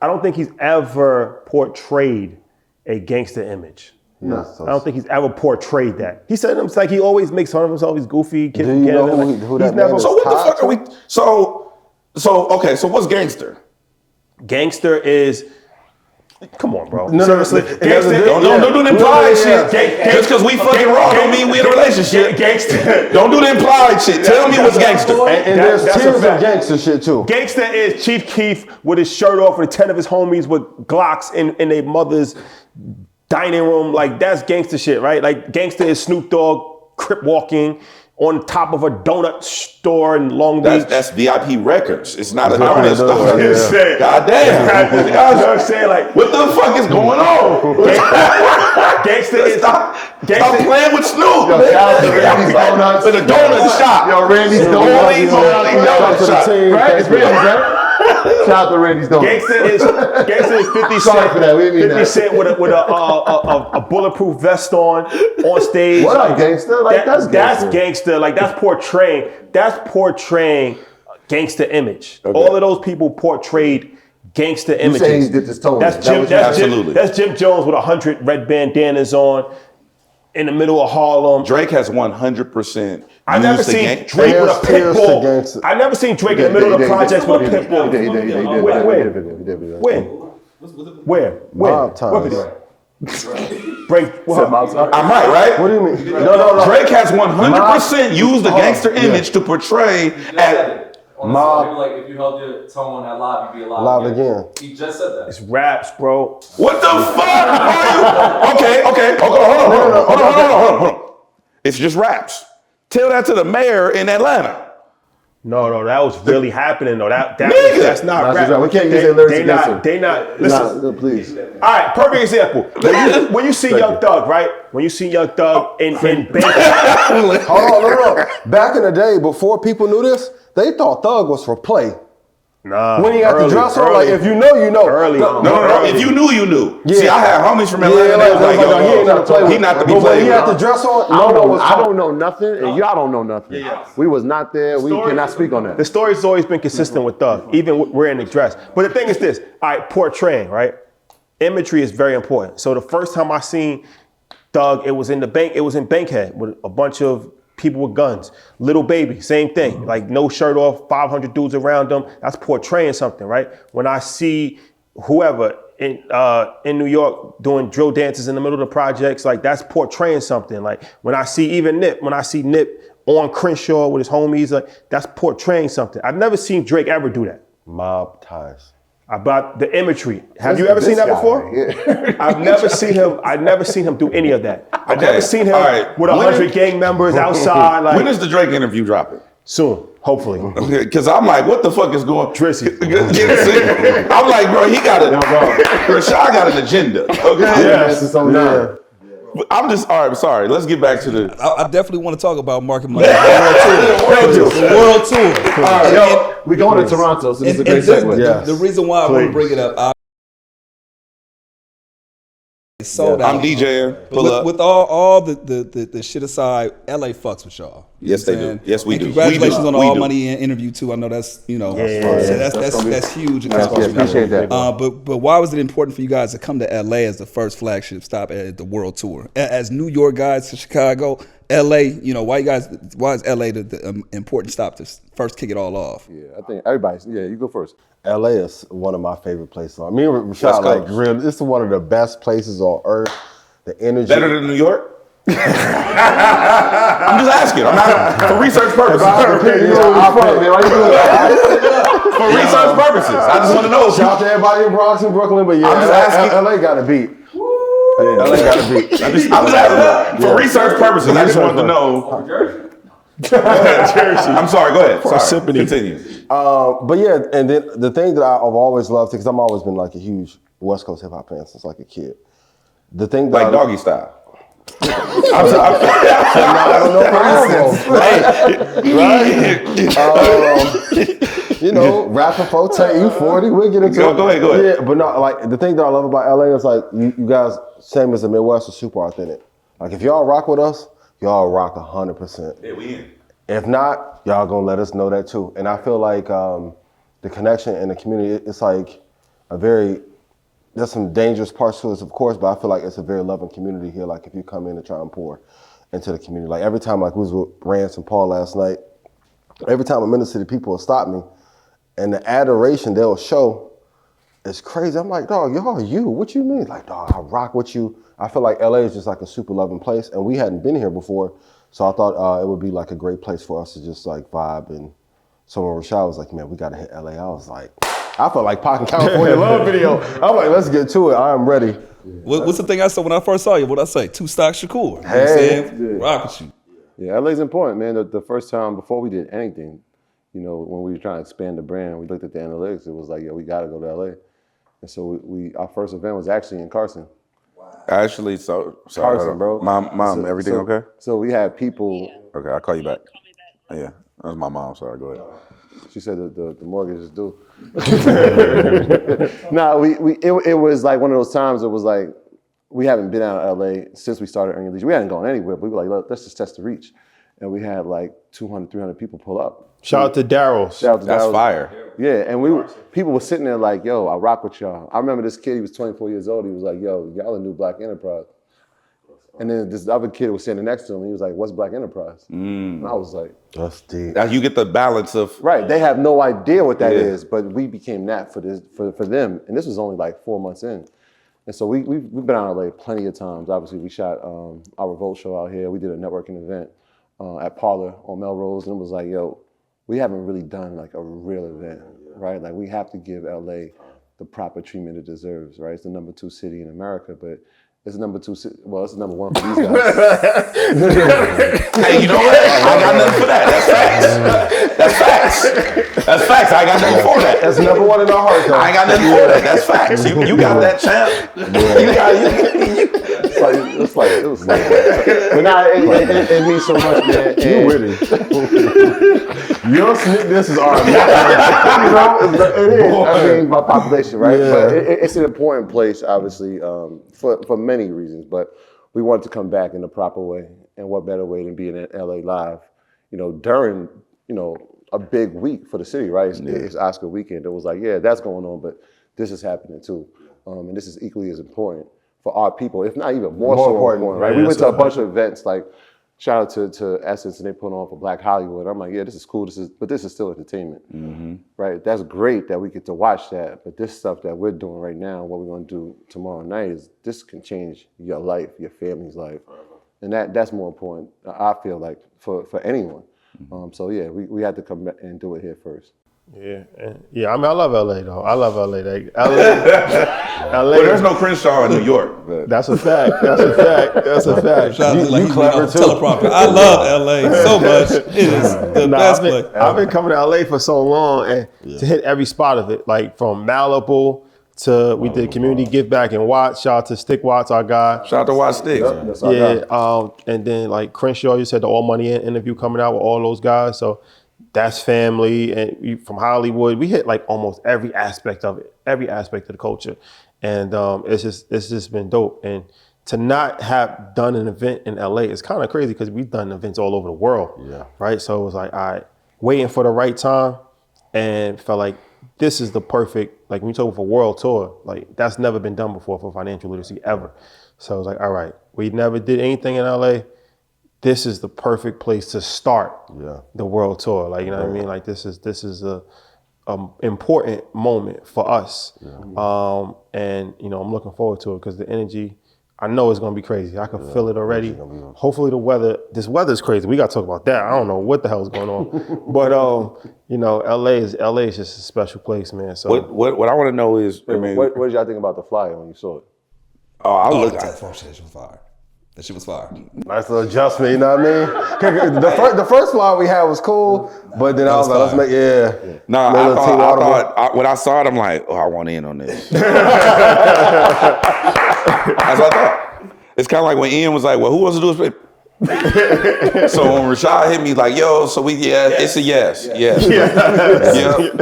Speaker 4: I don't think he's ever portrayed a gangster image.
Speaker 3: Yes,
Speaker 4: I don't think he's ever portrayed that. He said it's like he always makes fun of himself. He's goofy. Kid
Speaker 5: Do
Speaker 4: from
Speaker 5: you know
Speaker 4: Canada.
Speaker 5: who
Speaker 4: He's
Speaker 5: that man is?
Speaker 2: So what the
Speaker 5: Tied
Speaker 2: fuck are we?
Speaker 5: to?
Speaker 2: So what's gangster?
Speaker 4: Gangster is. Come on, bro.
Speaker 5: No,
Speaker 4: Seriously,
Speaker 5: no,
Speaker 4: gangster.
Speaker 2: Don't do the implied shit.
Speaker 4: Gang-
Speaker 2: Just because we fucking raw don't mean we in a relationship.
Speaker 4: Gangster.
Speaker 2: Don't do the implied shit. Tell me what's gangster.
Speaker 5: And
Speaker 4: That's
Speaker 5: there's
Speaker 4: a
Speaker 5: tears of
Speaker 4: fact.
Speaker 5: gangster shit too.
Speaker 4: Gangster is Chief Keef with his shirt off and 10 of his homies with Glocks in their mother's dining room. Like, that's gangster shit, right? Like, gangster is Snoop Dogg crip walking on top of a donut store in Long Beach.
Speaker 2: That's VIP Records. It's not a
Speaker 5: Yeah,
Speaker 2: donut store.
Speaker 5: yeah.
Speaker 2: God damn.
Speaker 4: You know what I'm saying? Like,
Speaker 2: What the fuck is going on?
Speaker 4: gangster is
Speaker 2: Stop
Speaker 4: gangster.
Speaker 2: playing with Snoop.
Speaker 3: Yo, shout out to Randy's Donuts.
Speaker 2: With a donut shop.
Speaker 3: Yo, Randy's
Speaker 2: Only
Speaker 3: Donuts.
Speaker 2: donut
Speaker 5: Shout out to the
Speaker 2: shop.
Speaker 5: team.
Speaker 3: Right? It's Randy's, right? Shout out to Randy's Donuts.
Speaker 4: Gangster is 50
Speaker 3: Sorry
Speaker 4: Cent.
Speaker 3: for that. We didn't mean
Speaker 4: 50
Speaker 3: that.
Speaker 4: Cent with a bulletproof vest on stage.
Speaker 3: What up, gangster? Like, that's gangster.
Speaker 4: gangster. Like, that's portraying gangster image.
Speaker 3: Okay.
Speaker 4: All of those people portrayed gangster images.
Speaker 3: saying he did this tone.
Speaker 4: That's
Speaker 3: That
Speaker 4: Jim.
Speaker 3: was-
Speaker 2: Absolutely.
Speaker 4: That's Jim Jones with 100 red bandanas on in the middle of Harlem.
Speaker 2: Drake has 100%
Speaker 4: I never
Speaker 2: used the
Speaker 4: seen
Speaker 2: gang-
Speaker 4: Drake with a
Speaker 5: Tears-
Speaker 4: pit
Speaker 5: tears to
Speaker 4: bull.
Speaker 5: gangster.
Speaker 4: I never seen Drake in the middle of the projects with a pit bull. When? Where?
Speaker 5: Mob ties.
Speaker 4: Break.
Speaker 2: I'm right, right?
Speaker 5: What do you mean?
Speaker 2: No. Drake has 100% used the gangster image to portray at.
Speaker 6: On the
Speaker 5: Mob.
Speaker 6: song, like if you held your tongue on that live, you'd be alive.
Speaker 5: Live again.
Speaker 6: He just said that.
Speaker 4: It's raps, bro.
Speaker 2: What the fuck are you? Okay. Hold on. It's just raps. Tell that to the mayor in Atlanta.
Speaker 4: No, that was really happening though. That's not
Speaker 3: That's
Speaker 4: rap.
Speaker 3: right. We can't use their lyrics
Speaker 4: They
Speaker 3: against
Speaker 4: not.
Speaker 3: him.
Speaker 4: They not. Listen.
Speaker 3: No, please.
Speaker 4: All right, perfect example. When you see Young Thug, right? When you see Young Thug in Bangkok,
Speaker 5: Hold on, no. Back in the day, before people knew this, they thought Thug was for play.
Speaker 4: nah.
Speaker 5: When he had the
Speaker 4: early,
Speaker 5: dress on,
Speaker 4: early.
Speaker 5: like if you know, you know.
Speaker 4: Early.
Speaker 2: No. If you knew, you knew.
Speaker 5: Yeah.
Speaker 2: See, I had homies from Atlanta.
Speaker 5: Yeah,
Speaker 2: that was like,
Speaker 5: he ain't
Speaker 2: yo,
Speaker 5: not to play with.
Speaker 2: he not to be
Speaker 5: But when
Speaker 2: played
Speaker 5: he
Speaker 2: with.
Speaker 5: had the dress on,
Speaker 3: I
Speaker 5: no one was
Speaker 3: I
Speaker 5: talking.
Speaker 3: don't know nothing, and y'all don't know nothing. We was not there. We cannot speak on that.
Speaker 4: The story's always been consistent with Thug, even wearing the dress. But the thing is this, all right, portraying, right? Imagery is very important. So the first time I seen Thug, it was in Bankhead with a bunch of people with guns. Little Baby, same thing. Like no shirt off, 500 dudes around them. That's portraying something, right? When I see whoever in New York doing drill dances in the middle of the projects, like that's portraying something. Like when I see Nip on Crenshaw with his homies, like that's portraying something. I've never seen Drake ever do that.
Speaker 5: Mob ties.
Speaker 4: About the imagery. Have you ever seen that before? I've never seen him do any of that. I've never seen him
Speaker 2: all right.
Speaker 4: with 100 gang members outside. Like
Speaker 2: When is the Drake interview dropping?
Speaker 4: soon, hopefully.
Speaker 2: Because I'm like, what the fuck is going on?
Speaker 4: Trissy.
Speaker 2: I'm like, bro, he got a, Rashad got an agenda. Okay?
Speaker 3: Yes.
Speaker 2: I'm just, all right, sorry. Let's get back to the.
Speaker 1: I definitely want to talk about Market Money. The world tour.
Speaker 3: All right, yo, we going to Toronto, so this is a great segue.
Speaker 1: The reason why I want to bring it up, it's sold out.
Speaker 2: I'm DJing. Pull up.
Speaker 1: With all the shit aside, LA fucks with y'all. You
Speaker 2: Yes,
Speaker 1: know
Speaker 2: they
Speaker 1: what I'm
Speaker 2: do.
Speaker 1: saying?
Speaker 2: Yes, we
Speaker 1: And
Speaker 2: do.
Speaker 1: Congratulations
Speaker 2: We do.
Speaker 1: on the
Speaker 2: We
Speaker 1: All
Speaker 2: do.
Speaker 1: Money interview too. I know that's that's huge.
Speaker 3: Yeah, appreciate that.
Speaker 1: But why was it important for you guys to come to LA as the first flagship stop at the world tour? As New York guys to Chicago, LA, why is LA the important stop to first kick it all off?
Speaker 3: Yeah, I think everybody's. Yeah, you go first.
Speaker 5: LA is one of my favorite places. Me and
Speaker 2: West
Speaker 5: Rashad, like,
Speaker 2: Coast.
Speaker 5: real. This is one of the best places on earth. The energy.
Speaker 2: Better than New York? I'm just asking. I'm not for research purposes. For research purposes, I just want to know.
Speaker 5: Shout out to everybody in Bronx and Brooklyn, but yeah,
Speaker 2: I'm just asking.
Speaker 5: LA got a beat. Yeah, LA got a beat.
Speaker 2: I'm just asking for research purposes. I just wanted to know.
Speaker 3: Jersey.
Speaker 2: I'm sorry. Go ahead. Sorry.
Speaker 3: Parsippany.
Speaker 2: Continue.
Speaker 5: But yeah, and then the thing that I've always loved, because I've always been like a huge West Coast hip hop fan since like a kid. The thing that
Speaker 2: Like Doggystyle.
Speaker 5: I don't know, for instance. You know, rapping for U40, we'll get into it.
Speaker 2: Go ahead.
Speaker 5: Yeah, but no, like the thing that I love about LA is like you guys, same as the Midwest, are super authentic. Like if y'all rock with us, y'all rock 100%.
Speaker 2: Yeah, we in.
Speaker 5: If not, y'all gonna let us know that too. And I feel like the connection in the community, it's like there's some dangerous parts to it, of course, but I feel like it's a very loving community here. Like if you come in and try and pour into the community, like every time, like we was with Rance and Paul last night, every time I'm in the city, people will stop me, and the adoration they'll show is crazy. I'm like, dog, y'all are you. What you mean? Like, dog, I rock with you. I feel like LA is just like a super loving place, and we hadn't been here before, so I thought it would be like a great place for us to just like vibe. And so when Rashad was like, man, we gotta hit LA, I was like, I felt like Pac in California Love video. I'm like, let's get to it. I'm ready.
Speaker 1: What's the thing I said when I first saw you? What'd I say? Two stock Shakur. You know what I'm saying? Rock with you.
Speaker 3: Yeah, LA's important, man. The first time before we did anything, you know, when we were trying to expand the brand, we looked at the analytics. It was like, yeah, we got to go to LA. And so our first event was actually in Carson.
Speaker 2: Actually, so
Speaker 3: Carson, bro.
Speaker 2: Mom, everything okay?
Speaker 3: So we had people.
Speaker 2: Okay, I'll call you back. Yeah, that was my mom. Sorry, go ahead.
Speaker 3: She said that the mortgage is due. Nah, it was like one of those times. It was like we haven't been out of LA since we started earning leisure. We hadn't gone anywhere, but we were like, let's just test the reach. And we had like 200, 300 people pull up.
Speaker 4: Shout out to Daryl's.
Speaker 2: That's fire.
Speaker 3: Yeah, and people were sitting there like, yo, I rock with y'all. I remember this kid, he was 24 years old. He was like, yo, y'all a new Black Enterprise. And then this other kid was standing next to him. He was like, what's Black Enterprise? And I was like,
Speaker 5: That's deep.
Speaker 2: Now you get the balance of
Speaker 3: right, they have no idea what that is, but we became that for them. And this was only like 4 months in. And so we've been out in LA plenty of times. Obviously, we shot our Revolt show out here. We did a networking event at Parlor on Melrose, and it was like, yo, we haven't really done like a real event, right? Like we have to give LA the proper treatment it deserves, right? It's the number 2 city in America, but it's the number 2 city. Well, it's the number 1 for these guys.
Speaker 2: hey, you know what? I got nothing for that. That's facts. That's facts. I ain't got nothing for that.
Speaker 5: That's number 1 in our heart, though.
Speaker 2: I ain't got nothing for that. That's facts. You got that, champ.
Speaker 3: It's like it was like that. But nah, it means so much, man.
Speaker 5: You with it. Your sneak this is our you know, it is. I mean, by population, right?
Speaker 3: Yeah. But it's an important place, obviously, for many reasons. But we wanted to come back in the proper way, and what better way than being at LA Live, you know, during a big week for the city, right? It's Oscar weekend. It was like, yeah, that's going on, but this is happening too, and this is equally as important for our people, if not even more so important, right? We went to a bunch of events, like shout out to Essence, and they put on for Black Hollywood. I'm like, yeah, this is cool. But this is still entertainment, right? That's great that we get to watch that. But this stuff that we're doing right now, what we're gonna do tomorrow night this can change your life, your family's life, and that's more important. I feel like for anyone. So yeah, we had to come back and do it here first.
Speaker 4: Yeah, I mean, I love LA though. I love LA. Like, LA.
Speaker 2: Well, there's no Crenshaw in New York. But.
Speaker 4: That's a fact.
Speaker 1: You clever too. Teleprompter. I love LA so much. It is the best place.
Speaker 4: I've been coming to LA for so long, and to hit every spot of it, like from Malibu to we did community give back and Watts. Shout out to Stick Watts, our guy.
Speaker 2: Shout out to Watts Sticks.
Speaker 4: And then like Crenshaw, you said the All Money interview coming out with all those guys. So that's family, and from Hollywood, we hit like almost every aspect of it, every aspect of the culture, and it's just been dope. And to not have done an event in LA is kind of crazy because we've done events all over the world, right? So it was like, all right, waiting for the right time, and felt like this is the perfect, like when we talk for world tour, like that's never been done before for financial literacy ever. So I was like, all right, we never did anything in LA. This is the perfect place to start the world tour. Like, you know what I mean? Like this is a important moment for us. And I'm looking forward to it because the energy I know it's gonna be crazy. I can feel it already. Hopefully this weather's crazy. We gotta talk about that. I don't know what the hell's going on. But LA is just a special place, man. So
Speaker 2: what I want to know is, I mean,
Speaker 3: What did y'all think about the flyer when you saw it?
Speaker 2: I look.
Speaker 1: That shit was fire. That shit was fire.
Speaker 5: Nice little adjustment, you know what I mean? The first flyer we had was cool, but then I was like, let's make,
Speaker 2: No,
Speaker 5: Make
Speaker 2: I
Speaker 5: a little team
Speaker 2: thought
Speaker 5: audible.
Speaker 2: when I saw it, I'm like, oh, I want in on this. That's what I thought. It's kind of like when Ian was like, well, who wants to do this? So when Rashad hit me like, yo, so it's a yes. Yes.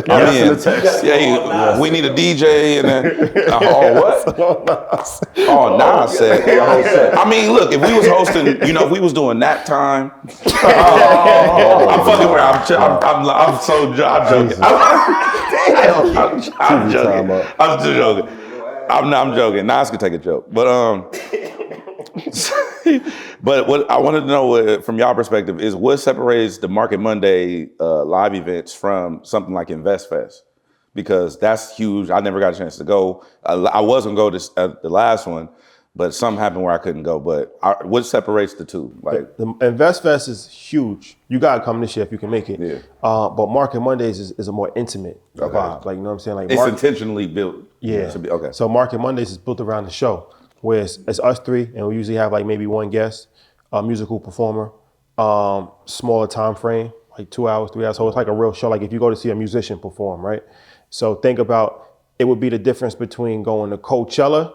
Speaker 2: I'm in. We need a DJ and then what? Oh, Nas set. I mean, look, if we was hosting, if we was doing that time, I'm fucking around. I'm joking. I'm joking. I'm still joking. I'm joking. Nas could take a joke, but But what I wanted to know from y'all perspective is what separates the Market Monday live events from something like InvestFest? Because that's huge. I never got a chance to go. I was going to go to the last one, but something happened where I couldn't go. But what separates the two? Like
Speaker 4: the InvestFest is huge. You gotta come this year if you can make it.
Speaker 2: Yeah.
Speaker 4: But Market Mondays is a more intimate vibe. Like, you know what I'm saying? Like
Speaker 2: it's intentionally built.
Speaker 4: Yeah.
Speaker 2: To be, okay.
Speaker 4: So Market Mondays is built around the show, where it's us three, and we usually have like maybe one guest, a musical performer, smaller time frame, like 2 hours, 3 hours. So it's like a real show. Like if you go to see a musician perform, right? So think about it would be the difference between going to Coachella,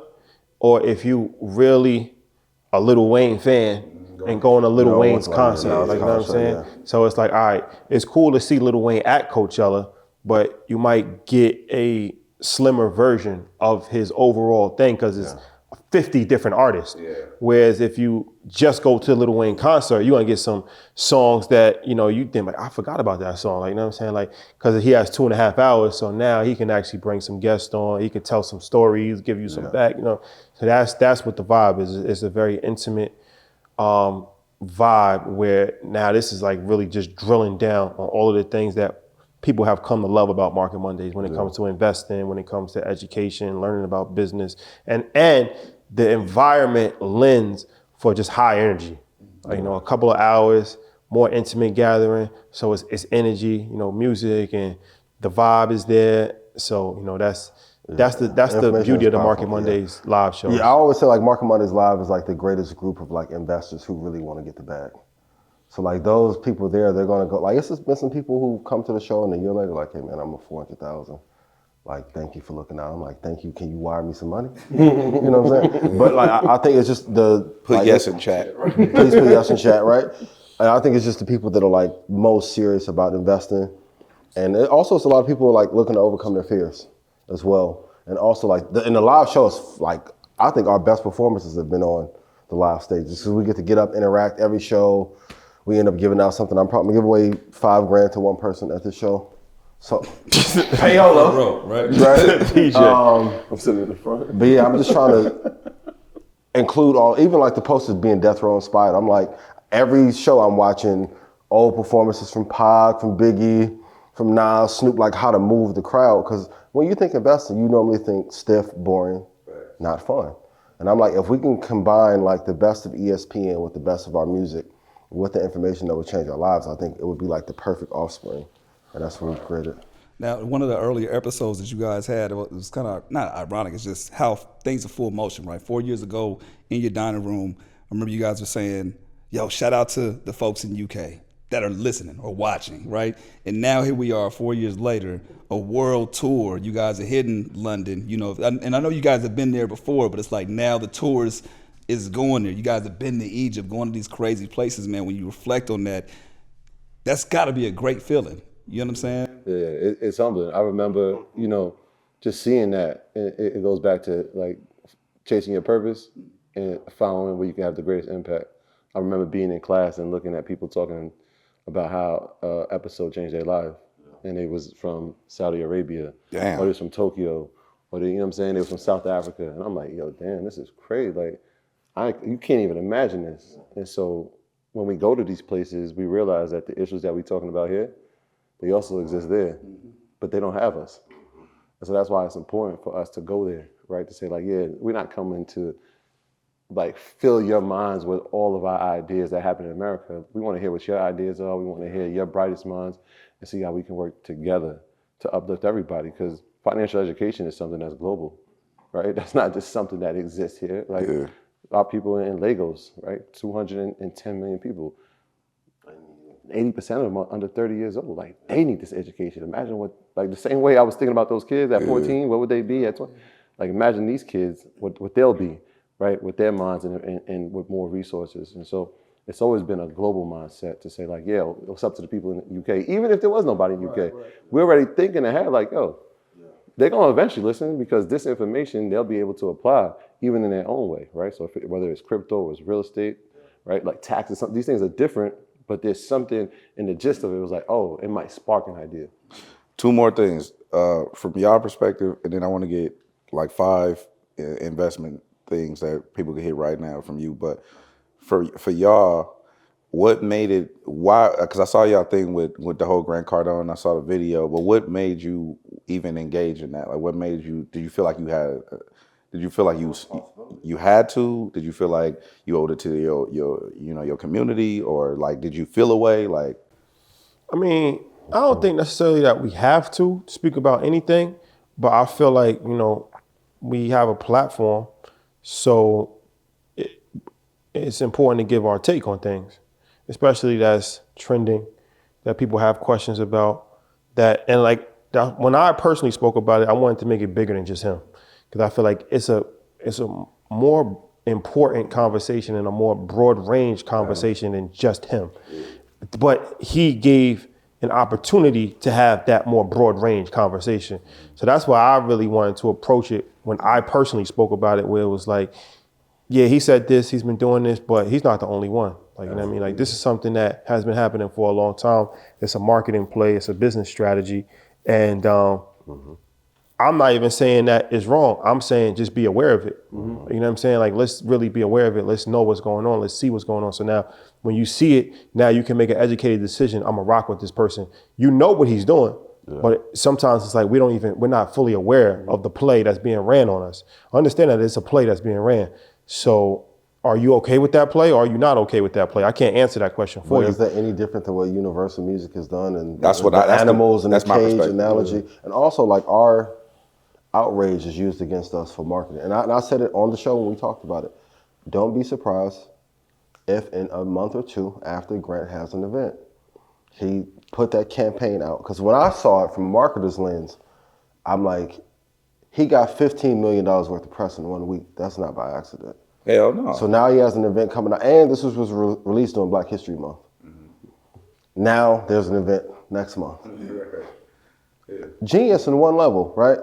Speaker 4: or if you really a Lil Wayne fan and going to Lil Wayne's concert. Like, you know what I'm saying? Yeah. So it's like, all right, it's cool to see Lil Wayne at Coachella, but you might get a slimmer version of his overall thing because it's 50 different artists. Yeah. Whereas if you just go to a Lil Wayne concert, you're gonna get some songs that, you think like, I forgot about that song. Like, you know what I'm saying? Like, cause he has 2.5 hours. So now he can actually bring some guests on. He can tell some stories, give you some back, So that's what the vibe is. It's a very intimate vibe where now this is like really just drilling down on all of the things that people have come to love about Market Mondays when it comes to investing, when it comes to education, learning about business, and the environment lends for just high energy. A couple of hours, more intimate gathering. So it's energy, music, and the vibe is there. So, that's the beauty of the Market Mondays live shows.
Speaker 5: Yeah, I always say like Market Mondays live is like the greatest group of like investors who really want to get the bag. So like those people there, they're gonna go. Like it's just been some people who come to the show and a year later, like, hey man, I'm a 400,000. Like, thank you for looking out. I'm like, thank you. Can you wire me some money? You know what I'm saying? But like, I think it's just
Speaker 2: put yes in chat.
Speaker 5: Please put yes in chat, right? And I think it's just the people that are like most serious about investing, and also it's a lot of people like looking to overcome their fears as well. And also like in the live shows, like I think our best performances have been on the live stages because we get to get up, interact every show. We end up giving out something. I'm probably gonna give away $5,000 to one person at this show. So payola,
Speaker 1: right?
Speaker 3: DJ. I'm sitting in the front.
Speaker 5: But yeah, I'm just trying to include even like the posters being Death Row inspired. I'm like, every show I'm watching old performances from Pac, from Biggie, from Nas, Snoop, like how to move the crowd. Because when you think investing, you normally think stiff, boring, not fun. And I'm like, if we can combine like the best of ESPN with the best of our music, with the information that would change our lives, I think it would be like the perfect offspring. And that's what we created.
Speaker 1: Now, one of the earlier episodes that you guys had, it was kind of not ironic, it's just how things are full motion, right? 4 years ago in your dining room, I remember you guys were saying, yo, shout out to the folks in UK that are listening or watching, right? And now here we are 4 years later, a world tour. You guys are hitting London, and I know you guys have been there before, but it's like now the tours is going there. You guys have been to Egypt, going to these crazy places, man. When you reflect on that, that's gotta be a great feeling. You know what I'm saying?
Speaker 3: Yeah, it's humbling. I remember, just seeing that. It goes back to like chasing your purpose and following where you can have the greatest impact. I remember being in class and looking at people talking about how episode changed their life. And it was from Saudi Arabia.
Speaker 2: Damn.
Speaker 3: Or it was from Tokyo. Or you know what I'm saying? It was from South Africa. And I'm like, yo, damn, this is crazy. Like, you can't even imagine this. And so when we go to these places, we realize that the issues that we're talking about here, they also exist there, but they don't have us. And so that's why it's important for us to go there, right? To say like, yeah, we're not coming to like fill your minds with all of our ideas that happen in America. We want to hear what your ideas are. We want to hear your brightest minds and see how we can work together to uplift everybody, because financial education is something that's global, right? That's not just something that exists here. Like our people in Lagos, right? 210 million people. 80% of them are under 30 years old. Like, they need this education. Imagine what, like the same way I was thinking about those kids at 14, what would they be at 20? Like, imagine these kids, what they'll be, right? With their minds and with more resources. And so it's always been a global mindset to say like, yeah, it's up to the people in the UK. Even if there was nobody in the UK, we're already thinking ahead like, yo, they're going to eventually listen, because this information they'll be able to apply even in their own way, right? So whether it's crypto or it's real estate, right? Like taxes, these things are different, but there's something in the gist of it. It was like, oh, it might spark an idea.
Speaker 2: 2 more things from y'all perspective, and then I want to get like 5 investment things that people can hit right now from you. But for y'all, what made it? Why? Because I saw y'all thing with the whole Grant Cardone. I saw the video, but what made you even engage in that? Like, what made you? Did you feel like you had? Did you feel like you had to? Did you feel like you owed it to your community, or like did you feel a way? Like,
Speaker 4: I mean, I don't think necessarily that we have to speak about anything, but I feel like, we have a platform, so it's important to give our take on things, especially that's trending, that people have questions about, that, and like when I personally spoke about it, I wanted to make it bigger than just him, because I feel like it's a more important conversation and a more broad range conversation than just him. But he gave an opportunity to have that more broad range conversation. So that's why I really wanted to approach it when I personally spoke about it, where it was like, yeah, he said this, he's been doing this, but he's not the only one. Like, you know what I mean? Like, this is something that has been happening for a long time. It's a marketing play, it's a business strategy. And I'm not even saying that is wrong. I'm saying just be aware of it. You know what I'm saying? Like, let's really be aware of it. Let's know what's going on. Let's see what's going on. So now when you see it, now you can make an educated decision. I'm gonna rock with this person. You know what he's doing, but sometimes it's like we're not fully aware of the play that's being ran on us. Understand that it's a play that's being ran. So are you okay with that play, or are you not okay with that play? I can't answer that question for you.
Speaker 5: Is that any different than what Universal Music has done? And
Speaker 2: that's what
Speaker 5: animals and the cage
Speaker 2: perspective.
Speaker 5: Analogy. And also, like, our outrage is used against us for marketing. And I said it on the show when we talked about it. Don't be surprised if in a month or 2 after Grant has an event, he put that campaign out. Because when I saw it from a marketer's lens, I'm like, he got $15 million worth of press in 1 week. That's not by accident.
Speaker 2: Hell no.
Speaker 5: So now he has an event coming out, and this was released on Black History Month. Now there's an event next month. Genius in one level, right?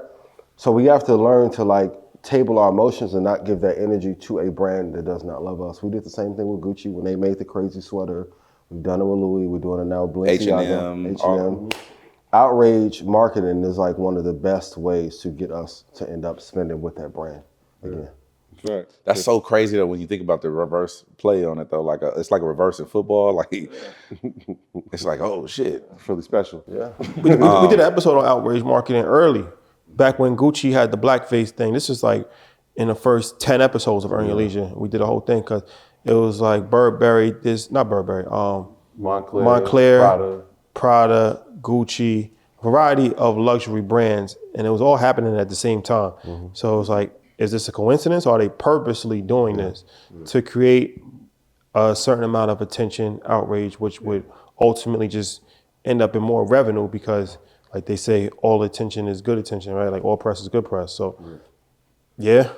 Speaker 5: So we have to learn to like table our emotions and not give that energy to a brand that does not love us. We did the same thing with Gucci when they made the crazy sweater. We've done it with Louis. We're doing it now with Balenciaga, H&M. Outrage marketing is like one of the best ways to get us to end up spending with that brand again.
Speaker 2: Right. That's so crazy though when you think about the reverse play on it though. Like it's like a reverse in football. Like it's like, oh shit,
Speaker 3: It's really special.
Speaker 5: Yeah.
Speaker 4: We did an episode on outrage marketing early, back when Gucci had the blackface thing. This is like in the first 10 episodes of Earn Your Leisure. We did a whole thing because it was like Montclair, Prada, Gucci, variety of luxury brands, and it was all happening at the same time. So it was like, is this a coincidence, or are they purposely doing this to create a certain amount of attention, outrage, which would ultimately just end up in more revenue because, like they say, all attention is good attention, right? Like all press is good press. So, yeah.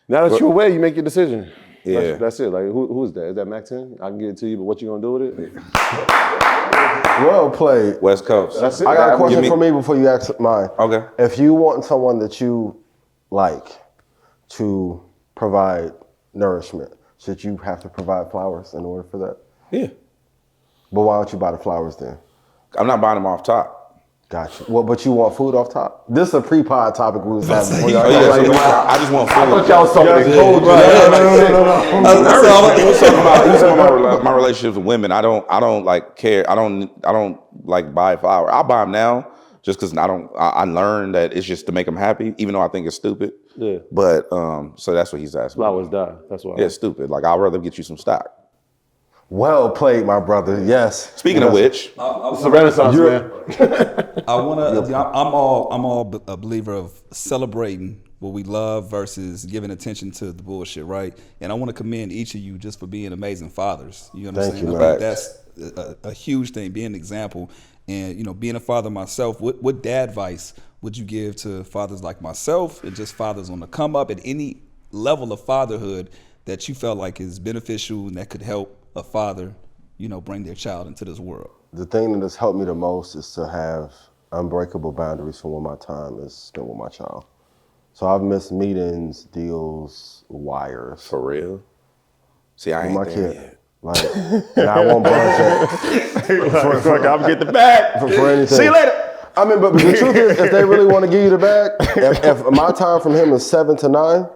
Speaker 3: Now that you're aware, you make your decision.
Speaker 2: Yeah.
Speaker 3: That's it. Like, who's that? Is that Mac 10? I can get it to you, but what you gonna do with it?
Speaker 5: Well played.
Speaker 2: West Coast.
Speaker 3: That's it.
Speaker 5: I got a question for me before you ask mine.
Speaker 2: Okay.
Speaker 5: If you want someone that you like to provide nourishment, should you have to provide flowers in order for that?
Speaker 2: Yeah.
Speaker 5: But why don't you buy the flowers then?
Speaker 2: I'm not buying them off top.
Speaker 5: Gotcha. Well, but you want food off top? This is a pre-pod topic we was having.
Speaker 2: I just want food.
Speaker 3: I thought y'all was something cold.
Speaker 2: He was talking about my relationships with women. I don't like care. I don't like buy flowers. I'll buy them now just because I learned that it's just to make them happy, even though I think it's stupid.
Speaker 3: Yeah.
Speaker 2: But so that's what he's asking.
Speaker 3: Flowers die. That's why.
Speaker 2: Yeah, stupid. Like I'd rather get you some stock.
Speaker 5: Well played, my brother. Yes.
Speaker 2: Speaking of which,
Speaker 3: It's a renaissance, man.
Speaker 1: I want to. I'm all a believer of celebrating what we love versus giving attention to the bullshit, right? And I want to commend each of you just for being amazing fathers. You know what I'm
Speaker 5: Thank
Speaker 1: saying?
Speaker 5: you,
Speaker 1: I
Speaker 5: man.
Speaker 1: think that's a huge thing, being an example. And being a father myself, what dad advice would you give to fathers like myself and just fathers on the come up at any level of fatherhood that you felt like is beneficial and that could help a father, bring their child into this world?
Speaker 5: The thing that has helped me the most is to have unbreakable boundaries for when my time is spent with my child. So I've missed meetings, deals, wires.
Speaker 2: for real. See, I
Speaker 5: with
Speaker 2: ain't
Speaker 5: my
Speaker 2: there
Speaker 5: kid.
Speaker 2: yet.
Speaker 5: Like, and I won't budge
Speaker 3: I'm get the bag.
Speaker 5: for anything.
Speaker 3: See you later.
Speaker 5: I mean, but the truth is, if they really want to give you the bag, if my time from him is 7 to 9,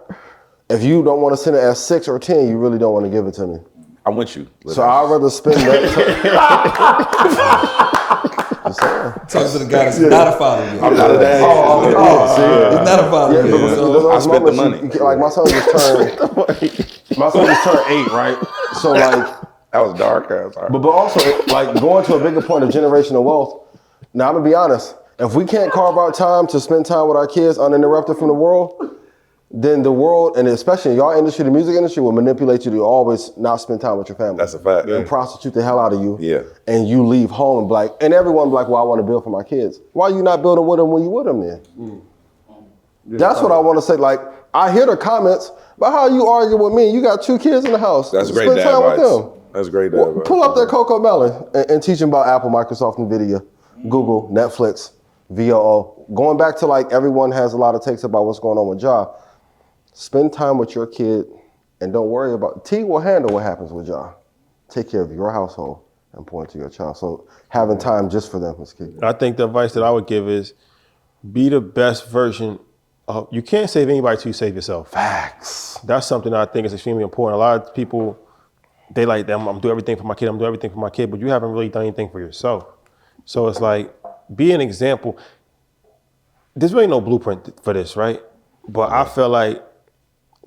Speaker 5: if you don't want to send it at 6 or 10, you really don't want to give it to me.
Speaker 2: I'm with you.
Speaker 5: So I'd rather spend that time. Just saying.
Speaker 1: Talk to the guy that's not a father yet.
Speaker 2: I'm not a dad.
Speaker 1: He's not a father
Speaker 5: Yeah,
Speaker 1: yet.
Speaker 5: but
Speaker 1: So
Speaker 2: I spent the money.
Speaker 5: Like my son just turned 8, right? So like,
Speaker 2: That was dark.
Speaker 5: but also like going to a bigger point of generational wealth. Now I'm gonna be honest. If we can't carve out time to spend time with our kids uninterrupted from the world, then the world, and especially in your industry, the music industry, will manipulate you to always not spend time with your family.
Speaker 2: That's a fact.
Speaker 5: And prostitute the hell out of you.
Speaker 2: Yeah.
Speaker 5: And you leave home and be like, and everyone be like, well, I want to build for my kids. Why are you not building with them when you with them then? That's what I want to say. Like, I hear the comments, but how you arguing with me? You got 2 kids in the house.
Speaker 2: That's great
Speaker 5: Spend
Speaker 2: dad
Speaker 5: time
Speaker 2: advice.
Speaker 5: with them.
Speaker 2: That's great dad
Speaker 5: Well,
Speaker 2: advice.
Speaker 5: pull up that Coco Melon and teach them about Apple, Microsoft, NVIDIA, Google, Netflix, VOO. Going back to like everyone has a lot of takes about what's going on with Ja. Spend time with your kid and don't worry about, T will handle what happens with Ja. Take care of your household and point to your child. So having time just for them is key.
Speaker 4: I think the advice that I would give is be the best version of, you can't save anybody till you save yourself.
Speaker 5: Facts.
Speaker 4: That's something that I think is extremely important. A lot of people, they like, I'm doing everything for my kid, but you haven't really done anything for yourself. So it's like, be an example. There's really no blueprint for this, right? But I feel like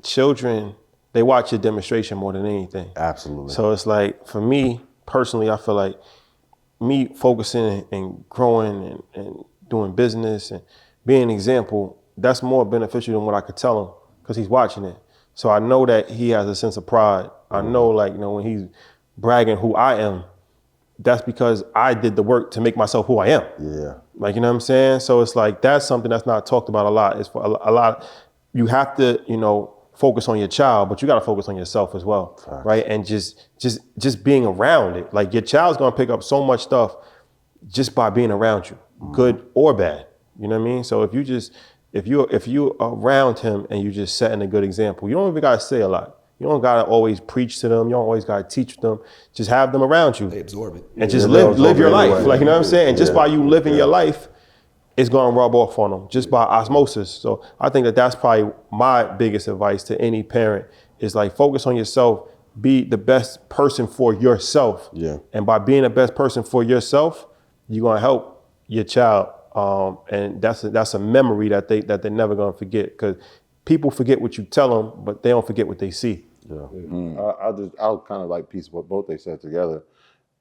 Speaker 4: children, they watch your demonstration more than anything.
Speaker 5: Absolutely.
Speaker 4: So it's like, for me personally, I feel like me focusing and growing and doing business and being an example, that's more beneficial than what I could tell him because he's watching it. So I know that he has a sense of pride. I know, like, when he's bragging who I am, that's because I did the work to make myself who I am.
Speaker 5: Yeah.
Speaker 4: Like, you know what I'm saying? So it's like, that's something that's not talked about a lot. It's for a lot, you have to, focus on your child, but you got to focus on yourself as well.
Speaker 5: Facts.
Speaker 4: Right? And just being around it. Like, your child's going to pick up so much stuff just by being around you, good or bad. You know what I mean? So if you're around him and you just setting a good example, you don't even got to say a lot. You don't got to always preach to them. You don't always got to teach them. Just have them around you.
Speaker 1: they absorb it.
Speaker 4: And just
Speaker 5: they'll
Speaker 4: live your
Speaker 5: absorb it
Speaker 4: life.
Speaker 5: anyway.
Speaker 4: Like, you know what I'm saying? And just
Speaker 5: Yeah.
Speaker 4: by you living your life, it's going to rub off on them just by osmosis. So I think that that's probably my biggest advice to any parent is like, focus on yourself, be the best person for yourself.
Speaker 5: Yeah.
Speaker 4: And by being the best person for yourself, you're going to help your child. And that's a memory that they're never going to forget, because people forget what you tell them, but they don't forget what they see.
Speaker 3: Yeah. I'll kind of like piece what both they said together.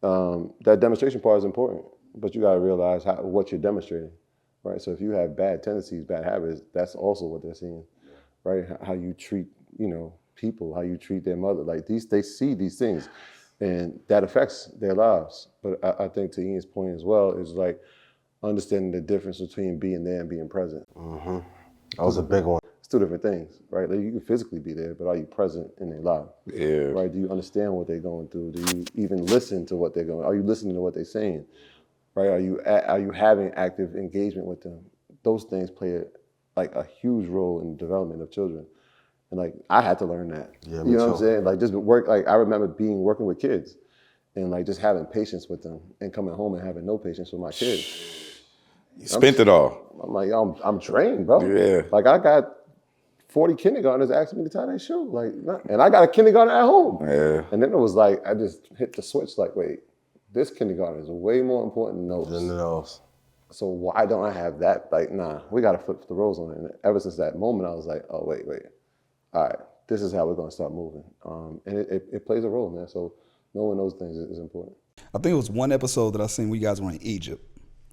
Speaker 3: That demonstration part is important, but you got to realize what you're demonstrating, right? So if you have bad tendencies, bad habits, that's also what they're seeing, right? How you treat, people, how you treat their mother, like they see these things, and that affects their lives. But I think to Ian's point as well is like understanding the difference between being there and being present.
Speaker 5: Mm-hmm. That was a big one.
Speaker 3: It's 2 different things, right? Like, you can physically be there, but are you present in their life?
Speaker 2: Yeah.
Speaker 3: Right? Do you understand what they're going through? Do you even listen to what they're going? Are you listening to what they're saying? Right? Are you having active engagement with them? Those things play a huge role in the development of children. And like, I had to learn that.
Speaker 5: Yeah,
Speaker 3: you know what I'm saying? Like, just work. Like, I remember working with kids, and like just having patience with them, and coming home and having no patience with my kids.
Speaker 2: You spent it all.
Speaker 3: I'm like, I'm drained, bro.
Speaker 2: Yeah.
Speaker 3: Like, I got 40 kindergartners asking me to tie their shoe. Like, and I got a kindergarten at home.
Speaker 2: Yeah.
Speaker 3: And then it was like, I just hit the switch like, wait, this kindergarten is way more important than those.
Speaker 5: Than those.
Speaker 3: So why don't I have that? Like, nah, we got to flip the roles on it. And ever since that moment, I was like, oh, wait. All right, this is how we're going to start moving. And it plays a role, man. So knowing those things is important.
Speaker 1: I think it was one episode that I seen where you guys were in Egypt,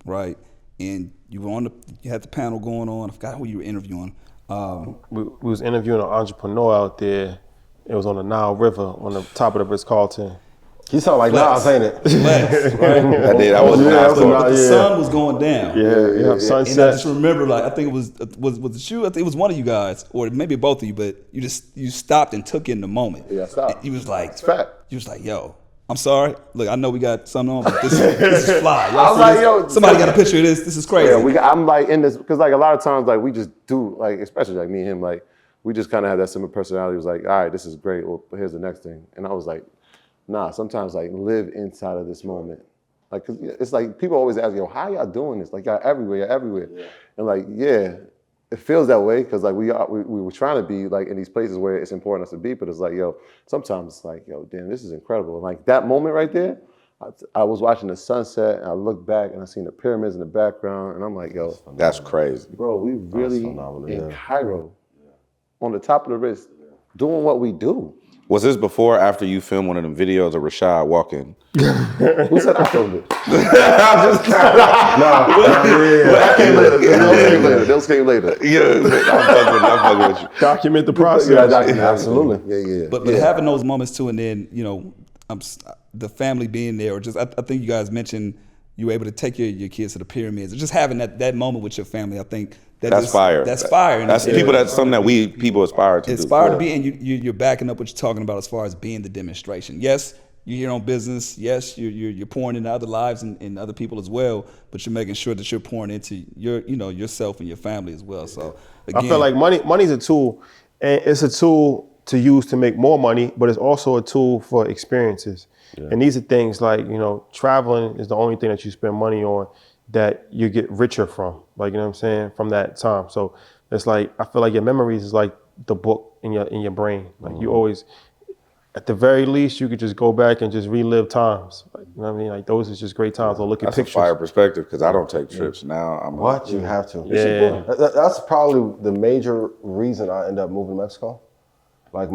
Speaker 1: right? And you were you had the panel going on. I forgot who you were interviewing.
Speaker 4: We was interviewing an entrepreneur out there. It was on the Nile River on the top of the Ritz-Carlton.
Speaker 5: He sound like Nas, ain't it?
Speaker 2: I did. I wasn't
Speaker 1: But the sun was going down.
Speaker 4: Yeah, sunset.
Speaker 1: And I just remember, like, I think it was it you? I think it was one of you guys, or maybe both of you. But you stopped and took in the moment.
Speaker 3: Yeah, I stopped.
Speaker 1: You was like,
Speaker 3: It's fact.
Speaker 1: You was like, yo, I'm sorry. Look, I know we got something on, but this is fly. Y'all
Speaker 3: I was
Speaker 1: see
Speaker 3: like,
Speaker 1: this?
Speaker 3: yo,
Speaker 1: Somebody got a picture of this. This is crazy.
Speaker 3: Yeah, I'm like in this because like a lot of times like we just do like especially like me and him like we just kind of have that similar personality. It was like, all right, this is great. Well, here's the next thing, and I was like, nah. Sometimes like live inside of this moment, like cause it's like people always ask, yo, how y'all doing this? Like y'all everywhere, yeah. And like it feels that way because like we were trying to be like in these places where it's important us to be, but it's like yo, sometimes it's like yo, damn, this is incredible. And like that moment right there. I was watching the sunset and I looked back and I seen the pyramids in the background and I'm like, yo,
Speaker 2: That's crazy.
Speaker 3: bro, we really in Cairo on the top of the wrist doing what we do.
Speaker 2: Was this before or after you filmed one of them videos of Rashad walking?
Speaker 3: Who said I filmed it? Those came later.
Speaker 2: Yeah, I'm fucking with you.
Speaker 4: Document the process.
Speaker 3: Yeah,
Speaker 5: Absolutely.
Speaker 3: Yeah.
Speaker 1: But having those moments too, and then the family being there, or just I think you guys mentioned you were able to take your kids to the pyramids, or just having that moment with your family. I think
Speaker 2: That's fire.
Speaker 1: That's fire.
Speaker 2: That's that's something that people aspire to
Speaker 1: inspired
Speaker 2: do.
Speaker 1: to be, and you're backing up what you're talking about as far as being the demonstration. Yes, you're here on business. Yes, you're pouring into other lives and other people as well, but you're making sure that you're pouring into yourself and your family as well. So again,
Speaker 4: I feel like money's a tool, and it's a tool to use to make more money, but it's also a tool for experiences. Yeah. And these are things like, traveling is the only thing that you spend money on that you get richer from, like, you know what I'm saying, from that time. So it's like, I feel like your memories is like the book in your brain. Like you always, at the very least, you could just go back and just relive times. Like, you know what I mean? Like those is just great times. Or look at
Speaker 2: That's
Speaker 4: pictures.
Speaker 2: a fire perspective because I don't take trips now.
Speaker 5: What? You have to.
Speaker 4: Yeah.
Speaker 5: That's probably the major reason I end up moving to Mexico. Like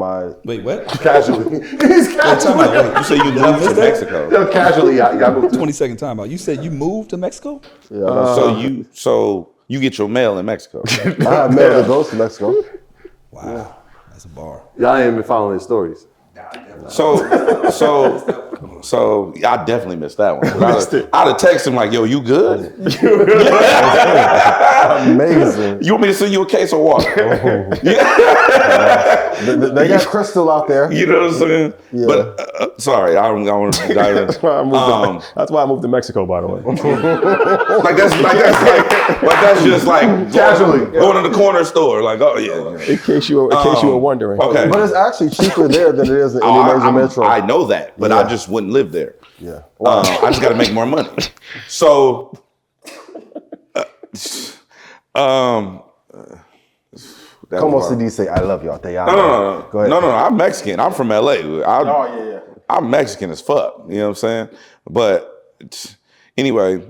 Speaker 1: wait, what?
Speaker 3: Casually. He's casually.
Speaker 2: You say you moved to Mexico.
Speaker 3: No, casually, I moved to
Speaker 1: 20-second timeout. You said you moved to Mexico?
Speaker 5: Yeah.
Speaker 2: So you get your mail in Mexico.
Speaker 5: I have mail that goes to Mexico.
Speaker 1: Wow, that's a bar.
Speaker 3: Y'all ain't been following his stories.
Speaker 2: So I definitely missed that one. I'd have texted him like, yo, you good?
Speaker 5: Amazing.
Speaker 2: You want me to send you a case of water?
Speaker 5: They got crystal out there.
Speaker 2: You know what I'm saying?
Speaker 5: Yeah.
Speaker 2: But sorry, I want to dive in.
Speaker 4: That's why I moved to Mexico, by the way.
Speaker 2: That's just like
Speaker 3: Casually.
Speaker 2: going to the corner store. Like, oh yeah.
Speaker 4: In case you were wondering.
Speaker 2: Okay.
Speaker 5: But it's actually cheaper there than it is in any major metro.
Speaker 2: I know that, but I just wouldn't live there.
Speaker 5: Yeah.
Speaker 2: I just got to make more money. So,
Speaker 5: Como se dice, I love y'all. Te amo.
Speaker 2: No.
Speaker 5: Go ahead.
Speaker 2: No. I'm Mexican. I'm from LA.
Speaker 5: Yeah.
Speaker 2: I'm Mexican as fuck. You know what I'm saying? But anyway,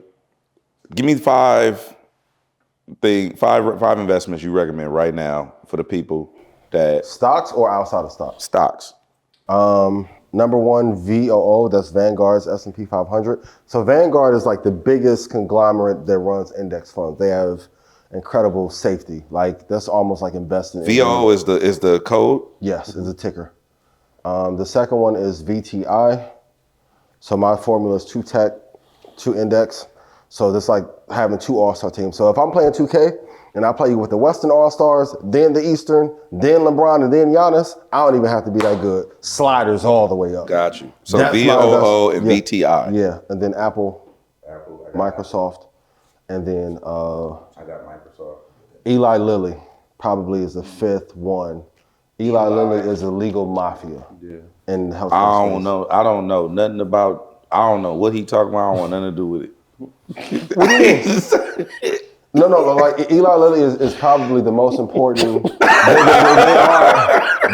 Speaker 2: give me five investments you recommend right now for the people that
Speaker 5: Stocks or outside of stocks? Number one, VOO, that's Vanguard's S&P 500. So Vanguard is like the biggest conglomerate that runs index funds. They have incredible safety. Like that's almost like investing.
Speaker 2: VOO is the code?
Speaker 5: Yes, it's a ticker. The second one is VTI. So my formula is 2 tech, 2 index. So that's like having 2 all-star teams. So if I'm playing 2K and I play with the Western All-Stars, then the Eastern, then LeBron, and then Giannis, I don't even have to be that good. Sliders all the way up.
Speaker 2: Got you. So
Speaker 5: That's
Speaker 2: VOO and
Speaker 5: yeah.
Speaker 2: VTI.
Speaker 5: Yeah, and then Apple, Microsoft, and then
Speaker 2: I got Microsoft.
Speaker 5: Eli Lilly probably is the 5th one. Eli Lilly is a legal mafia in healthcare.
Speaker 2: I don't know. I don't know nothing about. I don't know what he talking about. I don't want nothing to do with it.
Speaker 5: No, but like Eli Lilly is probably the most important.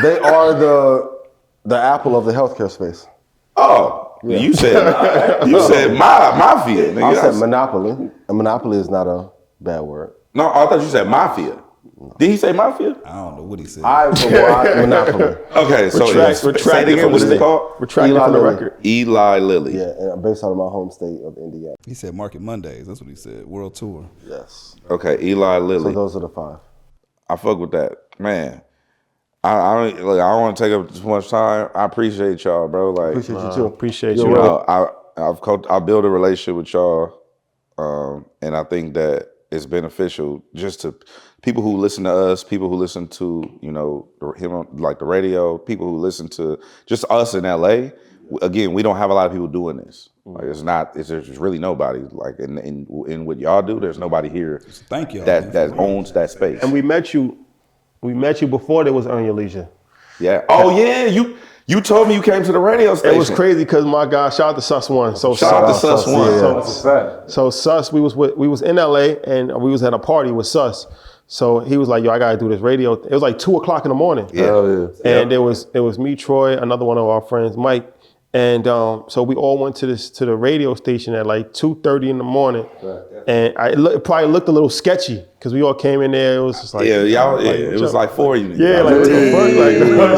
Speaker 5: They are the Apple of the healthcare space.
Speaker 2: Oh, You said mafia. Nigga.
Speaker 5: I said monopoly. And monopoly is not a bad word.
Speaker 2: No, I thought you said mafia. Did he say mafia?
Speaker 1: I don't know what he said.
Speaker 5: Monopoly.
Speaker 2: Okay, so say it again. What is it called?
Speaker 4: Retract it from the record.
Speaker 2: Eli Lilly.
Speaker 5: Yeah, and I'm based out of my home state of Indiana.
Speaker 1: He said Market Mondays. That's what he said. World Tour.
Speaker 5: Yes.
Speaker 2: Okay, Eli Lilly.
Speaker 5: So those are the 5.
Speaker 2: I fuck with that, man. I don't want to take up too much time. I appreciate y'all, bro. Like,
Speaker 5: Appreciate you too.
Speaker 4: Appreciate
Speaker 2: you
Speaker 4: you.
Speaker 2: know, I built a relationship with y'all, and I think that it's beneficial just to people who listen to us, people who listen to him on like the radio, people who listen to just us in LA. Again, we don't have a lot of people doing this. Like there's really nobody like in what y'all do. There's nobody here.
Speaker 1: Thank y'all,
Speaker 2: that owns that space.
Speaker 4: And we met you before there was Earn Your Leisure.
Speaker 2: Yeah. Oh yeah, you told me you came to the radio station.
Speaker 4: It was crazy because my guy, shout out to Sus One. So
Speaker 2: shout out to Sus One.
Speaker 4: So Sus, we was in LA and we was at a party with Sus. So he was like, "Yo, I gotta do this radio." It was like 2:00 in the morning.
Speaker 2: Yeah.
Speaker 4: And it was me, Troy, another one of our friends, Mike. And so we all went to the radio station at like 2:30 in the morning, and it probably looked a little sketchy because we all came in there. It was just like
Speaker 2: it was like 4 of you.
Speaker 4: Yeah, like what the fuck, like you know what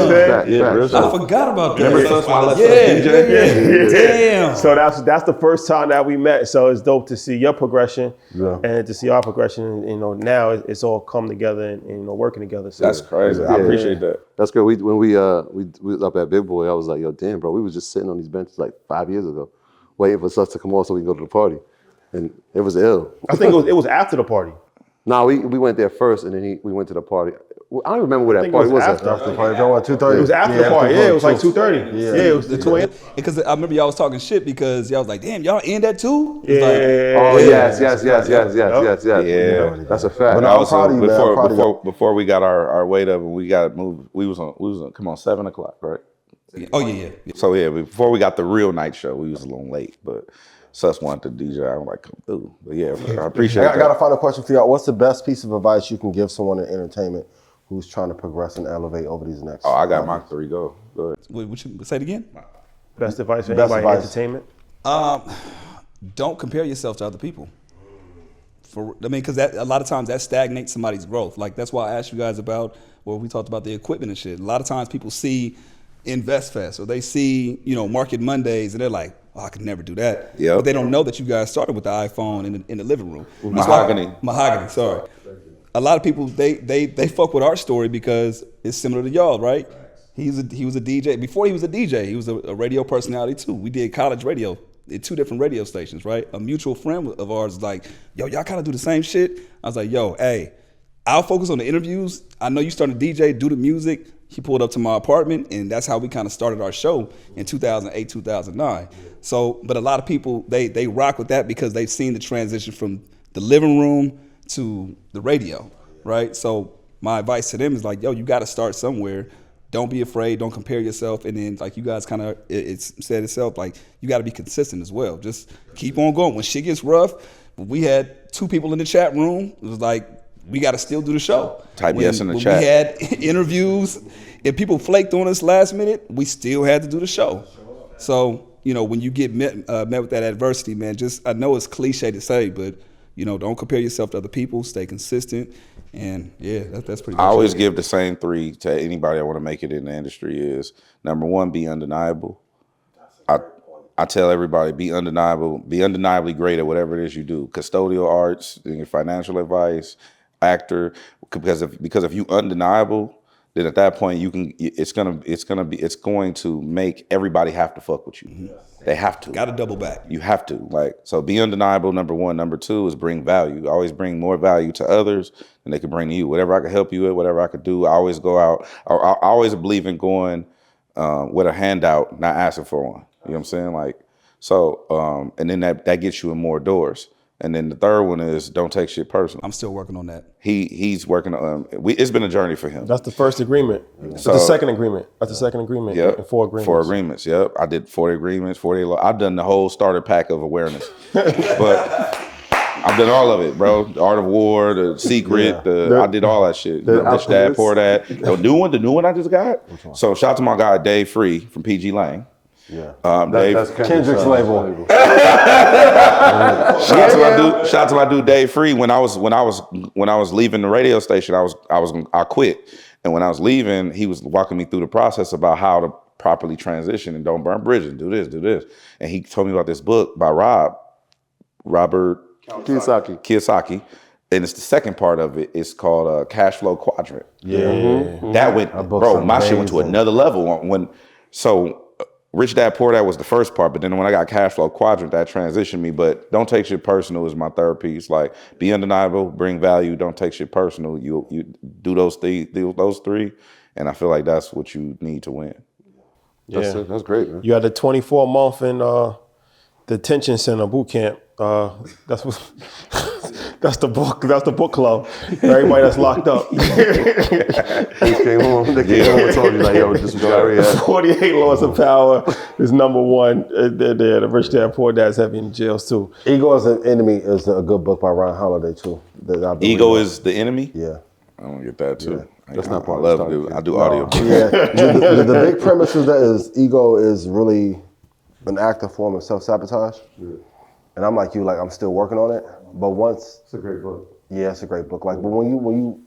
Speaker 4: I'm saying?
Speaker 1: I forgot about that.
Speaker 2: Remember Sus One?
Speaker 1: Yeah. Damn.
Speaker 4: So that's the first time that we met. So it's dope to see your progression and to see our progression. And, now it's all come together and working together. So
Speaker 2: That's crazy. I appreciate that.
Speaker 3: That's good. When we was up at Big Boy, I was like, yo, damn, bro, we was just sitting on these benches like 5 years ago, waiting for Sus to come on so we can go to the party. And it was ill.
Speaker 4: I think it was after the party.
Speaker 3: No, we went there first, and then we went to the party. I don't remember where that
Speaker 4: think
Speaker 3: party
Speaker 4: it was
Speaker 3: was.
Speaker 4: after.
Speaker 5: The party going at 2:30.
Speaker 4: It was after the party. Yeah, it was like 2:30. Yeah, it was the 2 a.m.
Speaker 1: Because I remember y'all was talking shit because y'all was like, "Damn, y'all end at 2?"
Speaker 4: Yeah.
Speaker 3: Oh yes.
Speaker 2: Yeah.
Speaker 3: That's a fact.
Speaker 5: But I'm proud of you, man. I'm proud of you.
Speaker 2: Before we got our weight up and we got moved, we was on 7:00, right?
Speaker 1: Oh yeah.
Speaker 2: So yeah, before we got the real night show, we was a little late, but Sus wanted to DJ. I'm like, come through. But yeah, I appreciate it.
Speaker 5: I got a final question for y'all. What's the best piece of advice you can give someone in entertainment who's trying to progress and elevate over these next?
Speaker 2: Oh, I got my 3. Go ahead.
Speaker 1: What you say it again?
Speaker 4: Best advice for
Speaker 5: Best
Speaker 4: anybody in
Speaker 5: advice.
Speaker 4: entertainment?
Speaker 1: Don't compare yourself to other people. Because a lot of times that stagnates somebody's growth. Like that's why I asked you guys about, we talked about the equipment and shit. A lot of times people see InvestFest or they see, Market Mondays and they're like, oh, I could never do that.
Speaker 2: Yep.
Speaker 1: But they don't know that you guys started with the iPhone in the living room. Mahogany, sorry. A lot of people, they fuck with our story because it's similar to y'all, right? He was a DJ. Before he was a DJ, he was a radio personality too. We did college radio at 2 different radio stations, right? A mutual friend of ours was like, yo, y'all kind of do the same shit? I was like, yo, hey, I'll focus on the interviews. I know you started DJ, do the music. He pulled up to my apartment, and that's how we kind of started our show in 2008, 2009. So, but a lot of people, they rock with that because they've seen the transition from the living room to the radio, right? So my advice to them is like, yo, you got to start somewhere. Don't be afraid. Don't compare yourself. And then, like you guys kind of, it's said itself, like you got to be consistent as well. Just keep on going. When shit gets rough, we had 2 people in the chat room. It was like, we got to still do the show.
Speaker 2: Type yes in the chat.
Speaker 1: We had interviews. If people flaked on us last minute, we still had to do the show. So, when you get met with that adversity, man, I know it's cliche to say, but, don't compare yourself to other people. Stay consistent. And, yeah, that's pretty much
Speaker 2: I always
Speaker 1: it.
Speaker 2: give the same 3 to anybody that want to make it in the industry is, number 1, be undeniable. I tell everybody, be undeniable, be undeniably great at whatever it is you do. Custodial arts, financial advice, actor, because if you undeniable, then at that point it's going to make everybody have to fuck with you. Mm-hmm. They have to.
Speaker 1: Got to double back.
Speaker 2: You have to. So be undeniable, number 1. Number 2 is bring value. Always bring more value to others than they can bring to you. Whatever I can help you with, whatever I could do, I always go out. I always believe in going with a handout, not asking for one. You know what I'm saying? And then that gets you in more doors. And then the third one is don't take shit personal.
Speaker 1: I'm still working on that.
Speaker 2: He's working on. It's been a journey for him.
Speaker 4: That's the first agreement. That's the second agreement. That's the second agreement.
Speaker 2: Yep.
Speaker 4: And 4 agreements.
Speaker 2: 4 agreements. Yep. I did 40 agreements. 40. I've done the whole starter pack of awareness, but I've done all of it, bro. The Art of War, the Secret. I did all that shit. Rich Dad Poor Dad. The new one I just got. So shout out to my guy Dave Free from PG Lang.
Speaker 3: Yeah.
Speaker 2: Dave.
Speaker 3: That's
Speaker 5: Kendrick's label.
Speaker 2: Shout out to my dude Dave Free. When I was leaving the radio station, I quit. And when I was leaving, he was walking me through the process about how to properly transition and don't burn bridges, do this. And he told me about this book by Robert Kiyosaki. And it's the second part of it. It's called Cash Flow Quadrant.
Speaker 5: Yeah.
Speaker 2: That went, bro, my shit went to another level. Rich Dad Poor Dad was the first part, but then when I got Cash Flow Quadrant, that transitioned me. But don't take shit personal is my third piece. Like, be undeniable, bring value, don't take shit personal. You do those three, and I feel like that's what you need to win.
Speaker 3: That's great, man.
Speaker 4: You had a 24-month in detention center boot camp. That's the book club. Everybody that's locked up.
Speaker 3: They came home and told you, like, yo, this was already at.
Speaker 4: 48 Laws of Power is number one. The Rich Dad Poor Dad's heavy in jails too.
Speaker 5: Ego is an Enemy is a good book by Ryan Holiday too.
Speaker 2: Ego is the enemy?
Speaker 5: Yeah.
Speaker 2: I don't get that too.
Speaker 5: Yeah.
Speaker 3: That's not
Speaker 2: I
Speaker 3: part
Speaker 2: love
Speaker 3: of
Speaker 2: to
Speaker 3: the
Speaker 2: do.
Speaker 3: study.
Speaker 2: I do audio.
Speaker 5: Yeah. the big premise is ego is really an active form of self-sabotage.
Speaker 3: Yeah.
Speaker 5: And I'm like you, like I'm still working on it. But once
Speaker 3: It's a great book.
Speaker 5: yeah, it's a great book. Like, but when you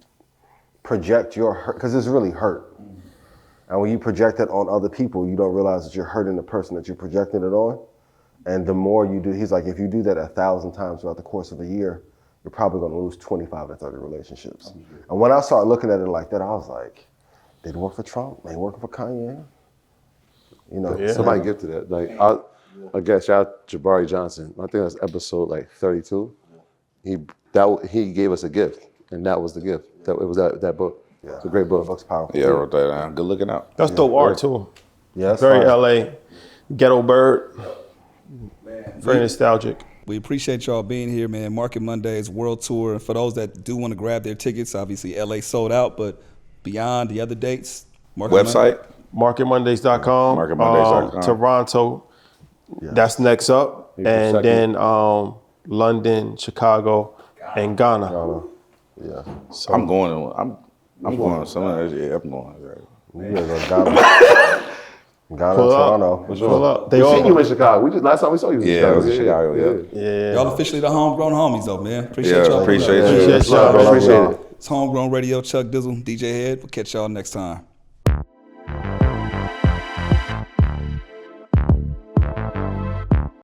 Speaker 5: project your hurt, because it's really hurt, and when you project it on other people, you don't realize that you're hurting the person that you're projecting it on. And the more you do, he's like, if you do that 1,000 times throughout the course of a year, you're probably going to lose 25 to 30 relationships. And when I started looking at it like that, I was like, did it work for Trump? Ain't working for Kanye? You know,
Speaker 4: Yeah.
Speaker 3: Somebody get to that. Like, again, shout out Jabari Johnson. I think that's episode like 32. He gave us a gift, and that was the gift. It was that book.
Speaker 5: Yeah.
Speaker 3: It's a great book.
Speaker 5: The book's powerful.
Speaker 2: Yeah, I wrote that down. Good looking out.
Speaker 4: That's dope art too.
Speaker 5: Yeah, that's
Speaker 4: Very
Speaker 5: fine.
Speaker 4: LA, ghetto bird. Very nostalgic.
Speaker 1: We appreciate y'all being here, man. Market Mondays World Tour. And for those that do want to grab their tickets, obviously LA sold out, but beyond the other dates,
Speaker 2: Website?
Speaker 4: MarketMondays.com.
Speaker 2: MarketMondays.com.
Speaker 4: Toronto. That's next up. And
Speaker 3: second.
Speaker 4: then London, Chicago, and Ghana.
Speaker 5: Yeah.
Speaker 4: So
Speaker 2: I'm going to some of those. Yeah, I'm going.
Speaker 5: Yeah, go Ghana. Ghana,
Speaker 4: Pull up.
Speaker 5: Toronto.
Speaker 4: Pull up. They
Speaker 3: We seen you
Speaker 4: all.
Speaker 3: in Chicago. Last time we saw you was in
Speaker 2: Yeah,
Speaker 3: Chicago.
Speaker 2: it was in Chicago, yeah.
Speaker 4: Yeah.
Speaker 1: Y'all officially the homegrown homies though, man. Appreciate
Speaker 2: Yeah,
Speaker 1: y'all.
Speaker 2: appreciate you.
Speaker 4: Appreciate y'all.
Speaker 3: Appreciate it.
Speaker 1: It's Homegrown Radio, Chuck Dizzle, DJ Head. We'll catch y'all next time.